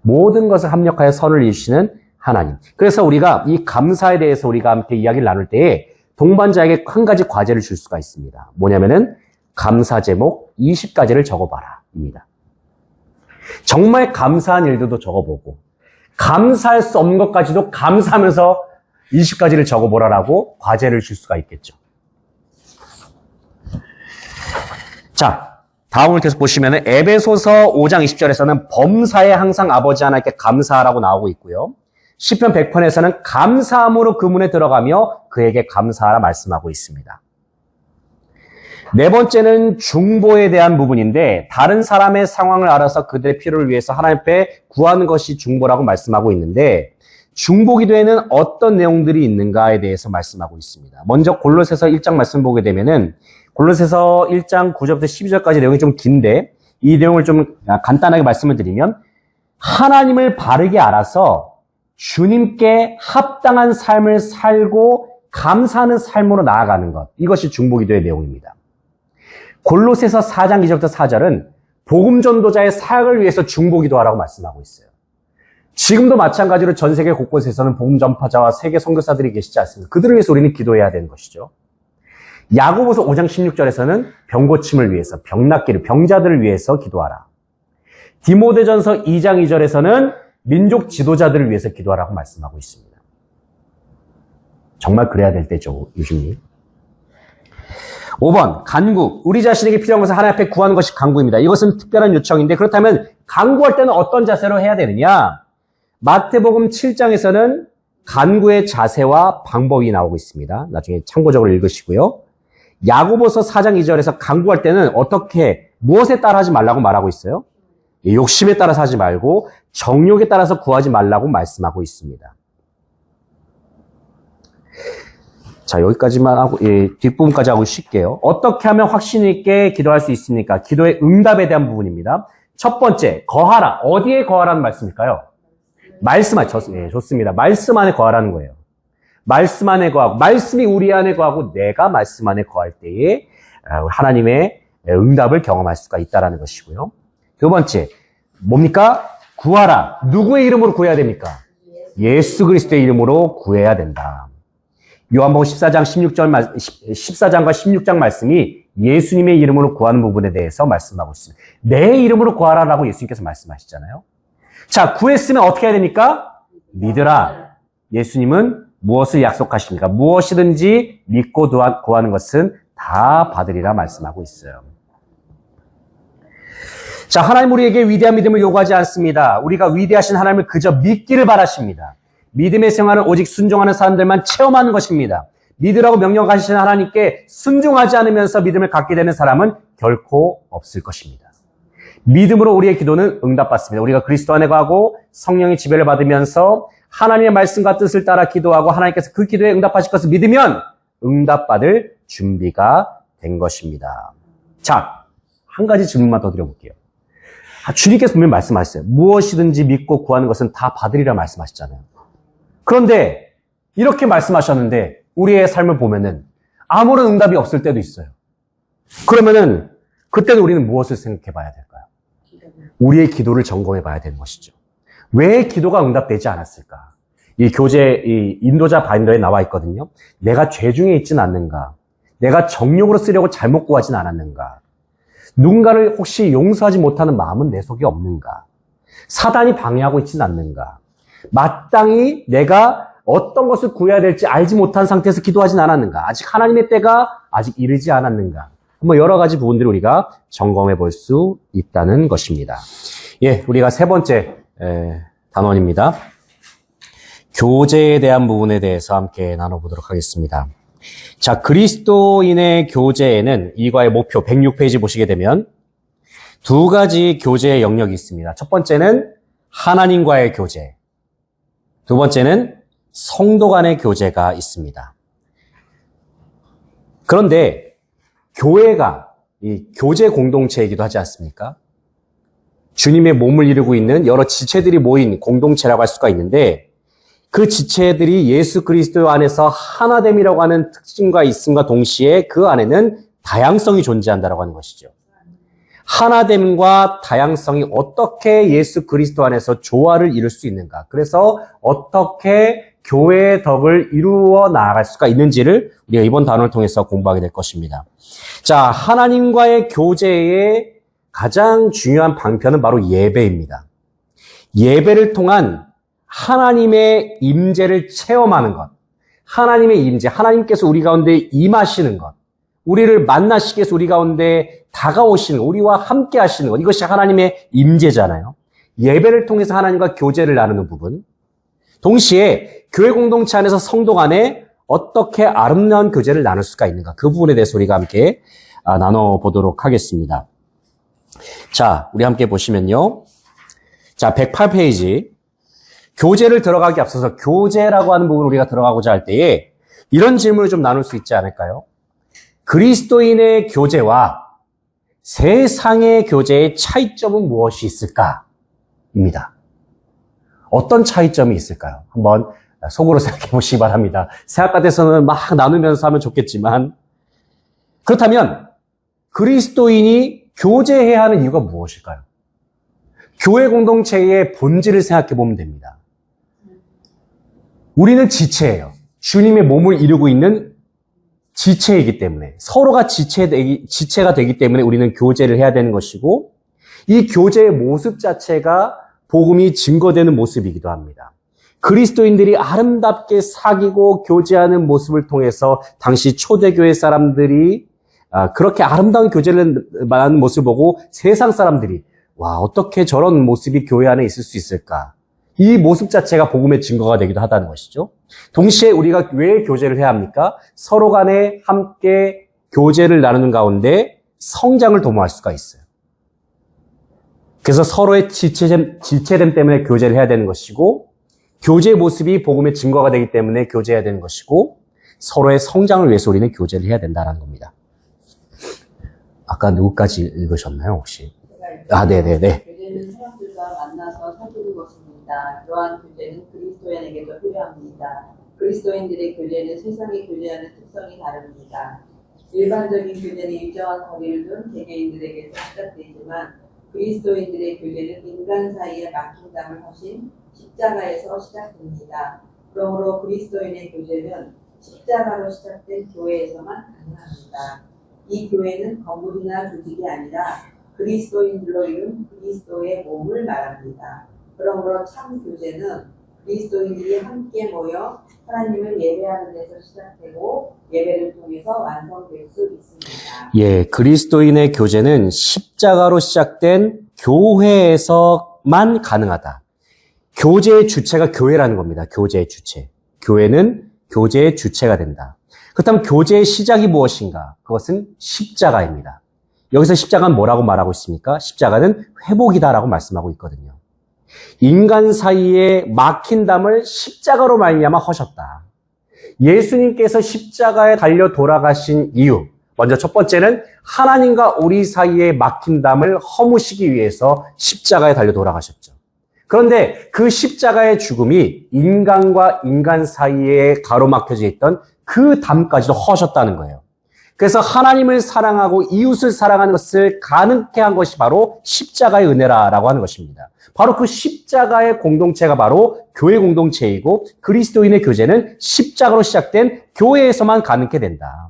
모든 것을 합력하여 선을 이루시는 하나님. 그래서 우리가 이 감사에 대해서 우리가 함께 이야기를 나눌 때에 동반자에게 한 가지 과제를 줄 수가 있습니다. 뭐냐면은 감사 제목 20가지를 적어봐라 입니다. 정말 감사한 일들도 적어보고 감사할 수 없는 것까지도 감사하면서 20가지를 적어보라라고 과제를 줄 수가 있겠죠. 자, 다음을 계속 보시면 에베소서 5장 20절에서는 범사에 항상 아버지 하나님께 감사하라고 나오고 있고요. 시편 100편에서는 감사함으로 그 문에 들어가며 그에게 감사하라 말씀하고 있습니다. 네 번째는 중보에 대한 부분인데 다른 사람의 상황을 알아서 그들의 필요를 위해서 하나님 앞에 구하는 것이 중보라고 말씀하고 있는데 중보 기도에는 어떤 내용들이 있는가에 대해서 말씀하고 있습니다. 먼저 골로새서 1장 말씀 보게 되면은 골로새서 1장 9절부터 12절까지 내용이 좀 긴데 이 내용을 좀 간단하게 말씀을 드리면 하나님을 바르게 알아서 주님께 합당한 삶을 살고 감사하는 삶으로 나아가는 것. 이것이 중보기도의 내용입니다. 골로새서 4장 2절부터 4절은 복음 전도자의 사역을 위해서 중보기도하라고 말씀하고 있어요. 지금도 마찬가지로 전 세계 곳곳에서는 복음 전파자와 세계 선교사들이 계시지 않습니까? 그들을 위해서 우리는 기도해야 되는 것이죠. 야고보서 5장 16절에서는 병 고침을 위해서, 병 낫기를, 병자들을 위해서 기도하라. 디모데전서 2장 2절에서는 민족 지도자들을 위해서 기도하라고 말씀하고 있습니다. 정말 그래야 될 때죠, 요즘이. 5번, 간구. 우리 자신에게 필요한 것을 하나님 앞에 구하는 것이 간구입니다. 이것은 특별한 요청인데 그렇다면 간구할 때는 어떤 자세로 해야 되느냐? 마태복음 7장에서는 간구의 자세와 방법이 나오고 있습니다. 나중에 참고적으로 읽으시고요. 야고보서 4장 2절에서 간구할 때는 어떻게, 무엇에 따라 하지 말라고 말하고 있어요? 욕심에 따라서 하지 말고 정욕에 따라서 구하지 말라고 말씀하고 있습니다. 자, 여기까지만 하고, 뒷부분까지 하고 쉴게요. 어떻게 하면 확신 있게 기도할 수 있습니까? 기도의 응답에 대한 부분입니다. 첫 번째, 거하라. 어디에 거하라는 말씀일까요? 말씀 안에, 좋습니다. 말씀 안에 거하라는 거예요. 말씀 안에 거하고, 말씀이 우리 안에 거하고, 내가 말씀 안에 거할 때에 하나님의 응답을 경험할 수가 있다는 것이고요. 두 번째, 뭡니까? 구하라. 누구의 이름으로 구해야 됩니까? 예수 그리스도의 이름으로 구해야 된다. 요한복음 14장과 16장 말씀이 예수님의 이름으로 구하는 부분에 대해서 말씀하고 있습니다. 내 이름으로 구하라라고 예수님께서 말씀하시잖아요. 자, 구했으면 어떻게 해야 됩니까? 믿으라. 예수님은 무엇을 약속하십니까? 무엇이든지 믿고 구하는 것은 다 받으리라 말씀하고 있어요. 자, 하나님 우리에게 위대한 믿음을 요구하지 않습니다. 우리가 위대하신 하나님을 그저 믿기를 바라십니다. 믿음의 생활은 오직 순종하는 사람들만 체험하는 것입니다. 믿으라고 명령하시는 하나님께 순종하지 않으면서 믿음을 갖게 되는 사람은 결코 없을 것입니다. 믿음으로 우리의 기도는 응답받습니다. 우리가 그리스도 안에 가고 성령의 지배를 받으면서 하나님의 말씀과 뜻을 따라 기도하고 하나님께서 그 기도에 응답하실 것을 믿으면 응답받을 준비가 된 것입니다. 자, 한 가지 질문만 더 드려볼게요. 주님께서 분명히 말씀하셨어요. 무엇이든지 믿고 구하는 것은 다 받으리라 말씀하셨잖아요. 그런데 이렇게 말씀하셨는데 우리의 삶을 보면은 아무런 응답이 없을 때도 있어요. 그러면은 그때는 우리는 무엇을 생각해 봐야 될까요? 우리의 기도를 점검해 봐야 되는 것이죠. 왜 기도가 응답되지 않았을까? 이 교재, 이 인도자 바인더에 나와 있거든요. 내가 죄 중에 있지는 않는가? 내가 정욕으로 쓰려고 잘못 구하진 않았는가? 누군가를 혹시 용서하지 못하는 마음은 내 속에 없는가? 사단이 방해하고 있지는 않는가? 마땅히 내가 어떤 것을 구해야 될지 알지 못한 상태에서 기도하진 않았는가? 아직 하나님의 때가 아직 이르지 않았는가? 뭐 여러 가지 부분들을 우리가 점검해 볼 수 있다는 것입니다. 예, 우리가 세 번째 단원입니다. 교제에 대한 부분에 대해서 함께 나눠보도록 하겠습니다. 자, 그리스도인의 교제에는 이과의 목표 106페이지 보시게 되면 두 가지 교제의 영역이 있습니다. 첫 번째는 하나님과의 교제, 두 번째는 성도 간의 교제가 있습니다. 그런데 교회가 이 교제 공동체이기도 하지 않습니까? 주님의 몸을 이루고 있는 여러 지체들이 모인 공동체라고 할 수가 있는데 그 지체들이 예수 그리스도 안에서 하나됨이라고 하는 특징과 있음과 동시에 그 안에는 다양성이 존재한다라고 하는 것이죠. 하나됨과 다양성이 어떻게 예수 그리스도 안에서 조화를 이룰 수 있는가? 그래서 어떻게 교회의 덕을 이루어 나아갈 수가 있는지를 우리가 이번 단원을 통해서 공부하게 될 것입니다. 자, 하나님과의 교제의 가장 중요한 방편은 바로 예배입니다. 예배를 통한 하나님의 임재를 체험하는 것, 하나님의 임재, 하나님께서 우리 가운데 임하시는 것, 우리를 만나시기 위해서 우리 가운데 다가오시는 것, 우리와 함께 하시는 것, 이것이 하나님의 임재잖아요. 예배를 통해서 하나님과 교제를 나누는 부분. 동시에 교회 공동체 안에서 성도 간에 어떻게 아름다운 교제를 나눌 수가 있는가, 그 부분에 대해서 우리가 함께 나눠보도록 하겠습니다. 자, 우리 함께 보시면요. 자, 108페이지. 교제를 들어가기 앞서서 교제라고 하는 부분을 우리가 들어가고자 할 때에 이런 질문을 좀 나눌 수 있지 않을까요? 그리스도인의 교제와 세상의 교제의 차이점은 무엇이 있을까? 입니다. 어떤 차이점이 있을까요? 한번 속으로 생각해 보시기 바랍니다. 생각 같아서는 막 나누면서 하면 좋겠지만, 그렇다면 그리스도인이 교제해야 하는 이유가 무엇일까요? 교회 공동체의 본질을 생각해 보면 됩니다. 우리는 지체예요. 주님의 몸을 이루고 있는 지체이기 때문에, 서로가 지체가 되기 때문에 우리는 교제를 해야 되는 것이고, 이 교제의 모습 자체가 복음이 증거되는 모습이기도 합니다. 그리스도인들이 아름답게 사귀고 교제하는 모습을 통해서 당시 초대교회 사람들이 그렇게 아름다운 교제를 하는 모습을 보고 세상 사람들이 와, 어떻게 저런 모습이 교회 안에 있을 수 있을까? 이 모습 자체가 복음의 증거가 되기도 하다는 것이죠. 동시에 우리가 왜 교제를 해야 합니까? 서로 간에 함께 교제를 나누는 가운데 성장을 도모할 수가 있어요. 그래서 서로의 지체됨 때문에 교제를 해야 되는 것이고, 교제의 모습이 복음의 증거가 되기 때문에 교제해야 되는 것이고, 서로의 성장을 위해서 우리는 교제를 해야 된다는 겁니다. 아까 누구까지 읽으셨나요, 혹시? 네네네. 교제는 사람들과 만나서 사귀는 것입니다. 그러한 교제는 그리스도인에게도 필요합니다. 그리스도인들의 교제는 세상의 교제와는 특성이 다릅니다. 일반적인 교제는 일정한 거리를 둔 개개인들에게서 시작되지만 그리스도인들의 교제는 인간 사이에 막힌담을 하신 십자가에서 시작됩니다. 그러므로 그리스도인의 교제는 십자가로 시작된 교회에서만 가능합니다. 이 교회는 건물이나 조직이 아니라 그리스도인들로 이룬 그리스도의 몸을 말합니다. 그러므로 참 교제는 그리스도인들이 함께 모여 하나님을 예배하는 데서 시작되고 예배를 통해서 완성될 수 있습니다. 예, 그리스도인의 교제는 십자가로 시작된 교회에서만 가능하다. 교제의 주체가 교회라는 겁니다. 교제의 주체. 교회는 교제의 주체가 된다. 그렇다면 교제의 시작이 무엇인가? 그것은 십자가입니다. 여기서 십자가는 뭐라고 말하고 있습니까? 십자가는 회복이다라고 말씀하고 있거든요. 인간 사이에 막힌 담을 십자가로 말미암아 허셨다. 예수님께서 십자가에 달려 돌아가신 이유, 먼저 첫 번째는 하나님과 우리 사이에 막힌 담을 허무시기 위해서 십자가에 달려 돌아가셨죠. 그런데 그 십자가의 죽음이 인간과 인간 사이에 가로막혀져 있던 그 담까지도 허셨다는 거예요. 그래서 하나님을 사랑하고 이웃을 사랑하는 것을 가능케 한 것이 바로 십자가의 은혜라고 하는 것입니다. 바로 그 십자가의 공동체가 바로 교회 공동체이고, 그리스도인의 교제는 십자가로 시작된 교회에서만 가능케 된다.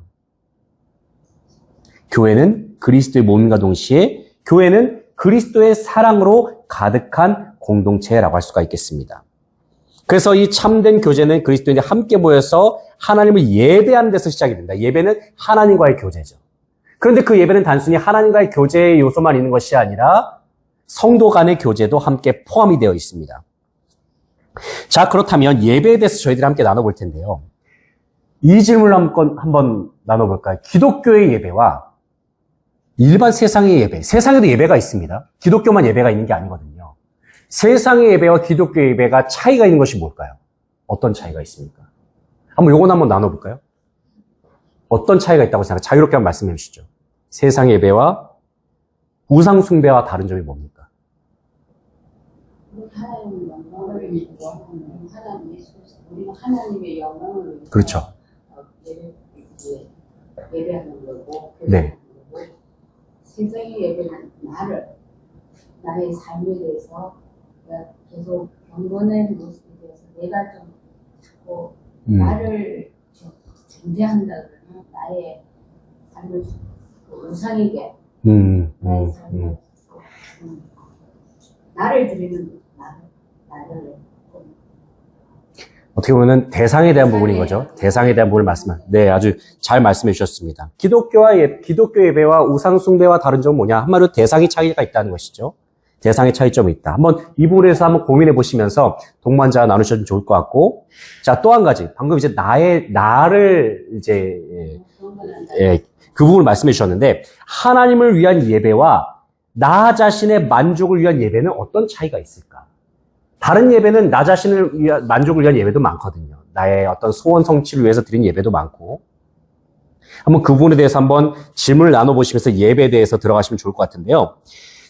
교회는 그리스도의 몸과 동시에 교회는 그리스도의 사랑으로 가득한 공동체라고 할 수가 있겠습니다. 그래서 이 참된 교제는 그리스도인들이 함께 모여서 하나님을 예배하는 데서 시작이 된다. 예배는 하나님과의 교제죠. 그런데 그 예배는 단순히 하나님과의 교제의 요소만 있는 것이 아니라 성도 간의 교제도 함께 포함이 되어 있습니다. 자, 그렇다면 예배에 대해서 저희들이 함께 나눠볼 텐데요. 이 질문을 한번 나눠볼까요? 기독교의 예배와 일반 세상의 예배, 세상에도 예배가 있습니다. 기독교만 예배가 있는 게 아니거든요. 세상의 예배와 기독교 예배가 차이가 있는 것이 뭘까요? 어떤 차이가 있습니까? 한번 나눠볼까요? 어떤 차이가 있다고 생각해요? 자유롭게 한번 말씀해 주시죠. 세상의 예배와 우상 숭배와 다른 점이 뭡니까? 하나님의 영광을 위해서 우리는 하나님의 영광을 위해서 그렇죠. 예배하는 거고, 네. 세상의 예배는 나의 삶에 대해서 계속 경건한 모습에 대해서 내가 좀 자꾸 나를 좀 존재한다 그러면 나의 삶을 우상에게 나의 삶을 나를 드리는 나를 어떻게 보면 대상에 대한 부분인 거죠. 대상에 대한 부분을 네, 아주 잘 말씀해 주셨습니다. 기독교 예배와 우상 숭배와 다른 점은 뭐냐? 한마디로 대상의 차이가 있다는 것이죠. 대상의 차이점이 있다. 한번 이 부분에서 한번 고민해 보시면서 동반자 나누셔도 좋을 것 같고, 자, 또 한 가지. 방금 이제 나를 이제 그 부분을 말씀해 주셨는데, 하나님을 위한 예배와 나 자신의 만족을 위한 예배는 어떤 차이가 있을까? 다른 예배는 나 자신을 위한 만족을 위한 예배도 많거든요. 나의 어떤 소원 성취를 위해서 드린 예배도 많고. 한번 그 부분에 대해서 한번 질문을 나눠보시면서 예배에 대해서 들어가시면 좋을 것 같은데요.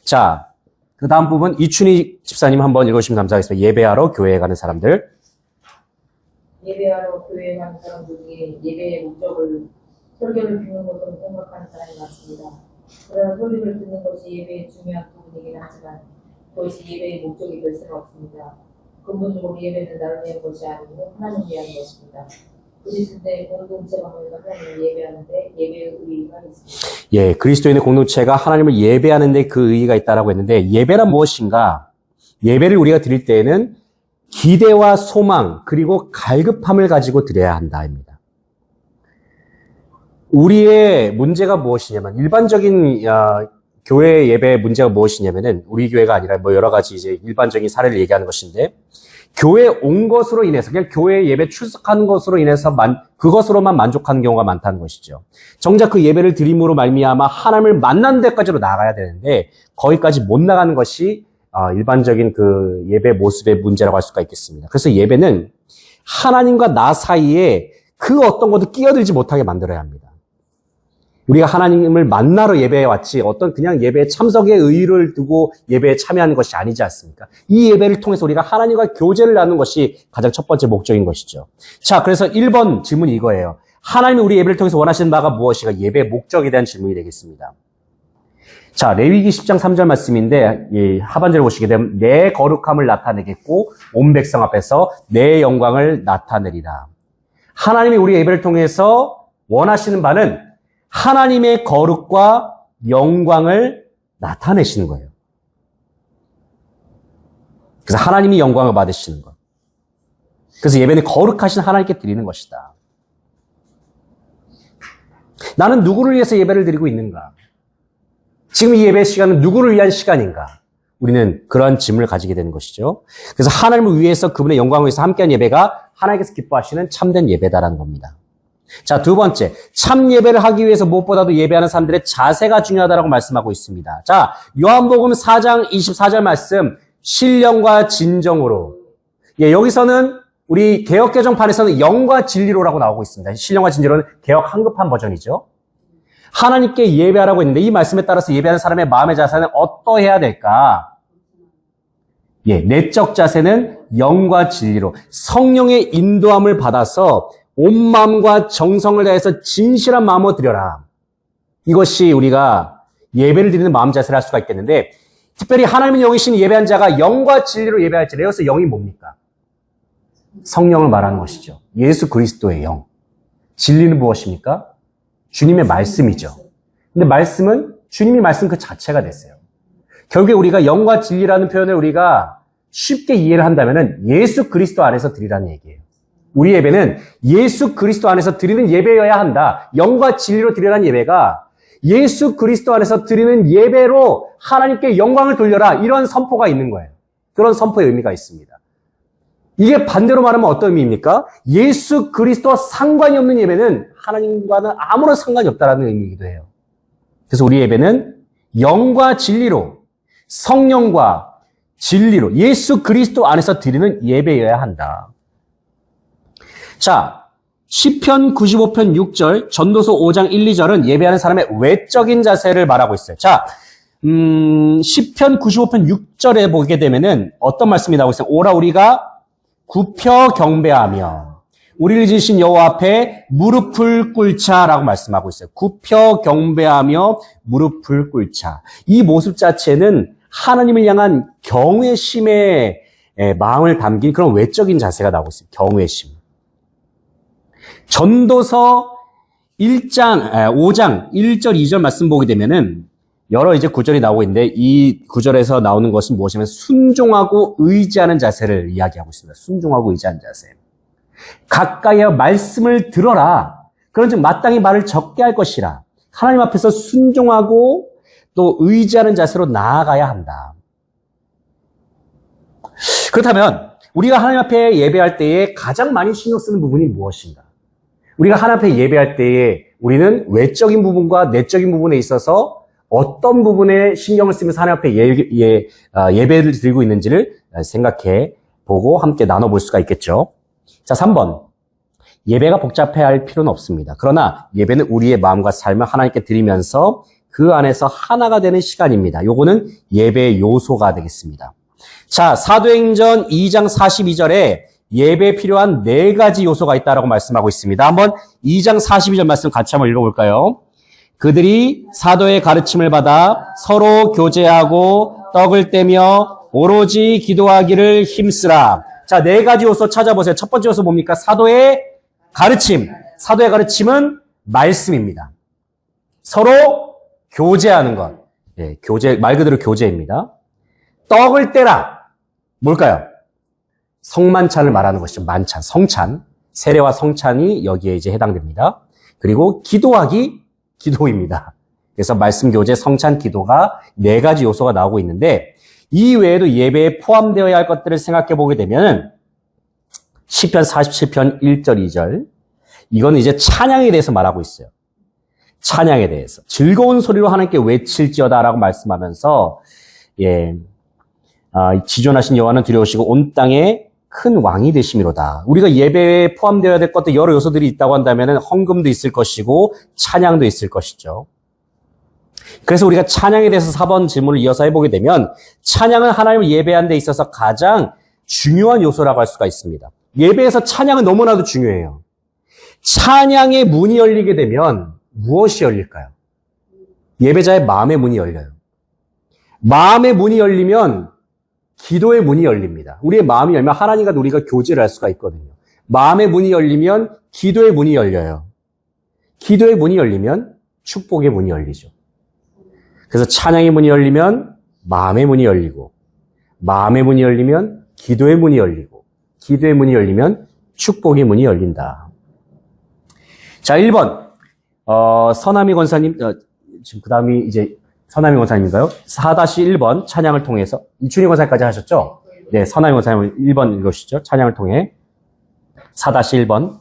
자, 그 다음 부분 이춘희 집사님 한번 읽어주시면 감사하겠습니다. 예배하러 교회에 가는 사람들. 예배하러 교회에 가는 사람들이 예배의 목적을 설교를 듣는 것으로 생각하는 사람이 많습니다. 그러나 설교를 듣는 것이 예배의 중요한 부분이긴 하지만 그것이 예배의 목적이 될 수는 없습니다. 근본적으로 예배는 나를 위한 것이 아니고 하나님을 위한 것입니다. 그리스도의 공동체가 모여서 하나님을 예배하는데 예배의 의의가 있습니다. 예, 그리스도인의 공동체가 하나님을 예배하는데 그 의의가 있다라고 했는데, 예배란 무엇인가? 예배를 우리가 드릴 때에는 기대와 소망 그리고 갈급함을 가지고 드려야 한다입니다. 우리의 문제가 무엇이냐면, 일반적인 교회 예배의 문제가 무엇이냐면은, 우리 교회가 아니라 뭐 여러 가지 이제 일반적인 사례를 얘기하는 것인데, 교회에 온 것으로 인해서, 그냥 교회 예배 출석한 것으로 인해서 그것으로만 만족하는 경우가 많다는 것이죠. 정작 그 예배를 드림으로 말미암아 하나님을 만나는 데까지로 나가야 되는데, 거기까지 못 나가는 것이 일반적인 그 예배 모습의 문제라고 할 수가 있겠습니다. 그래서 예배는 하나님과 나 사이에 그 어떤 것도 끼어들지 못하게 만들어야 합니다. 우리가 하나님을 만나러 예배에 왔지 어떤 그냥 예배에 참석의 의의를 두고 예배에 참여하는 것이 아니지 않습니까? 이 예배를 통해서 우리가 하나님과 교제를 나누는 것이 가장 첫 번째 목적인 것이죠. 자, 그래서 1번 질문이 이거예요. 하나님이 우리 예배를 통해서 원하시는 바가 무엇인가? 예배의 목적에 대한 질문이 되겠습니다. 자, 레위기 10장 3절 말씀인데, 하반절을 보시게 되면 내 거룩함을 나타내겠고 온 백성 앞에서 내 영광을 나타내리라. 하나님이 우리 예배를 통해서 원하시는 바는 하나님의 거룩과 영광을 나타내시는 거예요. 그래서 하나님이 영광을 받으시는 것. 그래서 예배는 거룩하신 하나님께 드리는 것이다. 나는 누구를 위해서 예배를 드리고 있는가? 지금 이 예배 시간은 누구를 위한 시간인가? 우리는 그러한 질문을 가지게 되는 것이죠. 그래서 하나님을 위해서, 그분의 영광을 위해서 함께한 예배가 하나님께서 기뻐하시는 참된 예배다라는 겁니다. 자, 두 번째, 참 예배를 하기 위해서 무엇보다도 예배하는 사람들의 자세가 중요하다라고 말씀하고 있습니다. 자, 요한복음 4장 24절 말씀, 신령과 진정으로. 예, 여기서는 우리 개역개정판에서는 영과 진리로라고 나오고 있습니다. 신령과 진리로는 개역 한급한 버전이죠. 하나님께 예배하라고 했는데 이 말씀에 따라서 예배하는 사람의 마음의 자세는 어떠해야 될까? 예, 내적 자세는 영과 진리로 성령의 인도함을 받아서 온 마음과 정성을 다해서 진실한 마음으로 드려라. 이것이 우리가 예배를 드리는 마음 자세를 할 수가 있겠는데, 특별히 하나님의 영이신 예배한 자가 영과 진리로 예배할지라. 여기서 영이 뭡니까? 성령을 말하는 것이죠. 예수 그리스도의 영. 진리는 무엇입니까? 주님의 말씀이죠. 근데 말씀은 주님이 말씀 그 자체가 됐어요. 결국에 우리가 영과 진리라는 표현을 우리가 쉽게 이해를 한다면은 예수 그리스도 안에서 드리라는 얘기예요. 우리 예배는 예수 그리스도 안에서 드리는 예배여야 한다. 영과 진리로 드리라는 예배가 예수 그리스도 안에서 드리는 예배로 하나님께 영광을 돌려라. 이런 선포가 있는 거예요. 그런 선포의 의미가 있습니다. 이게 반대로 말하면 어떤 의미입니까? 예수 그리스도와 상관이 없는 예배는 하나님과는 아무런 상관이 없다는 의미이기도 해요. 그래서 우리 예배는 영과 진리로, 성령과 진리로 예수 그리스도 안에서 드리는 예배여야 한다. 자, 시편 95편 6절, 전도서 5장 1, 2절은 예배하는 사람의 외적인 자세를 말하고 있어요. 자, 시편 95편 6절에 보게 되면은 어떤 말씀이 나오고 있어요? 오라 우리가 굽혀 경배하며 우리를 지으신 여호와 앞에 무릎을 꿇자라고 말씀하고 있어요. 굽혀 경배하며 무릎을 꿇자. 이 모습 자체는 하나님을 향한 경외심의 마음을 담긴 그런 외적인 자세가 나오고 있어요. 경외심. 전도서 5장 1절 2절 말씀 보게 되면은 여러 이제 구절이 나오고 있는데 이 구절에서 나오는 것은 무엇이냐면 순종하고 의지하는 자세를 이야기하고 있습니다. 순종하고 의지하는 자세. 가까이에 말씀을 들어라. 그런즉 마땅히 말을 적게 할 것이라. 하나님 앞에서 순종하고 또 의지하는 자세로 나아가야 한다. 그렇다면 우리가 하나님 앞에 예배할 때에 가장 많이 신경 쓰는 부분이 무엇인가? 우리가 하나님 앞에 예배할 때에 우리는 외적인 부분과 내적인 부분에 있어서 어떤 부분에 신경을 쓰면서 하나님 앞에 예배를 드리고 있는지를 생각해 보고 함께 나눠볼 수가 있겠죠. 자, 3번. 예배가 복잡해야 할 필요는 없습니다. 그러나 예배는 우리의 마음과 삶을 하나님께 드리면서 그 안에서 하나가 되는 시간입니다. 요거는 예배의 요소가 되겠습니다. 자, 사도행전 2장 42절에 예배에 필요한 4가지 요소가 있다라고 말씀하고 있습니다. 한번 2장 42절 말씀 같이 한번 읽어볼까요? 그들이 사도의 가르침을 받아 서로 교제하고 떡을 떼며 오로지 기도하기를 힘쓰라. 자, 4가지 요소 찾아보세요. 첫 번째 요소 뭡니까? 사도의 가르침. 사도의 가르침은 말씀입니다. 서로 교제하는 것. 예, 교제, 말 그대로 교제입니다. 떡을 떼라. 뭘까요? 성만찬을 말하는 것이죠. 만찬, 성찬. 세례와 성찬이 여기에 이제 해당됩니다. 그리고 기도하기, 기도입니다. 그래서 말씀, 교제, 성찬, 기도가 4가지 요소가 나오고 있는데 이 외에도 예배에 포함되어야 할 것들을 생각해 보게 되면 시편 47편 1절, 2절 이거는 이제 찬양에 대해서 말하고 있어요. 찬양에 대해서. 즐거운 소리로 하나님께 외칠지어다라고 말씀하면서 지존하신 여호와는 두려우시고 온 땅에 큰 왕이 되심이로다. 우리가 예배에 포함되어야 될 것도 여러 요소들이 있다고 한다면 헌금도 있을 것이고 찬양도 있을 것이죠. 그래서 우리가 찬양에 대해서 4번 질문을 이어서 해보게 되면 찬양은 하나님을 예배하는 데 있어서 가장 중요한 요소라고 할 수가 있습니다. 예배에서 찬양은 너무나도 중요해요. 찬양의 문이 열리게 되면 무엇이 열릴까요? 예배자의 마음의 문이 열려요. 마음의 문이 열리면 기도의 문이 열립니다. 우리의 마음이 열면 하나님과 우리가 교제를 할 수가 있거든요. 마음의 문이 열리면 기도의 문이 열려요. 기도의 문이 열리면 축복의 문이 열리죠. 그래서 찬양의 문이 열리면 마음의 문이 열리고, 마음의 문이 열리면 기도의 문이 열리고, 기도의 문이 열리면 축복의 문이 열린다. 자, 1번. 서남희 권사님, 지금 그 다음이 이제 서남희 권사님인가요? 4-1번 찬양을 통해서 이춘희 권사님까지 하셨죠? 네, 서남희 권사님 1번 읽으시죠. 찬양을 통해 4-1번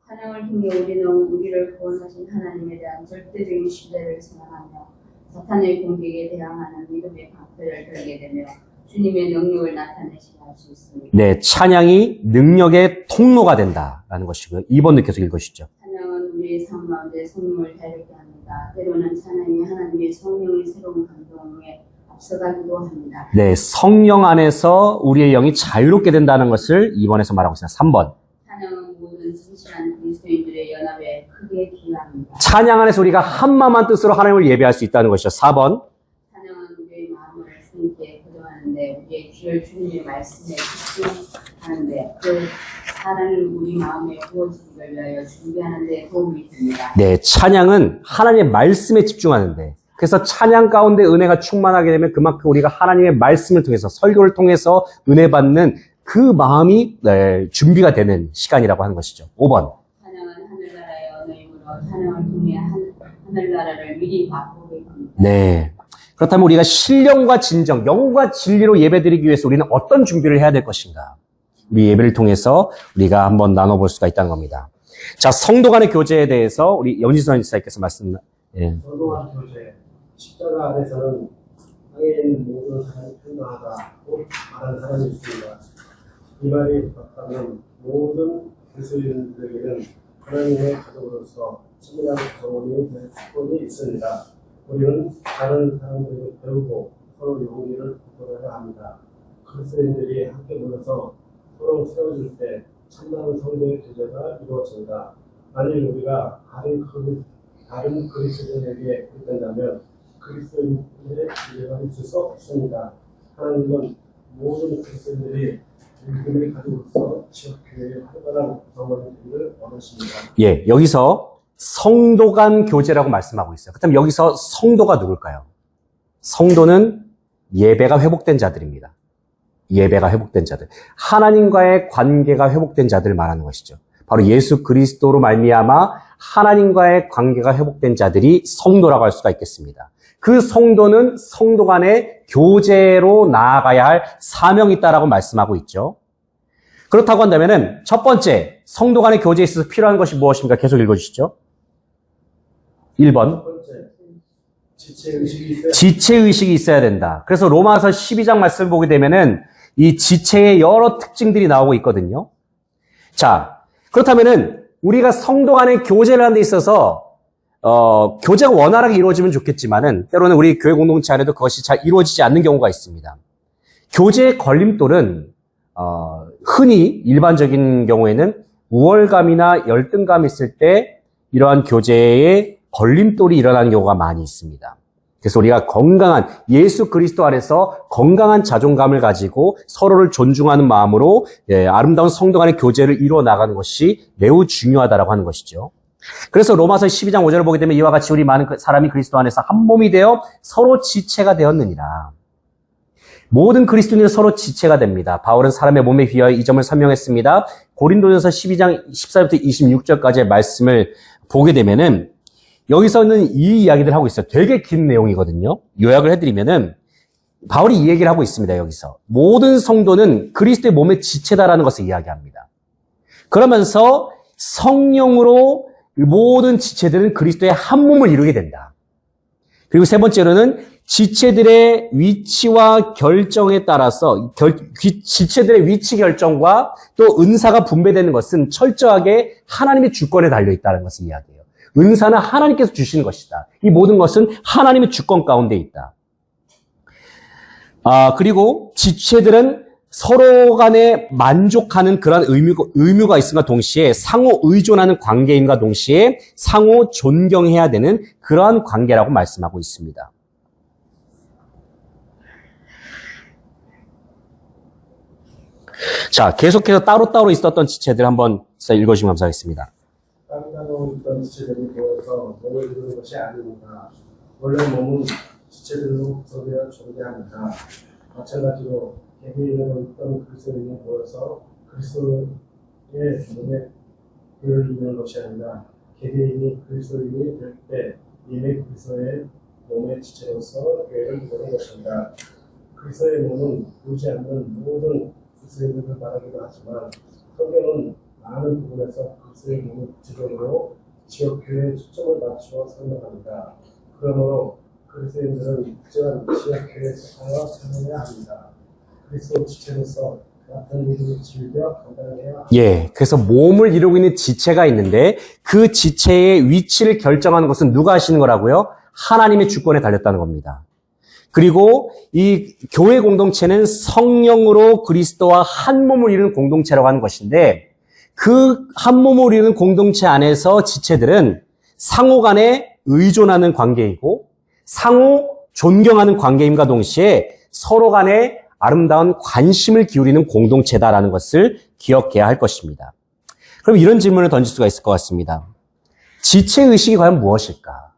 찬양을 통해 우리는 우리를 구원하신 하나님에 대한 절대적인 신뢰를 생각하며 사탄의 공격에 대항하는 믿음의 방패를 들게 되며 주님의 능력을 나타내시게 할 수 있습니다. 네, 찬양이 능력의 통로가 된다라는 것이고요. 2번도 계속 읽으시죠. 찬양은 우리의 삶 가운데 성령을 자유케 합니다. 때로는 찬양이 하나님의 성령의 새로운 감동에 앞서가기도 합니다. 네, 성령 안에서 우리의 영이 자유롭게 된다는 것을 2번에서 말하고 있습니다. 3번. 찬양은 모든 진실한 그리스도인들의 연합에 크게 기여합니다. 찬양 안에서 우리가 한마음한 뜻으로 하나님을 예배할 수 있다는 것이죠. 4번. 찬양은 우리의 마음을 주님께 고정하는데 우리의 귀를 주님의 말씀에 집중하는데 그 사랑을 우리 마음에 부어지기를 위하여 준비하는 데 도움이 됩니다. 네, 찬양은 하나님의 말씀에 집중하는데 그래서 찬양 가운데 은혜가 충만하게 되면 그만큼 우리가 하나님의 말씀을 통해서 설교를 통해서 은혜 받는 그 마음이 준비가 되는 시간이라고 하는 것이죠. 5번. 찬양은 하늘나라의 언어이므로 찬양을 통해 하늘나라를 미리 맛보게 합니다. 네. 그렇다면 우리가 신령과 진정, 영과 진리로 예배드리기 위해서 우리는 어떤 준비를 해야 될 것인가? 우리 예배를 통해서 우리가 한번 나눠볼 수가 있다는 겁니다. 자, 성도 간의 교제에 대해서 우리 연지선 지사님께서 성도 간 교제, 십자가 안에서는 땅에 있는 모든 사람이 평등하다고 말하는 사람이 있습니다. 이 말이 맞다면 모든 그리스도인들에게는 하나님의 가족으로서 친밀한 정원이 될 축복이 있습니다. 우리는 다른 사람들에게 배우고 서로 용기를 북돋아야 합니다. 그리스도인들이 함께 모여서 서로 세워줄 때 참다운 성도의 교제가 이루어집니다. 만일 우리가 다른 그리스도인에게 불편하면 그리스도인의 지혜가 있을 수 없습니다. 하나님은 모든 그리스도인들이 믿음의 가족으로서 지역교회의 활발한 구성원이 되기를 원하십니다. 예, 여기서 성도 간 교제라고 말씀하고 있어요. 그렇다면 여기서 성도가 누굴까요? 성도는 예배가 회복된 자들입니다. 예배가 회복된 자들, 하나님과의 관계가 회복된 자들을 말하는 것이죠. 바로 예수 그리스도로 말미암아 하나님과의 관계가 회복된 자들이 성도라고 할 수가 있겠습니다. 그 성도는 성도 간의 교제로 나아가야 할 사명이 있다라고 말씀하고 있죠. 그렇다고 한다면은 첫 번째, 성도 간의 교제에 있어서 필요한 것이 무엇입니까? 계속 읽어주시죠. 1번. 첫 번째, 지체의식이 있어야 지체의식이 있어야 된다. 그래서 로마서 12장 말씀을 보게 되면은 이 지체의 여러 특징들이 나오고 있거든요. 자, 그렇다면은 우리가 성도 간의 교제를 하는 데 있어서 교제가 원활하게 이루어지면 좋겠지만은 때로는 우리 교회 공동체 안에도 그것이 잘 이루어지지 않는 경우가 있습니다. 교제의 걸림돌은 흔히 일반적인 경우에는 우월감이나 열등감이 있을 때 이러한 교제에 걸림돌이 일어나는 경우가 많이 있습니다. 그래서 우리가 건강한 예수 그리스도 안에서 건강한 자존감을 가지고 서로를 존중하는 마음으로 아름다운 성도 간의 교제를 이루어 나가는 것이 매우 중요하다라고 하는 것이죠. 그래서 로마서 12장 5절을 보게 되면 이와 같이 우리 많은 사람이 그리스도 안에서 한 몸이 되어 서로 지체가 되었느니라. 모든 그리스도인은 서로 지체가 됩니다. 바울은 사람의 몸에 비하여 이 점을 설명했습니다. 고린도전서 12장 14절부터 26절까지의 말씀을 보게 되면은 여기서는 이 이야기를 하고 있어요. 되게 긴 내용이거든요. 요약을 해드리면은 바울이 이 얘기를 하고 있습니다. 여기서 모든 성도는 그리스도의 몸의 지체다라는 것을 이야기합니다. 그러면서 성령으로 모든 지체들은 그리스도의 한 몸을 이루게 된다. 그리고 세 번째로는 지체들의 위치와 결정에 따라서 지체들의 위치 결정과 또 은사가 분배되는 것은 철저하게 하나님의 주권에 달려있다는 것을 이야기해요. 은사는 하나님께서 주시는 것이다. 이 모든 것은 하나님의 주권 가운데 있다. 그리고 지체들은 서로 간에 만족하는 그런 의무가 있음과 동시에 상호 의존하는 관계임과 동시에 상호 존경해야 되는 그러한 관계라고 말씀하고 있습니다. 자, 계속해서 따로따로 있었던 지체들 한번 읽어주시면 감사하겠습니다. 따로 있던 지체들이 모여서 몸을 이루는 것이 아닙니다. 원래 몸은 지체들로 구성되어 존재합니다. 마찬가지로 개개인으로 있던 그리스도인이 모여서 그리스도의 몸에 교회를 이루는 것이 아니라 개개인이 그리스도인이 될 때 이미 그리스도의 몸의 지체로서 교회를 이루는 것입니다. 그리스도의 몸은 보지 않는 모든 그리스도인들을 말하기도 하지만 성경은 많은 부분에서 그리스도의 몸을 구체적으로 지역교회에 초점을 맞추어 설명합니다. 그러므로 그리스도인들은 특정한 지역교회에 속하여 살아야 합니다. 그리스도 지체로서 같은 일을 즐겨 감당해야 합니다. 예, 그래서 몸을 이루고 있는 지체가 있는데 그 지체의 위치를 결정하는 것은 누가 하시는 거라고요? 하나님의 주권에 달렸다는 겁니다. 그리고 이 교회 공동체는 성령으로 그리스도와 한 몸을 이루는 공동체라고 하는 것인데 그 한 몸을 이루는 공동체 안에서 지체들은 상호 간에 의존하는 관계이고 상호 존경하는 관계임과 동시에 서로 간에 아름다운 관심을 기울이는 공동체다라는 것을 기억해야 할 것입니다. 그럼 이런 질문을 던질 수가 있을 것 같습니다. 지체의식이 과연 무엇일까?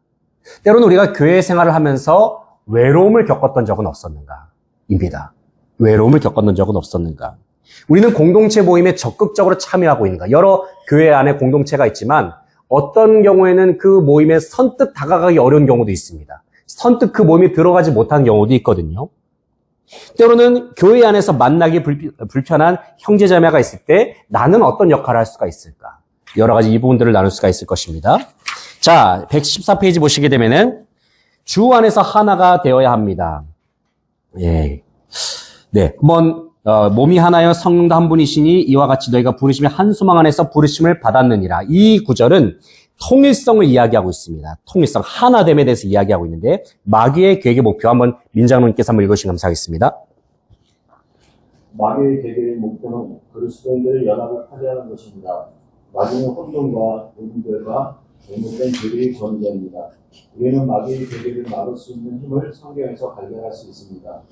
때로는 우리가 교회 생활을 하면서 외로움을 겪었던 적은 없었는가? 입니다. 외로움을 겪었던 적은 없었는가? 우리는 공동체 모임에 적극적으로 참여하고 있는가? 여러 교회 안에 공동체가 있지만 어떤 경우에는 그 모임에 선뜻 다가가기 어려운 경우도 있습니다. 선뜻 그 모임에 들어가지 못한 경우도 있거든요. 때로는 교회 안에서 만나기 불편한 형제자매가 있을 때 나는 어떤 역할을 할 수가 있을까? 여러 가지 이 부분들을 나눌 수가 있을 것입니다. 자, 114페이지 보시게 되면은 주 안에서 하나가 되어야 합니다. 예. 네. 한번, 몸이 하나여 성령도 한 분이시니 이와 같이 너희가 부르심의 한 소망 안에서 부르심을 받았느니라. 이 구절은 통일성을 이야기하고 있습니다. 통일성, 하나됨에 대해서 이야기하고 있는데 마귀의 계획의 목표 한번 민장로님께서 한번 읽으시면 감사하겠습니다. 마귀의 계획의 목표는 그리스도인들의 연합을 파괴하는 것입니다. 마귀는 혼돈과 의문들과 잘못된 계획의 권위자입니다. 우리는 마귀의 계획을 막을 수 있는 힘을 성경에서 발견할 수 있습니다.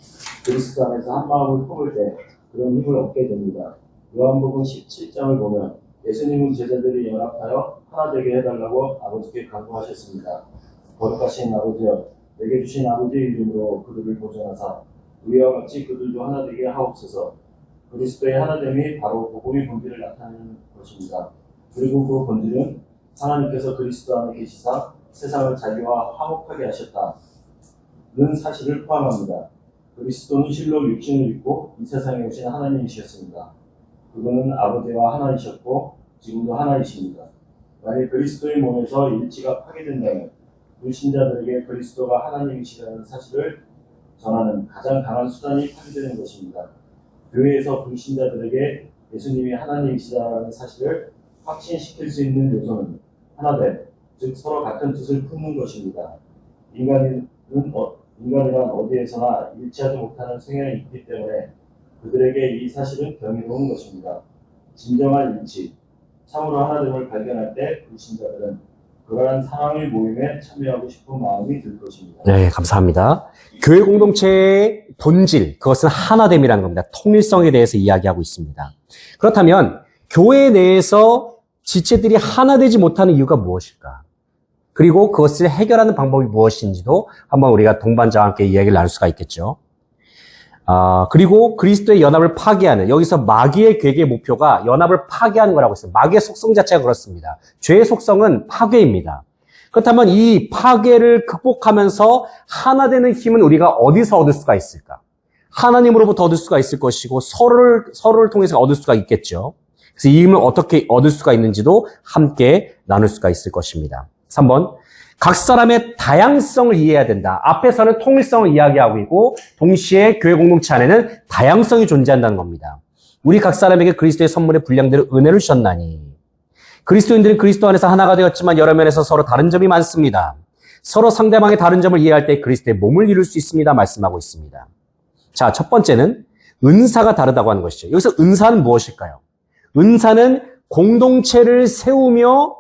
그리스도 안에서 한 마음을 품을 때 그런 힘을 얻게 됩니다. 요한복음 17장을 보면 예수님은 제자들이 연합하여 하나 되게 해달라고 아버지께 간구하셨습니다. 거룩하신 아버지여, 내게 주신 아버지의 이름으로 그들을 보존하사 우리와 같이 그들도 하나 되게 하옵소서. 그리스도의 하나됨이 바로 복음의 본질을 나타내는 것입니다. 그리고 그 본질은 하나님께서 그리스도 안에 계시사 세상을 자기와 화목하게 하셨다는 사실을 포함합니다. 그리스도는 실로 육신을 입고 이 세상에 오신 하나님이셨습니다. 그분은 아버지와 하나이셨고 지금도 하나이십니다. 만약 그리스도의 몸에서 일치가 파괴된다면 불신자들에게 그리스도가 하나님이시라는 사실을 전하는 가장 강한 수단이 파괴되는 것입니다. 교회에서 불신자들에게 예수님이 하나님이시다라는 사실을 확신시킬 수 있는 요소는 하나됨, 즉 서로 같은 뜻을 품는 것입니다. 인간이란 어디에서나 일치하지 못하는 성향이 있기 때문에 그들에게 이 사실은 경이로운 것입니다. 진정한 일치, 참으로 하나됨을 발견할 때 불신자들은 그러한 사랑의 모임에 참여하고 싶은 마음이 들 것입니다. 네, 감사합니다. 교회 공동체의 본질, 그것은 하나됨이라는 겁니다. 통일성에 대해서 이야기하고 있습니다. 그렇다면 교회 내에서 지체들이 하나 되지 못하는 이유가 무엇일까? 그리고 그것을 해결하는 방법이 무엇인지도 한번 우리가 동반자와 함께 이야기를 나눌 수가 있겠죠. 그리고 그리스도의 연합을 파괴하는, 여기서 마귀의 괴계의 목표가 연합을 파괴하는 거라고 했어요. 마귀의 속성 자체가 그렇습니다. 죄의 속성은 파괴입니다. 그렇다면 이 파괴를 극복하면서 하나 되는 힘은 우리가 어디서 얻을 수가 있을까? 하나님으로부터 얻을 수가 있을 것이고 서로를 통해서 얻을 수가 있겠죠. 그래서 이 힘을 어떻게 얻을 수가 있는지도 함께 나눌 수가 있을 것입니다. 3번, 각 사람의 다양성을 이해해야 된다. 앞에서는 통일성을 이야기하고 있고 동시에 교회 공동체 안에는 다양성이 존재한다는 겁니다. 우리 각 사람에게 그리스도의 선물의 분량대로 은혜를 주셨나니. 그리스도인들은 그리스도 안에서 하나가 되었지만 여러 면에서 서로 다른 점이 많습니다. 서로 상대방의 다른 점을 이해할 때 그리스도의 몸을 이룰 수 있습니다. 말씀하고 있습니다. 자, 첫 번째는 은사가 다르다고 하는 것이죠. 여기서 은사는 무엇일까요? 은사는 공동체를 세우며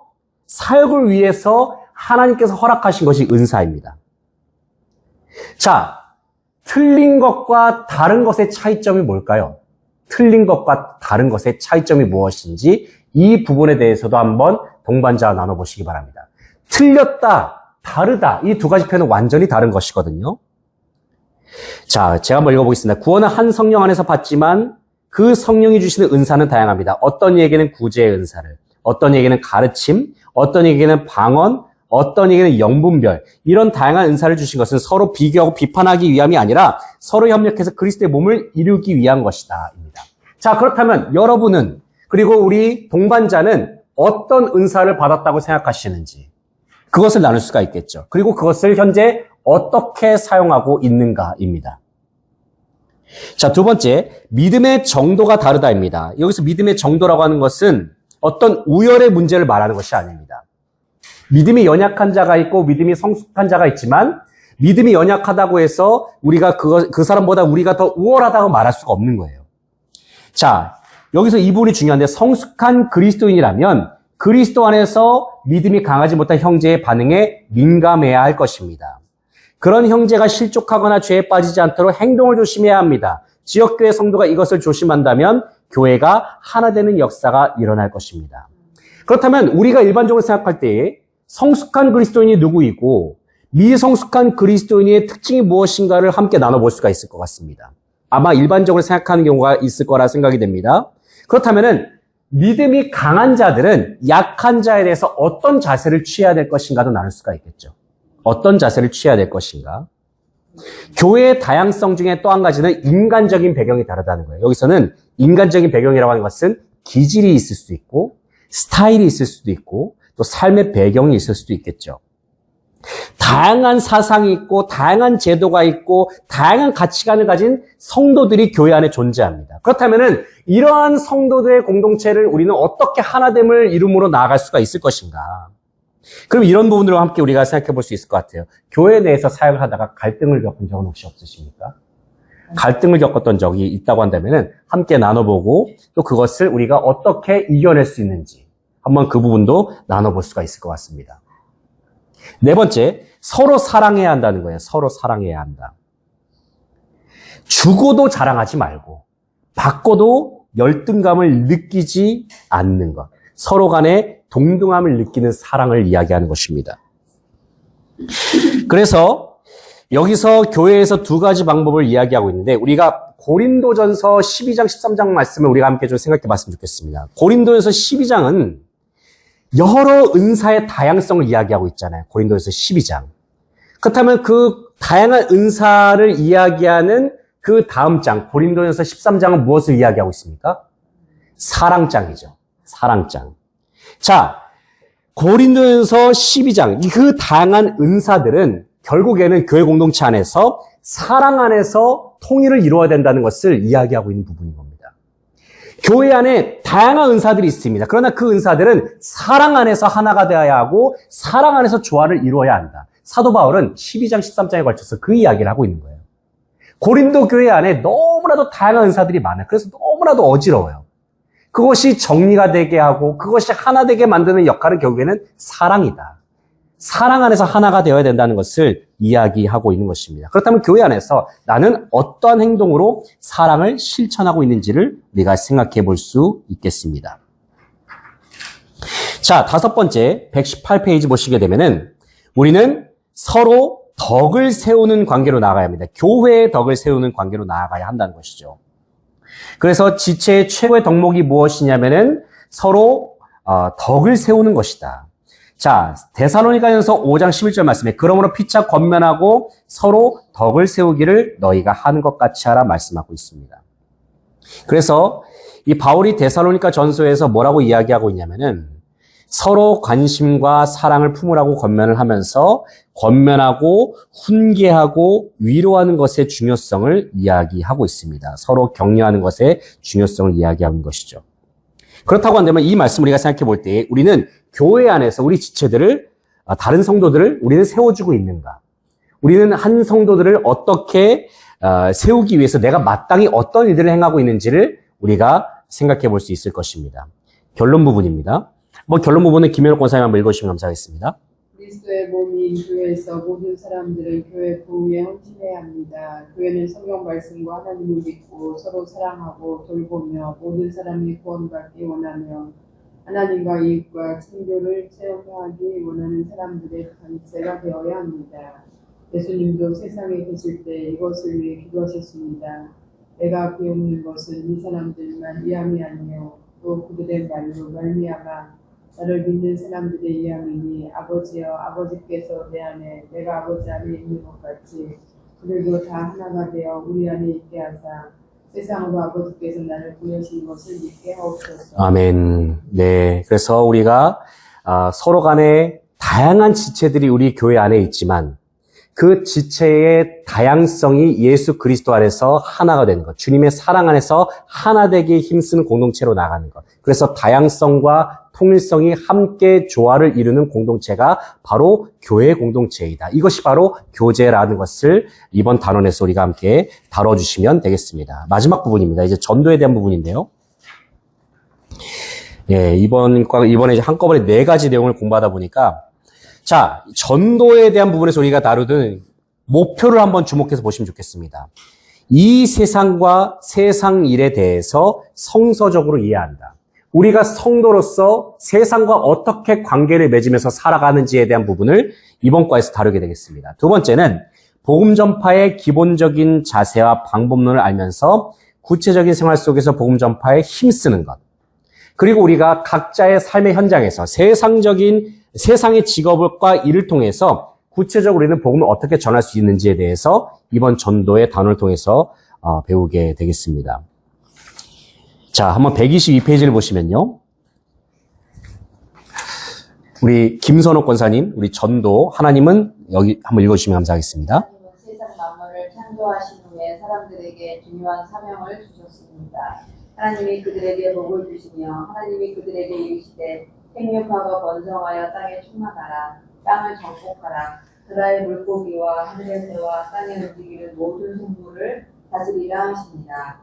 사역을 위해서 하나님께서 허락하신 것이 은사입니다. 자, 틀린 것과 다른 것의 차이점이 뭘까요? 틀린 것과 다른 것의 차이점이 무엇인지 이 부분에 대해서도 한번 동반자와 나눠보시기 바랍니다. 틀렸다, 다르다, 이 두 가지 표현은 완전히 다른 것이거든요. 자, 제가 한번 읽어보겠습니다. 구원은 한 성령 안에서 받지만 그 성령이 주시는 은사는 다양합니다. 어떤 이에게는 구제의 은사를, 어떤 이에게는 가르침, 어떤 이에게는 방언, 어떤 이에게는 영분별, 이런 다양한 은사를 주신 것은 서로 비교하고 비판하기 위함이 아니라 서로 협력해서 그리스도의 몸을 이루기 위한 것이다. 입니다. 자, 그렇다면 여러분은, 그리고 우리 동반자는 어떤 은사를 받았다고 생각하시는지 그것을 나눌 수가 있겠죠. 그리고 그것을 현재 어떻게 사용하고 있는가입니다. 자, 두 번째, 믿음의 정도가 다르다입니다. 여기서 믿음의 정도라고 하는 것은 어떤 우열의 문제를 말하는 것이 아닙니다. 믿음이 연약한 자가 있고 믿음이 성숙한 자가 있지만 믿음이 연약하다고 해서 우리가 그 사람보다 우리가 더 우월하다고 말할 수가 없는 거예요. 자, 여기서 이 부분이 중요한데 성숙한 그리스도인이라면 그리스도 안에서 믿음이 강하지 못한 형제의 반응에 민감해야 할 것입니다. 그런 형제가 실족하거나 죄에 빠지지 않도록 행동을 조심해야 합니다. 지역교회 성도가 이것을 조심한다면 교회가 하나 되는 역사가 일어날 것입니다. 그렇다면 우리가 일반적으로 생각할 때 성숙한 그리스도인이 누구이고 미성숙한 그리스도인의 특징이 무엇인가를 함께 나눠볼 수가 있을 것 같습니다. 아마 일반적으로 생각하는 경우가 있을 거라 생각이 됩니다. 그렇다면은 믿음이 강한 자들은 약한 자에 대해서 어떤 자세를 취해야 될 것인가도 나눌 수가 있겠죠. 어떤 자세를 취해야 될 것인가. 교회의 다양성 중에 또 한 가지는 인간적인 배경이 다르다는 거예요. 여기서는 인간적인 배경이라고 하는 것은 기질이 있을 수도 있고 스타일이 있을 수도 있고 또 삶의 배경이 있을 수도 있겠죠. 다양한 사상이 있고 다양한 제도가 있고 다양한 가치관을 가진 성도들이 교회 안에 존재합니다. 그렇다면은 이러한 성도들의 공동체를 우리는 어떻게 하나됨을 이룸으로 나아갈 수가 있을 것인가? 그럼 이런 부분으로 함께 우리가 생각해 볼 수 있을 것 같아요. 교회 내에서 사역을 하다가 갈등을 겪은 적은 혹시 없으십니까? 갈등을 겪었던 적이 있다고 한다면은 함께 나눠보고 또 그것을 우리가 어떻게 이겨낼 수 있는지 한번 그 부분도 나눠볼 수가 있을 것 같습니다. 네 번째, 서로 사랑해야 한다는 거예요. 서로 사랑해야 한다. 주고도 자랑하지 말고 받고도 열등감을 느끼지 않는 것. 서로 간에 동등함을 느끼는 사랑을 이야기하는 것입니다. 그래서 여기서 교회에서 두 가지 방법을 이야기하고 있는데 우리가 고린도전서 12장 13장 말씀을 우리가 함께 좀 생각해 봤으면 좋겠습니다. 고린도전서 12장은 여러 은사의 다양성을 이야기하고 있잖아요. 고린도전서 12장. 그렇다면 그 다양한 은사를 이야기하는 그 다음 장 고린도전서 13장은 무엇을 이야기하고 있습니까? 사랑장이죠. 사랑장. 자, 고린도전서 12장 그 다양한 은사들은 결국에는 교회 공동체 안에서 사랑 안에서 통일을 이루어야 된다는 것을 이야기하고 있는 부분인 겁니다. 교회 안에 다양한 은사들이 있습니다. 그러나 그 은사들은 사랑 안에서 하나가 되어야 하고 사랑 안에서 조화를 이루어야 한다. 사도 바울은 12장 13장에 걸쳐서 그 이야기를 하고 있는 거예요. 고린도 교회 안에 너무나도 다양한 은사들이 많아요. 그래서 너무나도 어지러워요. 그것이 정리가 되게 하고 그것이 하나 되게 만드는 역할은 결국에는 사랑이다. 사랑 안에서 하나가 되어야 된다는 것을 이야기하고 있는 것입니다. 그렇다면 교회 안에서 나는 어떠한 행동으로 사랑을 실천하고 있는지를 우리가 생각해 볼 수 있겠습니다. 자, 다섯 번째 118페이지 보시게 되면은 우리는 서로 덕을 세우는 관계로 나아가야 합니다. 교회의 덕을 세우는 관계로 나아가야 한다는 것이죠. 그래서 지체의 최고의 덕목이 무엇이냐면은 서로 덕을 세우는 것이다. 자, 데살로니가전서 5장 11절 말씀에 그러므로 피차 권면하고 서로 덕을 세우기를 너희가 하는 것 같이 하라 말씀하고 있습니다. 그래서 이 바울이 데살로니가 전서에서 뭐라고 이야기하고 있냐면은 서로 관심과 사랑을 품으라고 권면을 하면서 권면하고 훈계하고 위로하는 것의 중요성을 이야기하고 있습니다. 서로 격려하는 것의 중요성을 이야기하는 것이죠. 그렇다고 한다면 이 말씀을 우리가 생각해 볼 때 우리는 교회 안에서 우리 지체들을 다른 성도들을 우리는 세워주고 있는가? 우리는 한 성도들을 어떻게 세우기 위해서 내가 마땅히 어떤 일들을 행하고 있는지를 우리가 생각해 볼 수 있을 것입니다. 결론 부분입니다. 결론 부분은 김현욱 권사님 한번 읽어주시면 감사하겠습니다. 그리스도의 몸인 교회에서 모든 사람들은 교회 부흥에 헌신해야 합니다. 교회는 성경 말씀과 하나님을 믿고 서로 사랑하고 돌보며 모든 사람이 구원받기 원하며 하나님과 이웃과 친교를 체험하기 원하는 사람들의 단체가 되어야 합니다. 예수님도 세상에 계실 때 이것을 위해 기도하셨습니다. 내가 배우는 것은 이 사람들만 이함이 아니요 또 그들의 말로 말미암아 나를 믿는 사람들의 이함이니 아버지여 아버지께서 내 안에 내가 아버지 안에 있는 것 같이 그들도 다 하나가 되어 우리 안에 있게 하사 세상으로 아버지께서 나를 보내신 것을 믿게 하옵소서. 아멘. 네. 그래서 우리가 서로 간에 다양한 지체들이 우리 교회 안에 있지만 그 지체의 다양성이 예수 그리스도 안에서 하나가 되는 것. 주님의 사랑 안에서 하나 되기에 힘쓰는 공동체로 나가는 것. 그래서 다양성과 통일성이 함께 조화를 이루는 공동체가 바로 교회 공동체이다. 이것이 바로 교제라는 것을 이번 단원에서 우리가 함께 다뤄주시면 되겠습니다. 마지막 부분입니다. 이제 전도에 대한 부분인데요. 예, 이번에 이제 한꺼번에 4가지 내용을 공부하다 보니까 자, 전도에 대한 부분에서 우리가 다루던 목표를 한번 주목해서 보시면 좋겠습니다. 이 세상과 세상 일에 대해서 성서적으로 이해한다. 우리가 성도로서 세상과 어떻게 관계를 맺으면서 살아가는지에 대한 부분을 이번 과에서 다루게 되겠습니다. 두 번째는 복음 전파의 기본적인 자세와 방법론을 알면서 구체적인 생활 속에서 복음 전파에 힘쓰는 것. 그리고 우리가 각자의 삶의 현장에서 세상의 직업과 일을 통해서 구체적으로 우리는 복음을 어떻게 전할 수 있는지에 대해서 이번 전도의 단원을 통해서 배우게 되겠습니다. 자, 한번 122페이지를 보시면요. 우리 김선옥 권사님, 우리 전도 하나님은 여기 한번 읽어주시면 감사하겠습니다. 하나님은 세상 만물을 창조하신 후에 사람들에게 중요한 사명을 주셨습니다. 하나님이 그들에게 복을 주시며 하나님이 그들에게 이르시되 생육하고 번성하여 땅에 충만하라. 땅을 정복하라. 그라의 물고기와 하늘의 새와 땅에 움직이는 모든 생물을 다스리라 하십니다.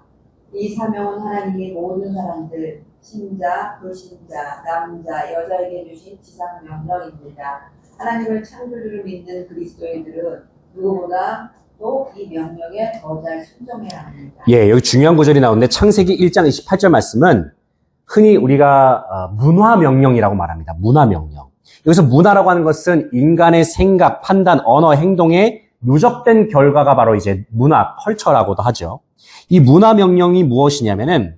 이 사명은 하나님이 모든 사람들, 신자, 불신자, 남자, 여자에게 주신 지상 명령입니다. 하나님을 창조주를 믿는 그리스도인들은 누구보다 또 이 명령에 더 잘 순종해야 합니다. 예, 여기 중요한 구절이 나오는데 창세기 1장 28절 말씀은 흔히 우리가 문화 명령이라고 말합니다. 문화 명령. 여기서 문화라고 하는 것은 인간의 생각, 판단, 언어, 행동의 누적된 결과가 바로 이제 문화, 컬처라고도 하죠. 이 문화 명령이 무엇이냐면은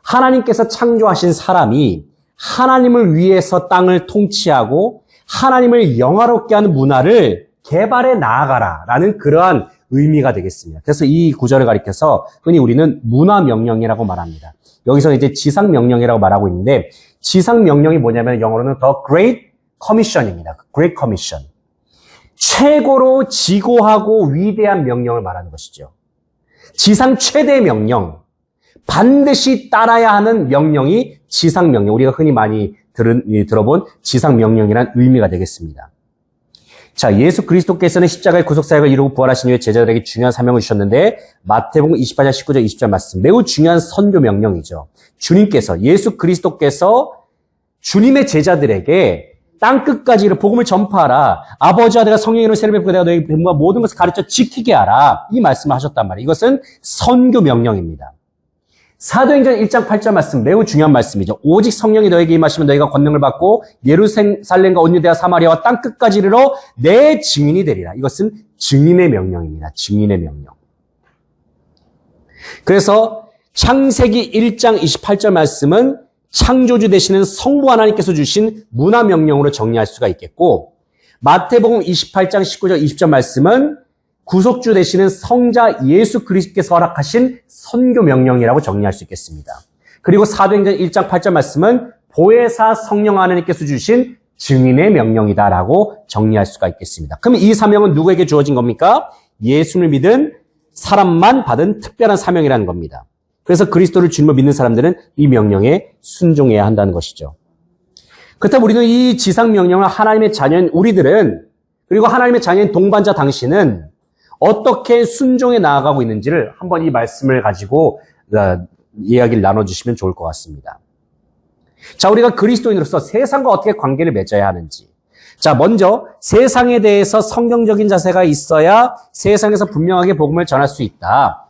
하나님께서 창조하신 사람이 하나님을 위해서 땅을 통치하고 하나님을 영화롭게 하는 문화를 개발해 나아가라라는 그러한 의미가 되겠습니다. 그래서 이 구절을 가리켜서 흔히 우리는 문화 명령이라고 말합니다. 여기서 이제 지상 명령이라고 말하고 있는데 지상 명령이 뭐냐면 영어로는 The Great Commission입니다. Great Commission. 최고로 지고하고 위대한 명령을 말하는 것이죠. 지상 최대 명령, 반드시 따라야 하는 명령이 지상 명령. 우리가 흔히 많이 들어본 지상 명령이라는 의미가 되겠습니다. 자, 예수 그리스도께서는 십자가의 구속사역을 이루고 부활하신 후에 제자들에게 중요한 사명을 주셨는데 마태복음 28장 19절 20절 말씀 매우 중요한 선교 명령이죠. 주님께서 예수 그리스도께서 주님의 제자들에게 땅끝까지 복음을 전파하라. 아버지와 내가 성령으로 세례를 받고 내가 너에게 배부와 모든 것을 가르쳐 지키게 하라. 이 말씀을 하셨단 말이에요. 이것은 선교 명령입니다. 사도행전 1장 8절 말씀 매우 중요한 말씀이죠. 오직 성령이 너에게 임하시면 너희가 권능을 받고 예루살렘과 온 유대와 사마리아와 땅끝까지 이르러 내 증인이 되리라. 이것은 증인의 명령입니다. 증인의 명령. 그래서 창세기 1장 28절 말씀은 창조주 되시는 성부 하나님께서 주신 문화 명령으로 정리할 수가 있겠고 마태복음 28장 19절 20절 말씀은 구속주 되시는 성자 예수 그리스도께서 허락하신 선교 명령이라고 정리할 수 있겠습니다. 그리고 사도행전 1장 8절 말씀은 보혜사 성령 하나님께서 주신 증인의 명령이다라고 정리할 수가 있겠습니다. 그럼 이 사명은 누구에게 주어진 겁니까? 예수를 믿은 사람만 받은 특별한 사명이라는 겁니다. 그래서 그리스도를 주님으로 믿는 사람들은 이 명령에 순종해야 한다는 것이죠. 그렇다면 우리는 이 지상 명령을 하나님의 자녀인 우리들은 그리고 하나님의 자녀인 동반자 당신은 어떻게 순종해 나아가고 있는지를 한번 이 말씀을 가지고 이야기를 나눠주시면 좋을 것 같습니다. 자, 우리가 그리스도인으로서 세상과 어떻게 관계를 맺어야 하는지. 자, 먼저 세상에 대해서 성경적인 자세가 있어야 세상에서 분명하게 복음을 전할 수 있다.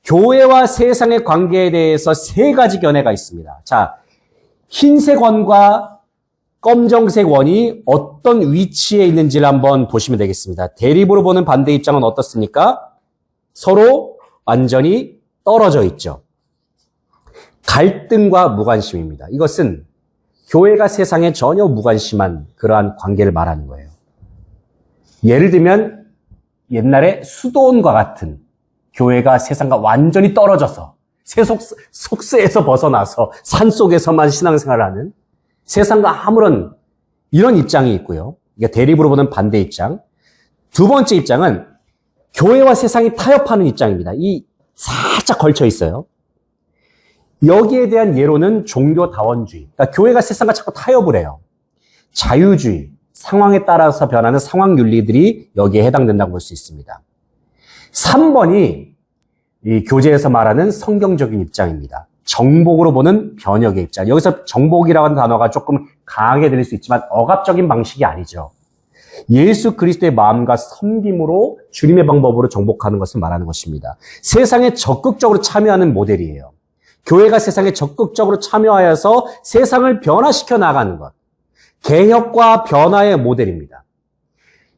교회와 세상의 관계에 대해서 세 가지 견해가 있습니다. 자, 흰색 원과 검정색 원이 어떤 위치에 있는지를 한번 보시면 되겠습니다. 대립으로 보는 반대 입장은 어떻습니까? 서로 완전히 떨어져 있죠. 갈등과 무관심입니다. 이것은 교회가 세상에 전혀 무관심한 그러한 관계를 말하는 거예요. 예를 들면 옛날에 수도원과 같은 교회가 세상과 완전히 떨어져서 속세에서 벗어나서 산속에서만 신앙생활을 하는 세상과 아무런 이런 입장이 있고요. 이게 대립으로 보는 반대 입장. 두 번째 입장은 교회와 세상이 타협하는 입장입니다. 이 살짝 걸쳐 있어요. 여기에 대한 예로는 종교다원주의. 그러니까 교회가 세상과 자꾸 타협을 해요. 자유주의, 상황에 따라서 변하는 상황 윤리들이 여기에 해당된다고 볼 수 있습니다. 3번이 이 교재에서 말하는 성경적인 입장입니다. 정복으로 보는 변혁의 입장. 여기서 정복이라고 하는 단어가 조금 강하게 들릴 수 있지만 억압적인 방식이 아니죠. 예수 그리스도의 마음과 섬김으로 주님의 방법으로 정복하는 것을 말하는 것입니다. 세상에 적극적으로 참여하는 모델이에요. 교회가 세상에 적극적으로 참여하여서 세상을 변화시켜 나가는 것. 개혁과 변화의 모델입니다.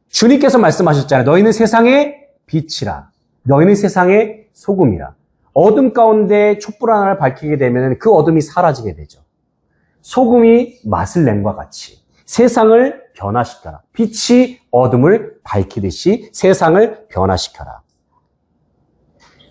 주님께서 말씀하셨잖아요. 너희는 세상의 빛이라. 너희는 세상의 소금이라. 어둠 가운데 촛불 하나를 밝히게 되면 그 어둠이 사라지게 되죠. 소금이 맛을 낸 것과 같이 세상을 변화시켜라. 빛이 어둠을 밝히듯이 세상을 변화시켜라.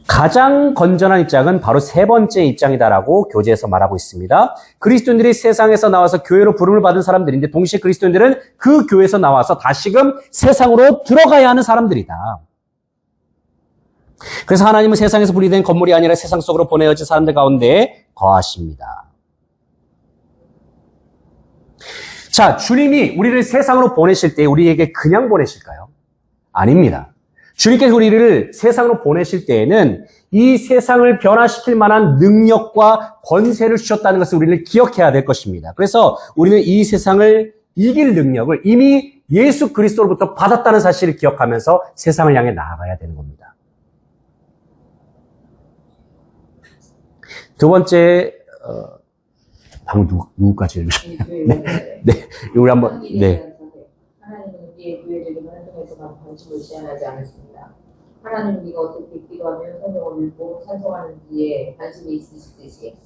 가장 건전한 입장은 바로 세 번째 입장이다라고 교재에서 말하고 있습니다. 그리스도인들이 세상에서 나와서 교회로 부름을 받은 사람들인데 동시에 그리스도인들은 그 교회에서 나와서 다시금 세상으로 들어가야 하는 사람들이다. 그래서 하나님은 세상에서 분리된 건물이 아니라 세상 속으로 보내어진 사람들 가운데 거하십니다. 자, 주님이 우리를 세상으로 보내실 때 우리에게 그냥 보내실까요? 아닙니다. 주님께서 우리를 세상으로 보내실 때에는 이 세상을 변화시킬 만한 능력과 권세를 주셨다는 것을 우리를 기억해야 될 것입니다. 그래서 우리는 이 세상을 이길 능력을 이미 예수 그리스도로부터 받았다는 사실을 기억하면서 세상을 향해 나아가야 되는 겁니다. 두 번째, 방금 누구까지 읽으셨나요? 네, 우리 한번, 네. 하나님은 우리의 교회적인 활동에서 관심을 제한하지 않으십니다. 하나님 우리가 어떻게 기도하며 성경을 읽고 찬송하는지에 관심이 있으시듯이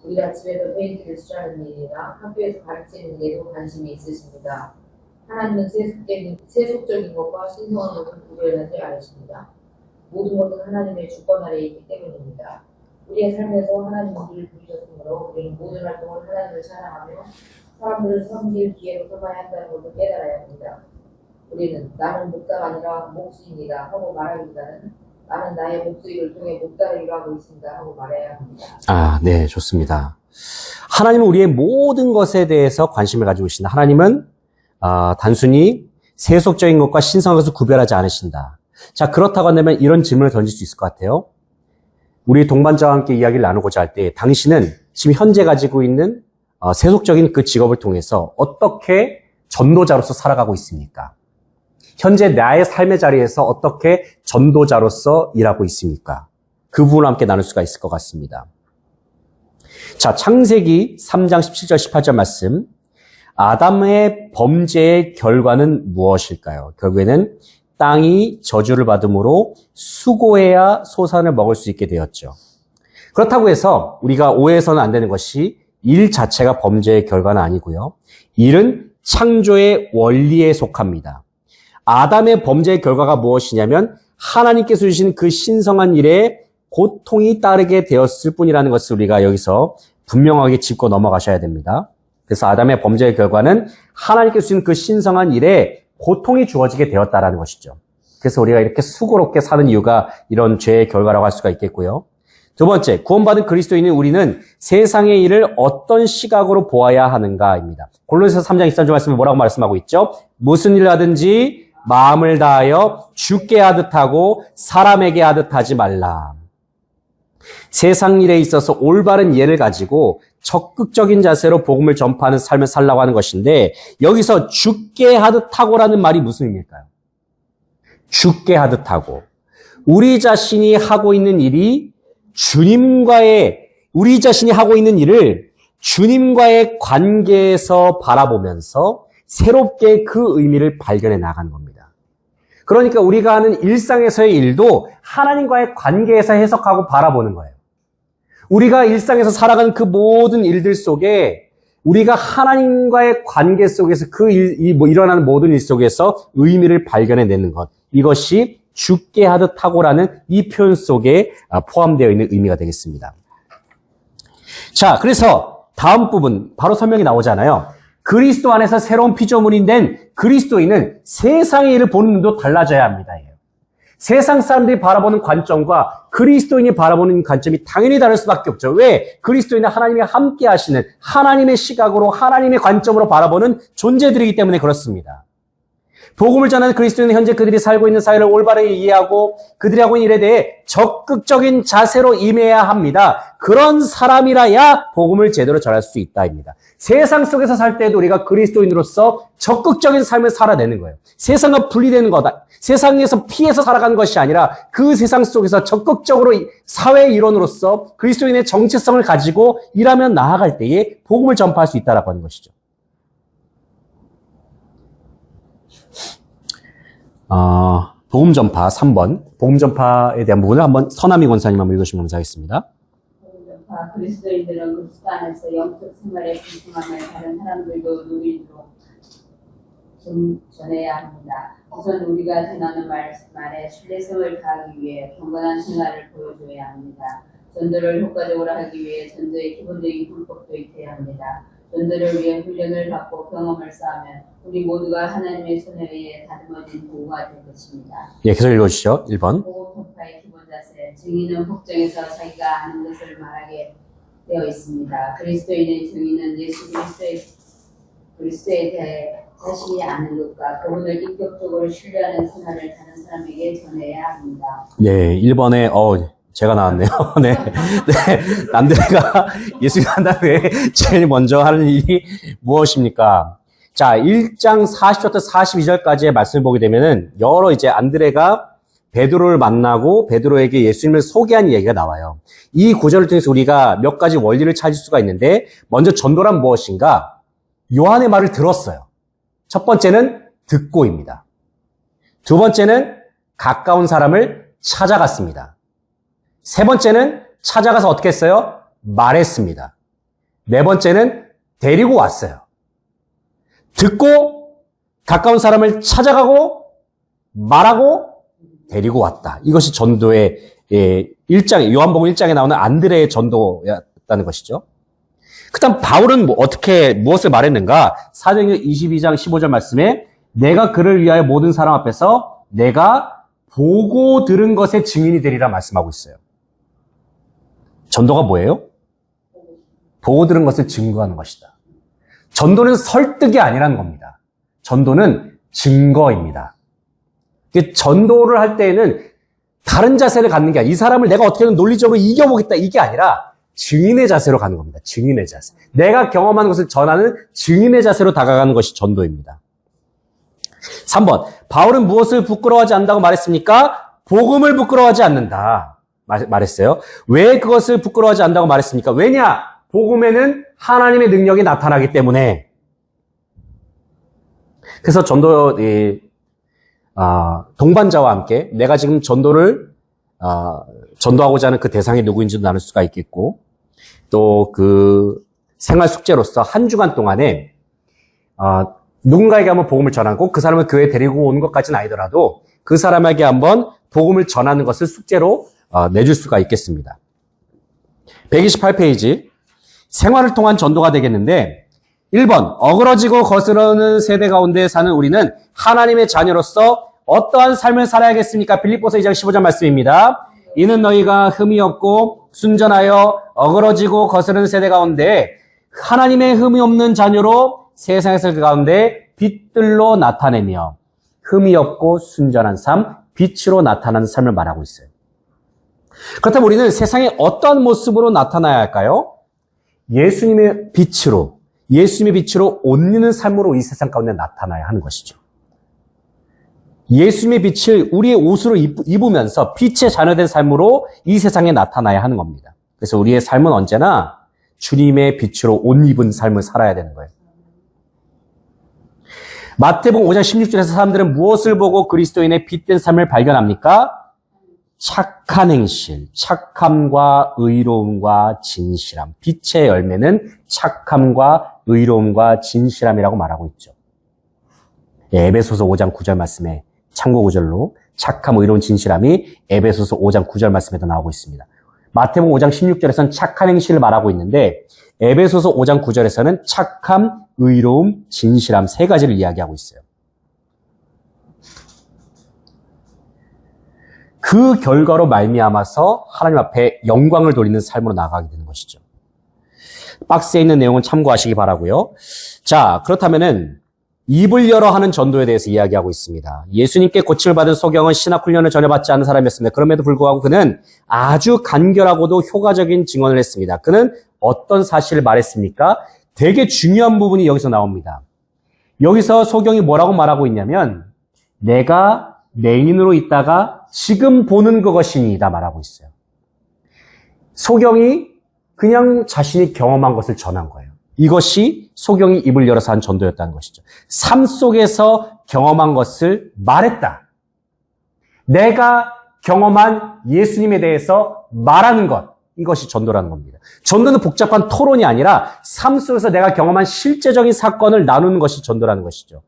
우리가 집에서 페인트를 칠하는 일이나 학교에서 가르치는 일에도 관심이 있으십니다. 하나님은 세속적인 것과 신성한 것을 구별하지 않으십니다. 모든 것은 하나님의 주권 아래에 있기 때문입니다. 우리의 삶에서 하나님 우리를 부르셨으므로 우리는 모든 활동을 하나님을 찬양하며 사람들을 섬길 기회로 삼아야 한다는 것을 깨달아야 합니다. 우리는 나는 목자가 아니라 목수입니다 하고 말하기보다는 나는 나의 목수이를 통해 목자를 일하고 있습니다 하고 말해야 합니다. 네, 좋습니다. 하나님은 우리의 모든 것에 대해서 관심을 가지고 계신다. 하나님은 단순히 세속적인 것과 신성한 것을 구별하지 않으신다. 자, 그렇다고 한다면 이런 질문을 던질 수 있을 것 같아요. 우리 동반자와 함께 이야기를 나누고자 할 때 당신은 지금 현재 가지고 있는 세속적인 그 직업을 통해서 어떻게 전도자로서 살아가고 있습니까? 현재 나의 삶의 자리에서 어떻게 전도자로서 일하고 있습니까? 그 부분을 함께 나눌 수가 있을 것 같습니다. 자, 창세기 3장 17절 18절 말씀. 아담의 범죄의 결과는 무엇일까요? 결국에는 땅이 저주를 받음으로 수고해야 소산을 먹을 수 있게 되었죠. 그렇다고 해서 우리가 오해해서는 안 되는 것이 일 자체가 범죄의 결과는 아니고요. 일은 창조의 원리에 속합니다. 아담의 범죄의 결과가 무엇이냐면 하나님께서 주신 그 신성한 일에 고통이 따르게 되었을 뿐이라는 것을 우리가 여기서 분명하게 짚고 넘어가셔야 됩니다. 그래서 아담의 범죄의 결과는 하나님께서 주신 그 신성한 일에 고통이 주어지게 되었다라는 것이죠. 그래서 우리가 이렇게 수고롭게 사는 이유가 이런 죄의 결과라고 할 수가 있겠고요. 두 번째, 구원받은 그리스도인인 우리는 세상의 일을 어떤 시각으로 보아야 하는가입니다. 골로새서 3장 23절 말씀에 뭐라고 말씀하고 있죠? 무슨 일을 하든지 마음을 다하여 주께 하듯 하고 사람에게 하듯 하지 말라. 세상 일에 있어서 올바른 이해를 가지고 적극적인 자세로 복음을 전파하는 삶을 살라고 하는 것인데 여기서 주께 하듯 하고라는 말이 무슨 의미일까요? 주께 하듯 하고. 우리 자신이 하고 있는 일이 우리 자신이 하고 있는 일을 주님과의 관계에서 바라보면서 새롭게 그 의미를 발견해 나가는 겁니다. 그러니까 우리가 하는 일상에서의 일도 하나님과의 관계에서 해석하고 바라보는 거예요. 우리가 일상에서 살아가는 그 모든 일들 속에 우리가 하나님과의 관계 속에서 일어나는 모든 일 속에서 의미를 발견해내는 것. 이것이 주께 하듯 하고라는 이 표현 속에 포함되어 있는 의미가 되겠습니다. 자, 그래서 다음 부분 바로 설명이 나오잖아요. 그리스도 안에서 새로운 피조물이 된 그리스도인은 세상의 일을 보는 눈도 달라져야 합니다. 세상 사람들이 바라보는 관점과 그리스도인이 바라보는 관점이 당연히 다를 수밖에 없죠. 왜? 그리스도인은 하나님이 함께 하시는 하나님의 시각으로 하나님의 관점으로 바라보는 존재들이기 때문에 그렇습니다. 복음을 전하는 그리스도인은 현재 그들이 살고 있는 사회를 올바르게 이해하고 그들이 하고 있는 일에 대해 적극적인 자세로 임해야 합니다. 그런 사람이라야 복음을 제대로 전할 수 있다입니다. 세상 속에서 살 때도 우리가 그리스도인으로서 적극적인 삶을 살아내는 거예요. 세상과 분리되는 거다. 세상에서 피해서 살아가는 것이 아니라 그 세상 속에서 적극적으로 사회 일원으로서 그리스도인의 정체성을 가지고 일하며 나아갈 때에 복음을 전파할 수 있다라고 하는 것이죠. 복음 전파 3번. 복음 전파에 대한 부분을 한번 서남희 권사님 한번 읽으시면 감사하겠습니다. 그리스도인들은 그리스도 안에서 영적 생활의 풍성함을 다른 사람들도 누리도록 좀 전해야 합니다. 우선 우리가 전하는 말에 신뢰성을 다하기 위해 경건한 생활을 보여줘야 합니다. 전도를 효과적으로 하기 위해 전도의 기본적인 불법도 익혀야 합니다. 전도를 위해 훈련을 받고 경험을 쌓으면 우리 모두가 하나님의 손에 의해 다듬어진 보호가 될 것입니다. 예, 계속 읽어주시죠. 1번. 보호 통파의 기본 자세, 증인은 복종에서 자기가 아는 것을 말하게 되어 있습니다. 그리스도인의 증인은 예수 그리스도에 대해 자신이 아는 것과 그분을 인격적으로 신뢰하는 생활을 다른 사람에게 전해야 합니다. 네, 1번에 제가 나왔네요. 네. 네. 남들가 예수님 한 다음에 제일 먼저 하는 일이 무엇입니까? 자, 1장 40절부터 42절까지의 말씀을 보게 되면은 여러 이제 안드레가 베드로를 만나고 베드로에게 예수님을 소개한 이야기가 나와요. 이 구절을 통해서 우리가 몇 가지 원리를 찾을 수가 있는데 먼저 전도란 무엇인가? 요한의 말을 들었어요. 첫 번째는 듣고입니다. 두 번째는 가까운 사람을 찾아갔습니다. 세 번째는 찾아가서 어떻게 했어요? 말했습니다. 네 번째는 데리고 왔어요. 듣고 가까운 사람을 찾아가고 말하고 데리고 왔다. 이것이 전도의 요한복음 1장에 나오는 안드레의 전도였다는 것이죠. 그다음 바울은 무엇을 말했는가? 사도행전 22장 15절 말씀에 내가 그를 위하여 모든 사람 앞에서 내가 보고 들은 것의 증인이 되리라 말씀하고 있어요. 전도가 뭐예요? 보고 들은 것을 증거하는 것이다. 전도는 설득이 아니라는 겁니다. 전도는 증거입니다. 전도를 할 때에는 다른 자세를 갖는 게 아니라 이 사람을 내가 어떻게든 논리적으로 이겨보겠다 이게 아니라 증인의 자세로 가는 겁니다. 증인의 자세. 내가 경험하는 것을 전하는 증인의 자세로 다가가는 것이 전도입니다. 3번. 바울은 무엇을 부끄러워하지 않는다고 말했습니까? 복음을 부끄러워하지 않는다 말했어요. 왜 그것을 부끄러워하지 않는다고 말했습니까? 왜냐? 복음에는 하나님의 능력이 나타나기 때문에. 그래서 동반자와 함께 내가 지금 전도하고자 하는 그 대상이 누구인지도 나눌 수가 있겠고, 또 그 생활 숙제로서 한 주간 동안에 누군가에게 한번 복음을 전하고 그 사람을 교회에 데리고 오는 것까지는 아니더라도 그 사람에게 한번 복음을 전하는 것을 숙제로 내줄 수가 있겠습니다. 128페이지. 생활을 통한 전도가 되겠는데 1번. 어그러지고 거스르는 세대 가운데 사는 우리는 하나님의 자녀로서 어떠한 삶을 살아야겠습니까? 빌립보서 2장 15절 말씀입니다. 이는 너희가 흠이 없고 순전하여 어그러지고 거스르는 세대 가운데 하나님의 흠이 없는 자녀로 세상에서 그 가운데 빛들로 나타내며 흠이 없고 순전한 삶, 빛으로 나타나는 삶을 말하고 있어요. 그렇다면 우리는 세상에 어떠한 모습으로 나타나야 할까요? 예수님의 빛으로 옷 입는 삶으로 이 세상 가운데 나타나야 하는 것이죠. 예수님의 빛을 우리의 옷으로 입으면서 빛의 자녀된 삶으로 이 세상에 나타나야 하는 겁니다. 그래서 우리의 삶은 언제나 주님의 빛으로 옷 입은 삶을 살아야 되는 거예요. 마태복음 5장 16절에서 사람들은 무엇을 보고 그리스도인의 빛된 삶을 발견합니까? 착한 행실, 착함과 의로움과 진실함. 빛의 열매는 착함과 의로움과 진실함이라고 말하고 있죠. 에베소서 5장 9절 말씀에 참고 구절로 착함, 의로운, 진실함이 에베소서 5장 9절 말씀에도 나오고 있습니다. 마태복음 5장 16절에서는 착한 행실을 말하고 있는데 에베소서 5장 9절에서는 착함, 의로움, 진실함 세 가지를 이야기하고 있어요. 그 결과로 말미암아서 하나님 앞에 영광을 돌리는 삶으로 나아가게 되는 것이죠. 박스에 있는 내용은 참고하시기 바라고요. 자, 그렇다면은 입을 열어 하는 전도에 대해서 이야기하고 있습니다. 예수님께 고침을 받은 소경은 신학 훈련을 전혀 받지 않은 사람이었습니다. 그럼에도 불구하고 그는 아주 간결하고도 효과적인 증언을 했습니다. 그는 어떤 사실을 말했습니까? 되게 중요한 부분이 여기서 나옵니다. 여기서 소경이 뭐라고 말하고 있냐면 내가 맹인으로 있다가 지금 보는 그것이니이다 말하고 있어요. 소경이 그냥 자신이 경험한 것을 전한 거예요. 이것이 소경이 입을 열어서 한 전도였다는 것이죠. 삶 속에서 경험한 것을 말했다. 내가 경험한 예수님에 대해서 말하는 것, 이것이 전도라는 겁니다. 전도는 복잡한 토론이 아니라 삶 속에서 내가 경험한 실제적인 사건을 나누는 것이 전도라는 것이죠.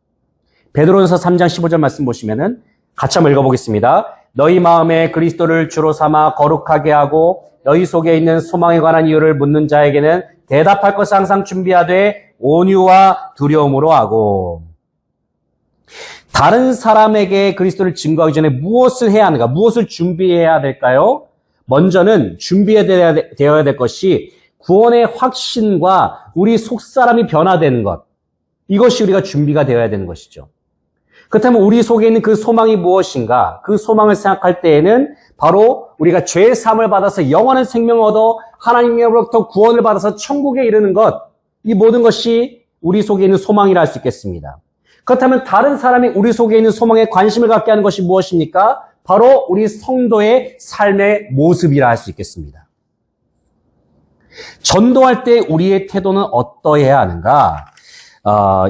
베드로전서 3장 15절 말씀 보시면은 같이 한번 읽어보겠습니다. 너희 마음에 그리스도를 주로 삼아 거룩하게 하고 너희 속에 있는 소망에 관한 이유를 묻는 자에게는 대답할 것을 항상 준비하되 온유와 두려움으로 하고. 다른 사람에게 그리스도를 증거하기 전에 무엇을 해야 하는가? 무엇을 준비해야 될까요? 먼저는 준비되어야 될 것이 구원의 확신과 우리 속사람이 변화되는 것. 이것이 우리가 준비가 되어야 되는 것이죠. 그렇다면 우리 속에 있는 그 소망이 무엇인가? 그 소망을 생각할 때에는 바로 우리가 죄의 사함을 받아서 영원한 생명을 얻어 하나님으로부터 구원을 받아서 천국에 이르는 것, 이 모든 것이 우리 속에 있는 소망이라 할 수 있겠습니다. 그렇다면 다른 사람이 우리 속에 있는 소망에 관심을 갖게 하는 것이 무엇입니까? 바로 우리 성도의 삶의 모습이라 할 수 있겠습니다. 전도할 때 우리의 태도는 어떠해야 하는가?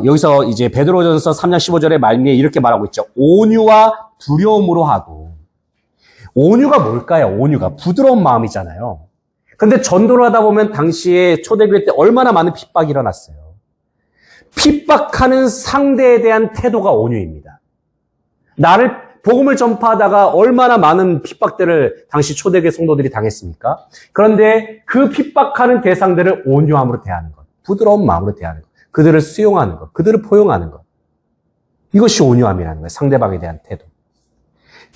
여기서 이제 베드로전서 3장 15절의 말미에 이렇게 말하고 있죠. 온유와 두려움으로 하고. 온유가 뭘까요? 온유가 부드러운 마음이잖아요. 근데 전도를 하다 보면 당시에 초대교회 때 얼마나 많은 핍박이 일어났어요. 핍박하는 상대에 대한 태도가 온유입니다. 나를 복음을 전파하다가 얼마나 많은 핍박들을 당시 초대교회 성도들이 당했습니까? 그런데 그 핍박하는 대상들을 온유함으로 대하는 것, 부드러운 마음으로 대하는 것, 그들을 수용하는 것, 그들을 포용하는 것. 이것이 온유함이라는 거예요. 상대방에 대한 태도.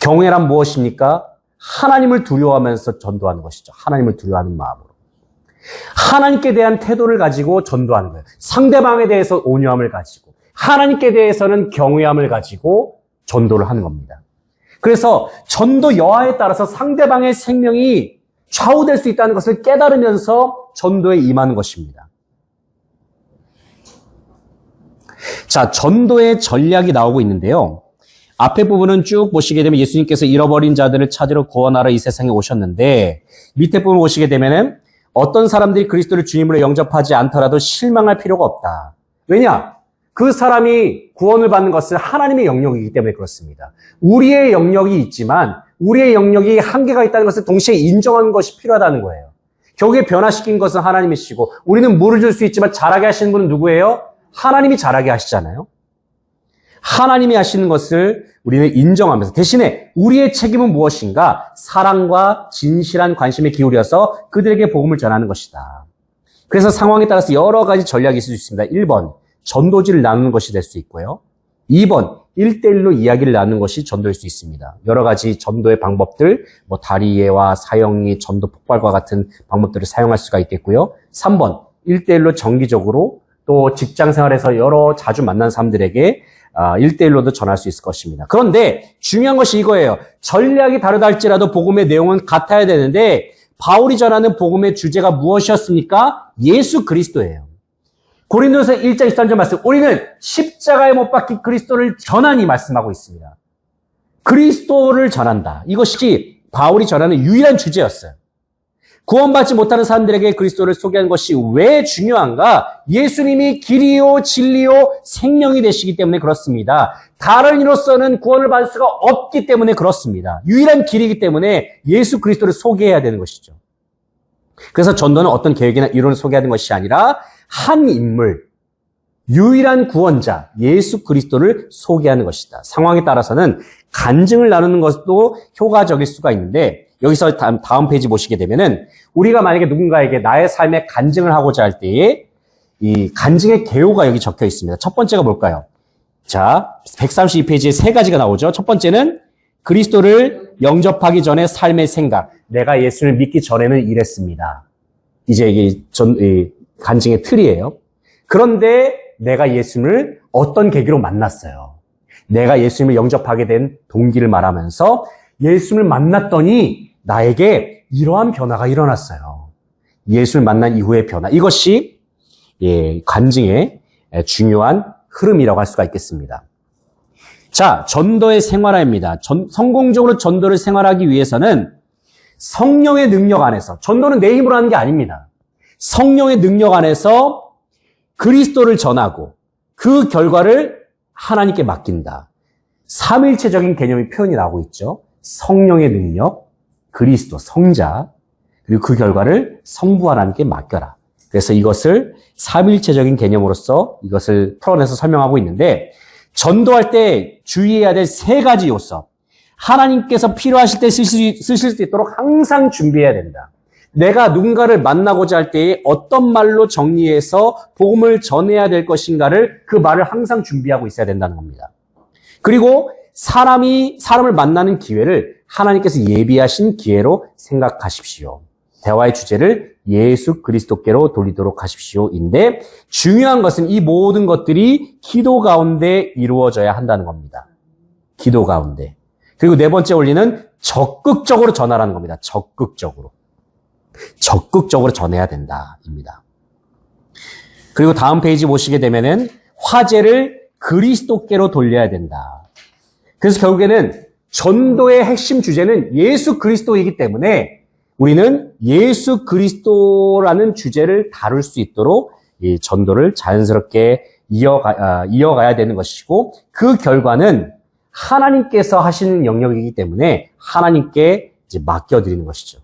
경외란 무엇입니까? 하나님을 두려워하면서 전도하는 것이죠. 하나님을 두려워하는 마음으로. 하나님께 대한 태도를 가지고 전도하는 거예요. 상대방에 대해서 온유함을 가지고, 하나님께 대해서는 경외함을 가지고 전도를 하는 겁니다. 그래서 전도 여하에 따라서 상대방의 생명이 좌우될 수 있다는 것을 깨달으면서 전도에 임하는 것입니다. 자, 전도의 전략이 나오고 있는데요. 앞에 부분은 쭉 보시게 되면 예수님께서 잃어버린 자들을 찾으러 구원하러 이 세상에 오셨는데, 밑에 부분 보시게 되면은 어떤 사람들이 그리스도를 주님으로 영접하지 않더라도 실망할 필요가 없다. 왜냐? 그 사람이 구원을 받는 것은 하나님의 영역이기 때문에 그렇습니다. 우리의 영역이 있지만 우리의 영역이 한계가 있다는 것을 동시에 인정하는 것이 필요하다는 거예요. 결국에 변화시킨 것은 하나님이시고, 우리는 물을 줄 수 있지만 자라게 하시는 분은 누구예요? 하나님이 자라게 하시잖아요. 하나님이 하시는 것을 우리는 인정하면서, 대신에 우리의 책임은 무엇인가? 사랑과 진실한 관심에 기울여서 그들에게 복음을 전하는 것이다. 그래서 상황에 따라서 여러 가지 전략이 있을 수 있습니다. 1번, 전도지를 나누는 것이 될 수 있고요. 2번, 1대1로 이야기를 나누는 것이 전도일 수 있습니다. 여러 가지 전도의 방법들, 다리예와 사형리, 전도 폭발과 같은 방법들을 사용할 수가 있겠고요. 3번, 1대1로 정기적으로 또 직장 생활에서 자주 만난 사람들에게 1대1로도 전할 수 있을 것입니다. 그런데 중요한 것이 이거예요. 전략이 다르다 할지라도 복음의 내용은 같아야 되는데, 바울이 전하는 복음의 주제가 무엇이었습니까? 예수 그리스도예요. 고린도서 1장 23절 말씀, 우리는 십자가에 못 박힌 그리스도를 전하니 말씀하고 있습니다. 그리스도를 전한다. 이것이 바울이 전하는 유일한 주제였어요. 구원받지 못하는 사람들에게 그리스도를 소개하는 것이 왜 중요한가? 예수님이 길이요 진리요 생명이 되시기 때문에 그렇습니다. 다른 이로서는 구원을 받을 수가 없기 때문에 그렇습니다. 유일한 길이기 때문에 예수 그리스도를 소개해야 되는 것이죠. 그래서 전도는 어떤 계획이나 이론을 소개하는 것이 아니라 한 인물, 유일한 구원자 예수 그리스도를 소개하는 것이다. 상황에 따라서는 간증을 나누는 것도 효과적일 수가 있는데, 여기서 다음 페이지 보시게 되면은, 우리가 만약에 누군가에게 나의 삶에 간증을 하고자 할 때에 이 간증의 개요가 여기 적혀 있습니다. 첫 번째가 뭘까요? 자, 132페이지에 세 가지가 나오죠. 첫 번째는 그리스도를 영접하기 전에 삶의 생각. 내가 예수를 믿기 전에는 이랬습니다. 이제 이게 간증의 틀이에요. 그런데 내가 예수님을 어떤 계기로 만났어요. 내가 예수님을 영접하게 된 동기를 말하면서, 예수님을 만났더니 나에게 이러한 변화가 일어났어요. 예수를 만난 이후의 변화. 이것이 간증의 중요한 흐름이라고 할 수가 있겠습니다. 자, 전도의 생활화입니다. 성공적으로 전도를 생활하기 위해서는 성령의 능력 안에서, 전도는 내 힘으로 하는 게 아닙니다. 성령의 능력 안에서 그리스도를 전하고 그 결과를 하나님께 맡긴다. 삼일체적인 개념이 표현이 나오고 있죠. 성령의 능력, 그리스도, 성자, 그리고 그 결과를 성부 하나님께 맡겨라. 그래서 이것을 삼일체적인 개념으로서 이것을 풀어내서 설명하고 있는데, 전도할 때 주의해야 될 세 가지 요소. 하나님께서 필요하실 때 쓰실 수 있도록 항상 준비해야 된다. 내가 누군가를 만나고자 할 때에 어떤 말로 정리해서 복음을 전해야 될 것인가를, 그 말을 항상 준비하고 있어야 된다는 겁니다. 그리고 사람을 만나는 기회를 하나님께서 예비하신 기회로 생각하십시오. 대화의 주제를 예수 그리스도께로 돌리도록 하십시오인데, 중요한 것은 이 모든 것들이 기도 가운데 이루어져야 한다는 겁니다. 기도 가운데. 그리고 네 번째 원리는 적극적으로 전하라는 겁니다. 적극적으로 전해야 된다입니다. 그리고 다음 페이지 보시게 되면은 화제를 그리스도께로 돌려야 된다. 그래서 결국에는 전도의 핵심 주제는 예수 그리스도이기 때문에 우리는 예수 그리스도라는 주제를 다룰 수 있도록 이 전도를 자연스럽게 이어가야 되는 것이고, 그 결과는 하나님께서 하시는 영역이기 때문에 하나님께 이제 맡겨드리는 것이죠.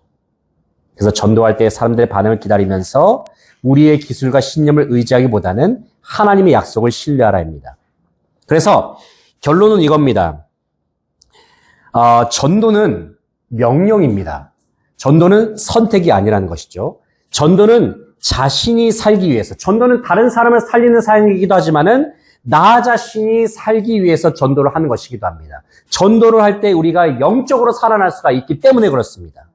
그래서 전도할 때 사람들의 반응을 기다리면서 우리의 기술과 신념을 의지하기보다는 하나님의 약속을 신뢰하라 합니다. 그래서 결론은 이겁니다. 전도는 명령입니다. 전도는 선택이 아니라는 것이죠. 전도는 자신이 살기 위해서, 전도는 다른 사람을 살리는 사역이기도 하지만은 나 자신이 살기 위해서 전도를 하는 것이기도 합니다. 전도를 할 때 우리가 영적으로 살아날 수가 있기 때문에 그렇습니다.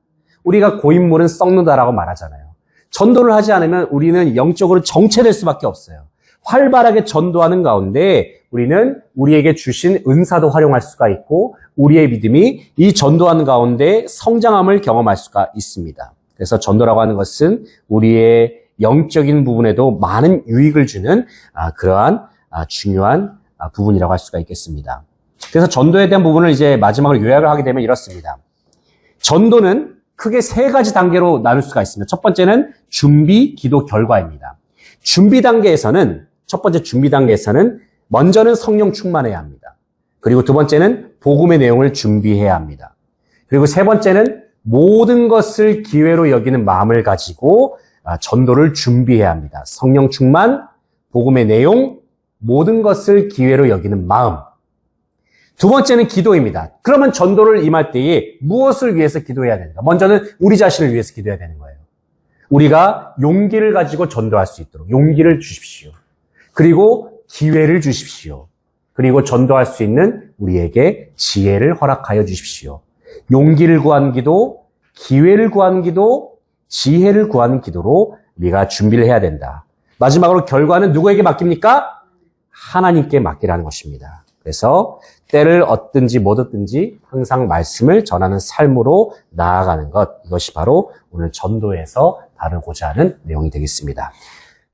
우리가 고인물은 썩는다라고 말하잖아요. 전도를 하지 않으면 우리는 영적으로 정체될 수밖에 없어요. 활발하게 전도하는 가운데 우리는 우리에게 주신 은사도 활용할 수가 있고 우리의 믿음이 이 전도하는 가운데 성장함을 경험할 수가 있습니다. 그래서 전도라고 하는 것은 우리의 영적인 부분에도 많은 유익을 주는 그러한 중요한 부분이라고 할 수가 있겠습니다. 그래서 전도에 대한 부분을 이제 마지막으로 요약을 하게 되면 이렇습니다. 전도는 크게 세 가지 단계로 나눌 수가 있습니다. 첫 번째는 준비, 기도, 결과입니다. 준비 단계에서는, 첫 번째 준비 단계에서는 먼저는 성령 충만해야 합니다. 그리고 두 번째는 복음의 내용을 준비해야 합니다. 그리고 세 번째는 모든 것을 기회로 여기는 마음을 가지고 전도를 준비해야 합니다. 성령 충만, 복음의 내용, 모든 것을 기회로 여기는 마음. 두 번째는 기도입니다. 그러면 전도를 임할 때에 무엇을 위해서 기도해야 되는가? 먼저는 우리 자신을 위해서 기도해야 되는 거예요. 우리가 용기를 가지고 전도할 수 있도록 용기를 주십시오. 그리고 기회를 주십시오. 그리고 전도할 수 있는 우리에게 지혜를 허락하여 주십시오. 용기를 구하는 기도, 기회를 구하는 기도, 지혜를 구하는 기도로 우리가 준비를 해야 된다. 마지막으로 결과는 누구에게 맡깁니까? 하나님께 맡기라는 것입니다. 그래서 때를 얻든지 못 얻든지 항상 말씀을 전하는 삶으로 나아가는 것, 이것이 바로 오늘 전도에서 다루고자 하는 내용이 되겠습니다.